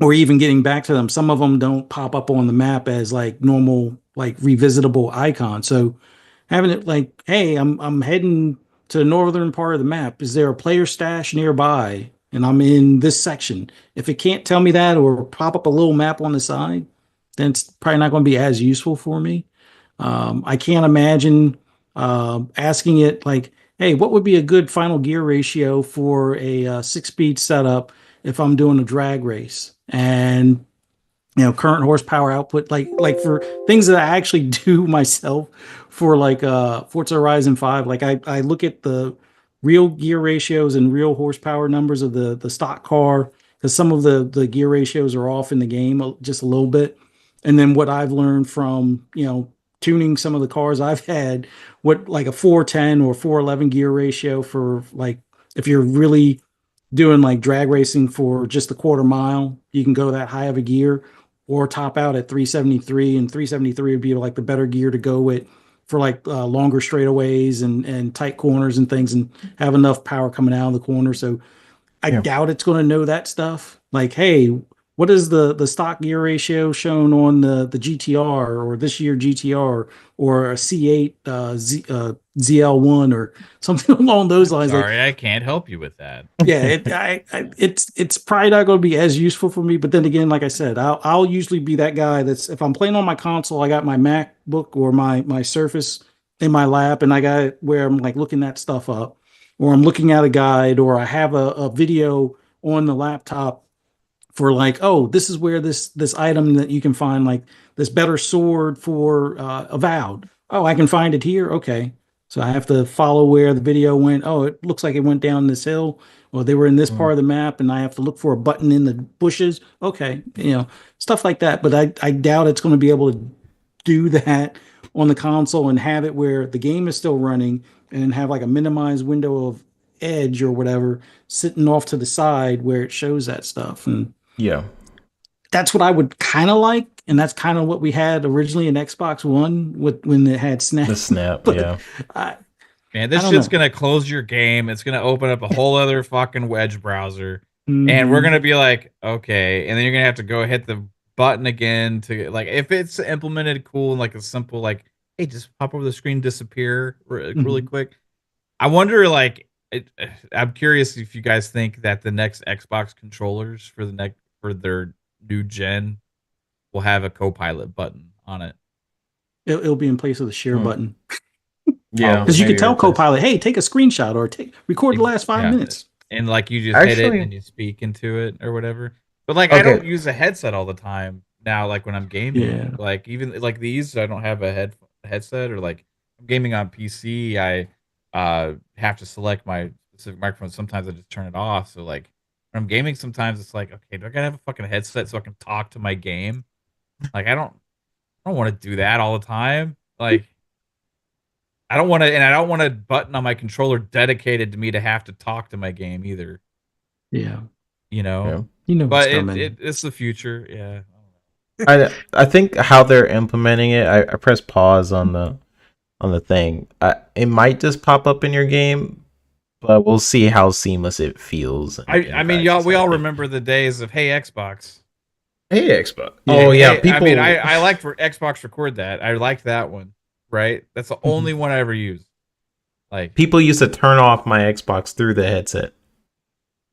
or even getting back to them. Some of them don't pop up on the map as like normal, like revisitable icons. So having it like, hey, I'm heading to the northern part of the map. Is there a player stash nearby? And I'm in this section. If it can't tell me that or pop up a little map on the side, then it's probably not going to be as useful for me. I can't imagine asking it like, hey, what would be a good final gear ratio for a 6-speed setup if I'm doing a drag race? And current horsepower output, like for things that I actually do myself for like Forza Horizon 5. Like I look at the real gear ratios and real horsepower numbers of the stock car, because some of the gear ratios are off in the game just a little bit. And then what I've learned from tuning some of the cars I've had, what like a 410 or 411 gear ratio for, like, if you're really doing like drag racing for just the quarter mile, you can go that high of a gear or top out at 373. And 373 would be like the better gear to go with for like longer straightaways and tight corners and things, and have enough power coming out of the corner. So I Yeah. doubt it's going to know that stuff. Like, hey, what is the stock gear ratio shown on the GTR or this year GTR or a C8 ZL1 or something along those I'm lines? Like, sorry, I can't help you with that. yeah, it's probably not going to be as useful for me. But then again, like I said, I'll usually be that guy that's, if I'm playing on my console, I got my MacBook or my Surface in my lap, and I got it where I'm like looking that stuff up, or I'm looking at a guide, or I have a video on the laptop for like, oh, this is where this item that you can find, like this better sword for Avowed. Oh, I can find it here. Okay, so I have to follow where the video went. Oh, it looks like it went down this hill, or they were in this Mm, part of the map, and I have to look for a button in the bushes. Okay, stuff like that. But I doubt it's going to be able to do that on the console and have it where the game is still running and have like a minimized window of edge or whatever sitting off to the side where it shows that stuff. And yeah. that's what I would kind of like, and that's kind of what we had originally in Xbox One with when it had Snap. The snap, But yeah. I, Man, I this don't shit's know. gonna close your game. It's gonna open up a whole other fucking wedge browser, and we're Mhm. gonna be like, okay, and then you're gonna have to go hit the button again to like if it's implemented cool and like a simple like, hey, just pop over the screen, disappear really Mhm. quick. I wonder, like, I'm curious if you guys think that the next Xbox controllers for the next for their new gen will have a Copilot button on it. It'll be in place of the share Hmm. button Yeah, Probably. because you could maybe tell replace. Copilot, "Hey, take a screenshot or record the last five Yeah, minutes." and like you just hit it Actually, and you speak into it or whatever. But like I okay. don't use a headset all the time now. Like when I'm gaming, Yeah, like even like these, I don't have a headset or like I'm gaming on PC. I have to select my specific microphone. Sometimes I just turn it off. So like when I'm gaming, sometimes it's like, okay, do I gotta have a fucking headset so I can talk to my game? Like I don't want to do that all the time. Like I don't want to, and I don't want a button on my controller dedicated to me to have to talk to my game either. yeah. You know, Yeah. You know what's but coming. it's the future. Yeah. I think how they're implementing it, I press pause on the thing. It might just pop up in your game, but we'll see how seamless it feels in I mean, y'all, practice, we I all think. remember the days of Hey Xbox. Hey, Xbox. Yeah. Oh yeah, Hey, I mean, people I liked for Xbox record that. I liked that one. Right. That's the only Mhm. one I ever used. Like, people used to turn off my Xbox through the headset.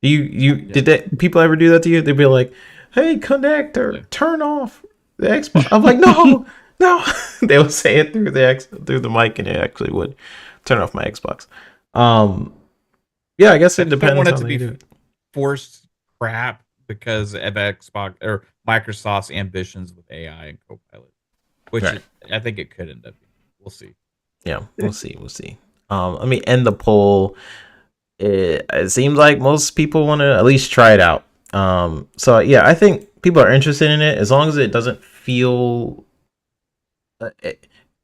You yeah, did that? People ever do that to you? They'd be like, "Hey, connector, yeah. turn off the Xbox." I'm like, "No, no." They would say it through the mic, and it actually would turn off my Xbox. Um, yeah, I guess I it just don't want depends it how to they be do it. forced crap because of Xbox or Microsoft's ambitions with AI and Copilot, which Right. I think it could end up being. We'll see. Yeah, we'll see. We'll see. Let me end the poll. It seems like most people want to at least try it out. So yeah, I think people are interested in it as long as it doesn't feel.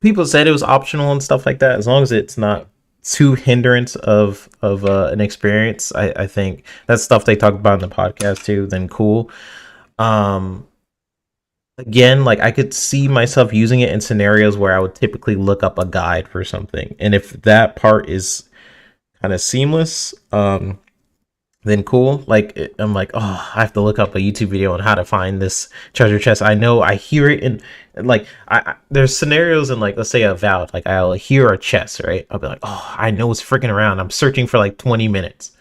People said it was optional and stuff like that. As long as it's Yeah. not too hindrance of an experience, I think that's stuff they talk about in the podcast too. Then cool. Um, Again, like I could see myself using it in scenarios where I would typically look up a guide for something, and if that part is kind of seamless, then cool. Like I'm like, oh, I have to look up a YouTube video on how to find this treasure chest. I know I hear it in like there's scenarios in like let's say a Avowed, like I'll hear a chest, right? I'll be like, oh, I know it's freaking around. I'm searching for like 20 minutes,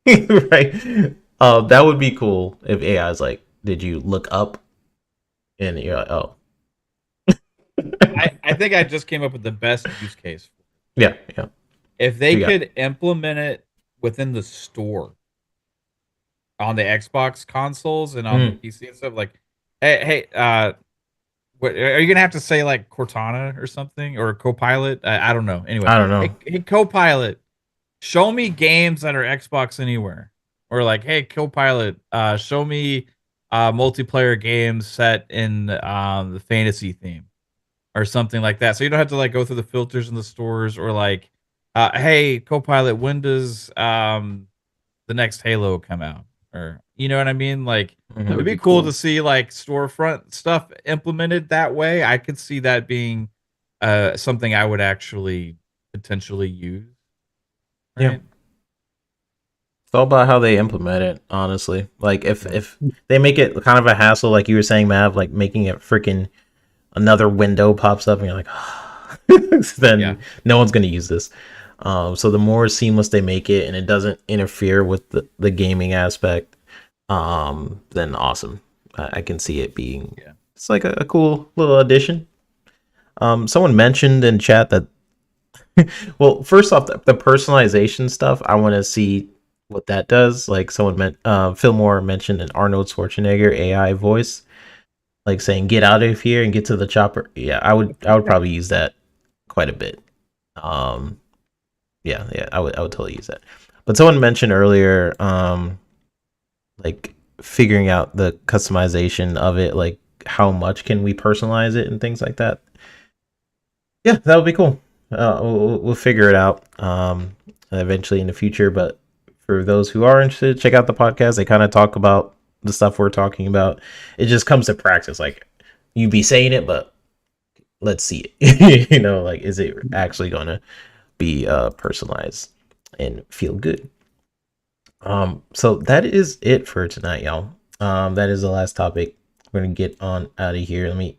right? That would be cool if AI is like, did you look up? And you're like, oh, I think I just came up with the best use case. yeah, yeah. If they You got could implement it within the store on the Xbox consoles and on the mm, PC and stuff, like, hey, what are you gonna have to say like Cortana or something or Copilot? I don't know. Anyway, I don't know. hey, Copilot, show me games that are Xbox Anywhere, or like, hey, Copilot, show me multiplayer games set in the fantasy theme or something like that. So you don't have to like go through the filters in the stores or like, hey, Copilot, when does the next Halo come out? Or you know what I mean? Like That Mhm. it'd would be be cool to cool. see like storefront stuff implemented that way. I could see that being something I would actually potentially use. Yeah. Right? It's all about how they implement it, honestly. Like Yeah. if they make it kind of a hassle, like you were saying, Mav, like making it freaking another window pops up and you're like, Yeah. then no one's gonna use this. So the more seamless they make it and it doesn't interfere with the gaming aspect, then awesome. I can see it being Yeah. it's like a cool little addition. Someone mentioned in chat that well, first off, the personalization stuff, I want to see what that does. Like someone meant, Phil Moore mentioned an Arnold Schwarzenegger AI voice, like saying "Get out of here and get to the chopper." Yeah, I would probably use that quite a bit. Um, yeah, yeah, I would totally use that. But someone mentioned earlier, like figuring out the customization of it, like how much can we personalize it and things like that. Yeah, that would be cool. We'll figure it out eventually in the future. But for those who are interested, check out the podcast. They kind of talk about the stuff we're talking about. It just comes to practice. Like, you be saying it, but let's see it. Like, is it actually gonna be personalized and feel good? So that is it for tonight, y'all. That is the last topic. We're gonna get on out of here. Let me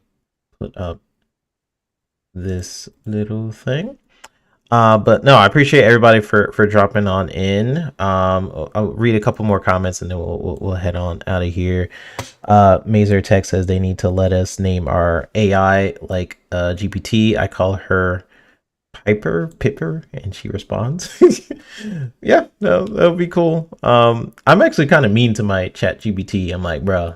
put up this little thing. But no, I appreciate everybody for dropping on in. I'll read a couple more comments and then we'll head on out of here. Mazer Tech says they need to let us name our AI like GPT. I call her Pipper, and she responds. Yeah, no, that would be cool. I'm actually kind of mean to my chat GPT. I'm like, bro,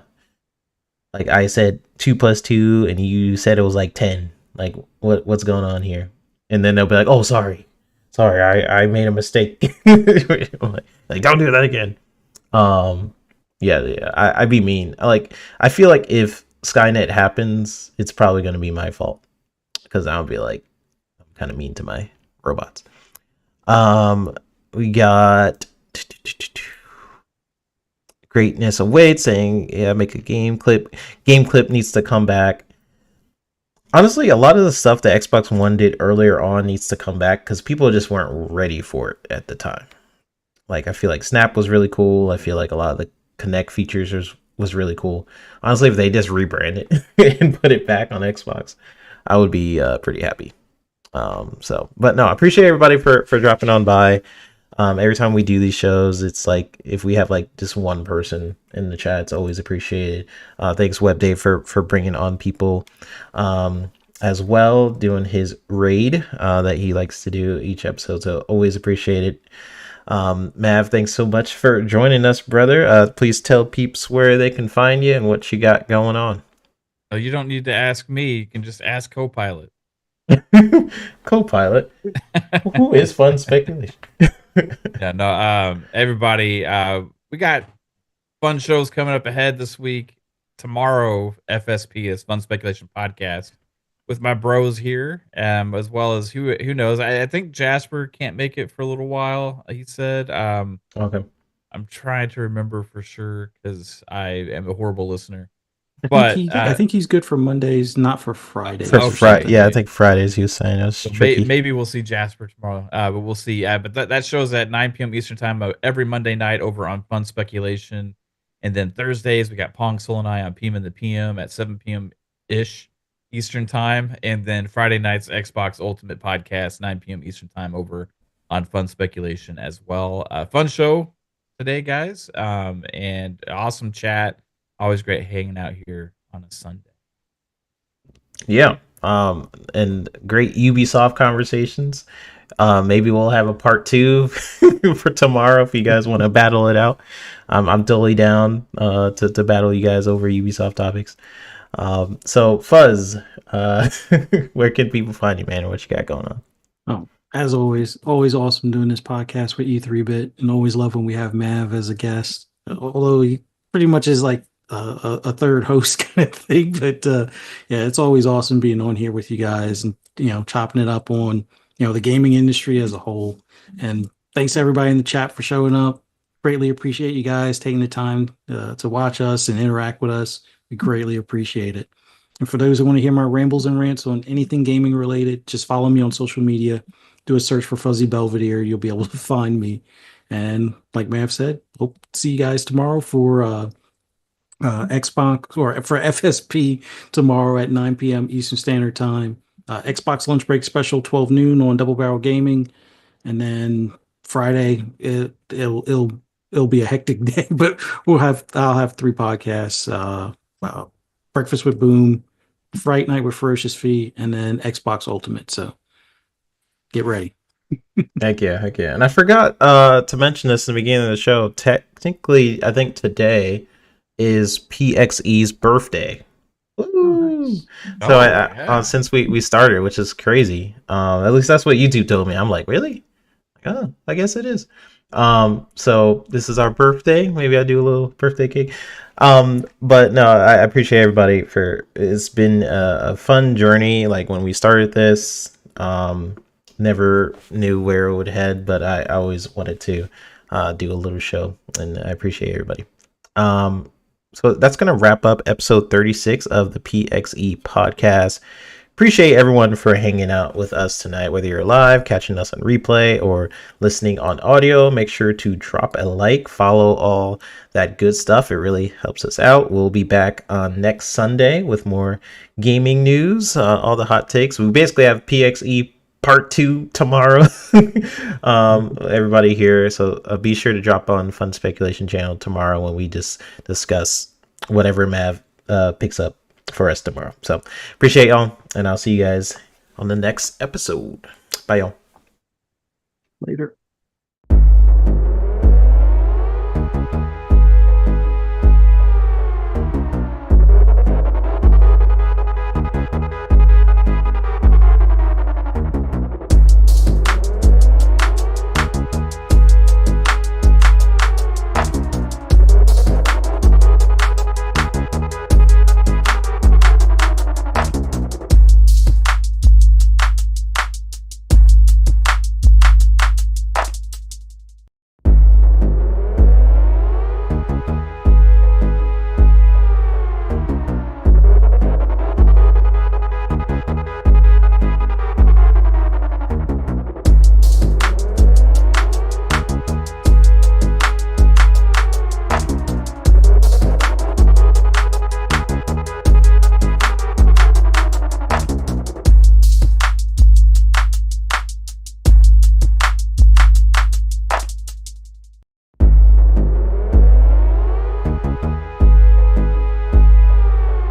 like I said 2 + 2 and you said it was like 10. Like, what's going on here? And then they'll be like, oh, sorry, I made a mistake. like, don't do that again. Yeah, I'd be mean. I feel like if Skynet happens, it's probably going to be my fault because I'll be like, I'm kind of mean to my robots. We got Greatness Awaits saying, yeah, make a game clip. Game clip needs to come back. Honestly, a lot of the stuff that Xbox One did earlier on needs to come back because people just weren't ready for it at the time. Like, I feel like Snap was really cool. I feel like a lot of the Connect features was really cool. Honestly, if they just rebrand it and put it back on Xbox, I would be pretty happy. But no, I appreciate everybody for dropping on by. Every time we do these shows, it's like if we have like just one person in the chat, it's always appreciated. Thanks Web Dave for bringing on people as well, doing his raid that he likes to do each episode. So always appreciate it. Mav, thanks so much for joining us, brother. Please tell peeps where they can find you and what you got going on. Oh, you don't need to ask me. You can just ask Copilot. Copilot, who is Fun Speculation? Yeah, no, everybody, we got fun shows coming up ahead this week. Tomorrow, FSP is Fun Speculation Podcast with my bros here, as well as who knows. I think Jasper can't make it for a little while. He said, Okay. I'm trying to remember for sure because I am a horrible listener. I think he's good for Mondays, not for Fridays. For Friday, yeah, I think Fridays. He was saying it was so tricky. Maybe we'll see Jasper tomorrow, but we'll see. But that show's at 9 p.m. Eastern time every Monday night over on Fun Speculation, and then Thursdays we got Pong Soul and I on PM in the PM at 7 p.m. ish Eastern time, and then Friday nights Xbox Ultimate Podcast 9 p.m. Eastern time over on Fun Speculation as well. Fun show today, guys, and awesome chat. Always great hanging out here on a Sunday. Yeah. And great Ubisoft conversations. Maybe we'll have a part 2 for tomorrow if you guys want to battle it out. I'm totally down to battle you guys over Ubisoft topics. So Fuzz, where can people find you, man, and what you got going on? Oh, as always awesome doing this podcast with E3-Bit, and always love when we have Mav as a guest. Although he pretty much is like a third host kind of thing, but yeah, it's always awesome being on here with you guys and chopping it up on the gaming industry as a whole. And thanks to everybody in the chat for showing up. Greatly appreciate you guys taking the time to watch us and interact with us. We greatly appreciate it. And for those who want to hear my rambles and rants on anything gaming related, just follow me on social media. Do a search for Fuzzy Belvedere. You'll be able to find me. And like Mav said, hope to see you guys tomorrow for Xbox or for FSP tomorrow at 9 p.m. Eastern Standard Time. Xbox lunch break special 12 noon on Double Barrel Gaming, and then Friday it'll be a hectic day, but I'll have 3 podcasts: Breakfast with Boom, Fright Night with Ferocious Fee, and then Xbox Ultimate. So get ready. Heck yeah. And I forgot to mention this in the beginning of the show. Technically, I think today is PXE's birthday. Nice. So since we started, which is crazy. At least that's what YouTube told me. I'm like, really? Oh, I guess it is. So this is our birthday. Maybe I do a little birthday cake. But no, I appreciate everybody it's been a fun journey. Like when we started this, never knew where it would head, but I always wanted to do a little show, and I appreciate everybody. So that's going to wrap up episode 36 of the PXE podcast. Appreciate everyone for hanging out with us tonight, whether you're live, catching us on replay, or listening on audio. Make sure to drop a like, follow, all that good stuff. It really helps us out. We'll be back on next Sunday with more gaming news, all the hot takes. We basically have PXE part 2 tomorrow. Everybody here, so be sure to drop on Fun Speculation channel tomorrow when we just discuss whatever Mav picks up for us tomorrow. So appreciate y'all, and I'll see you guys on the next episode. Bye, y'all. Later.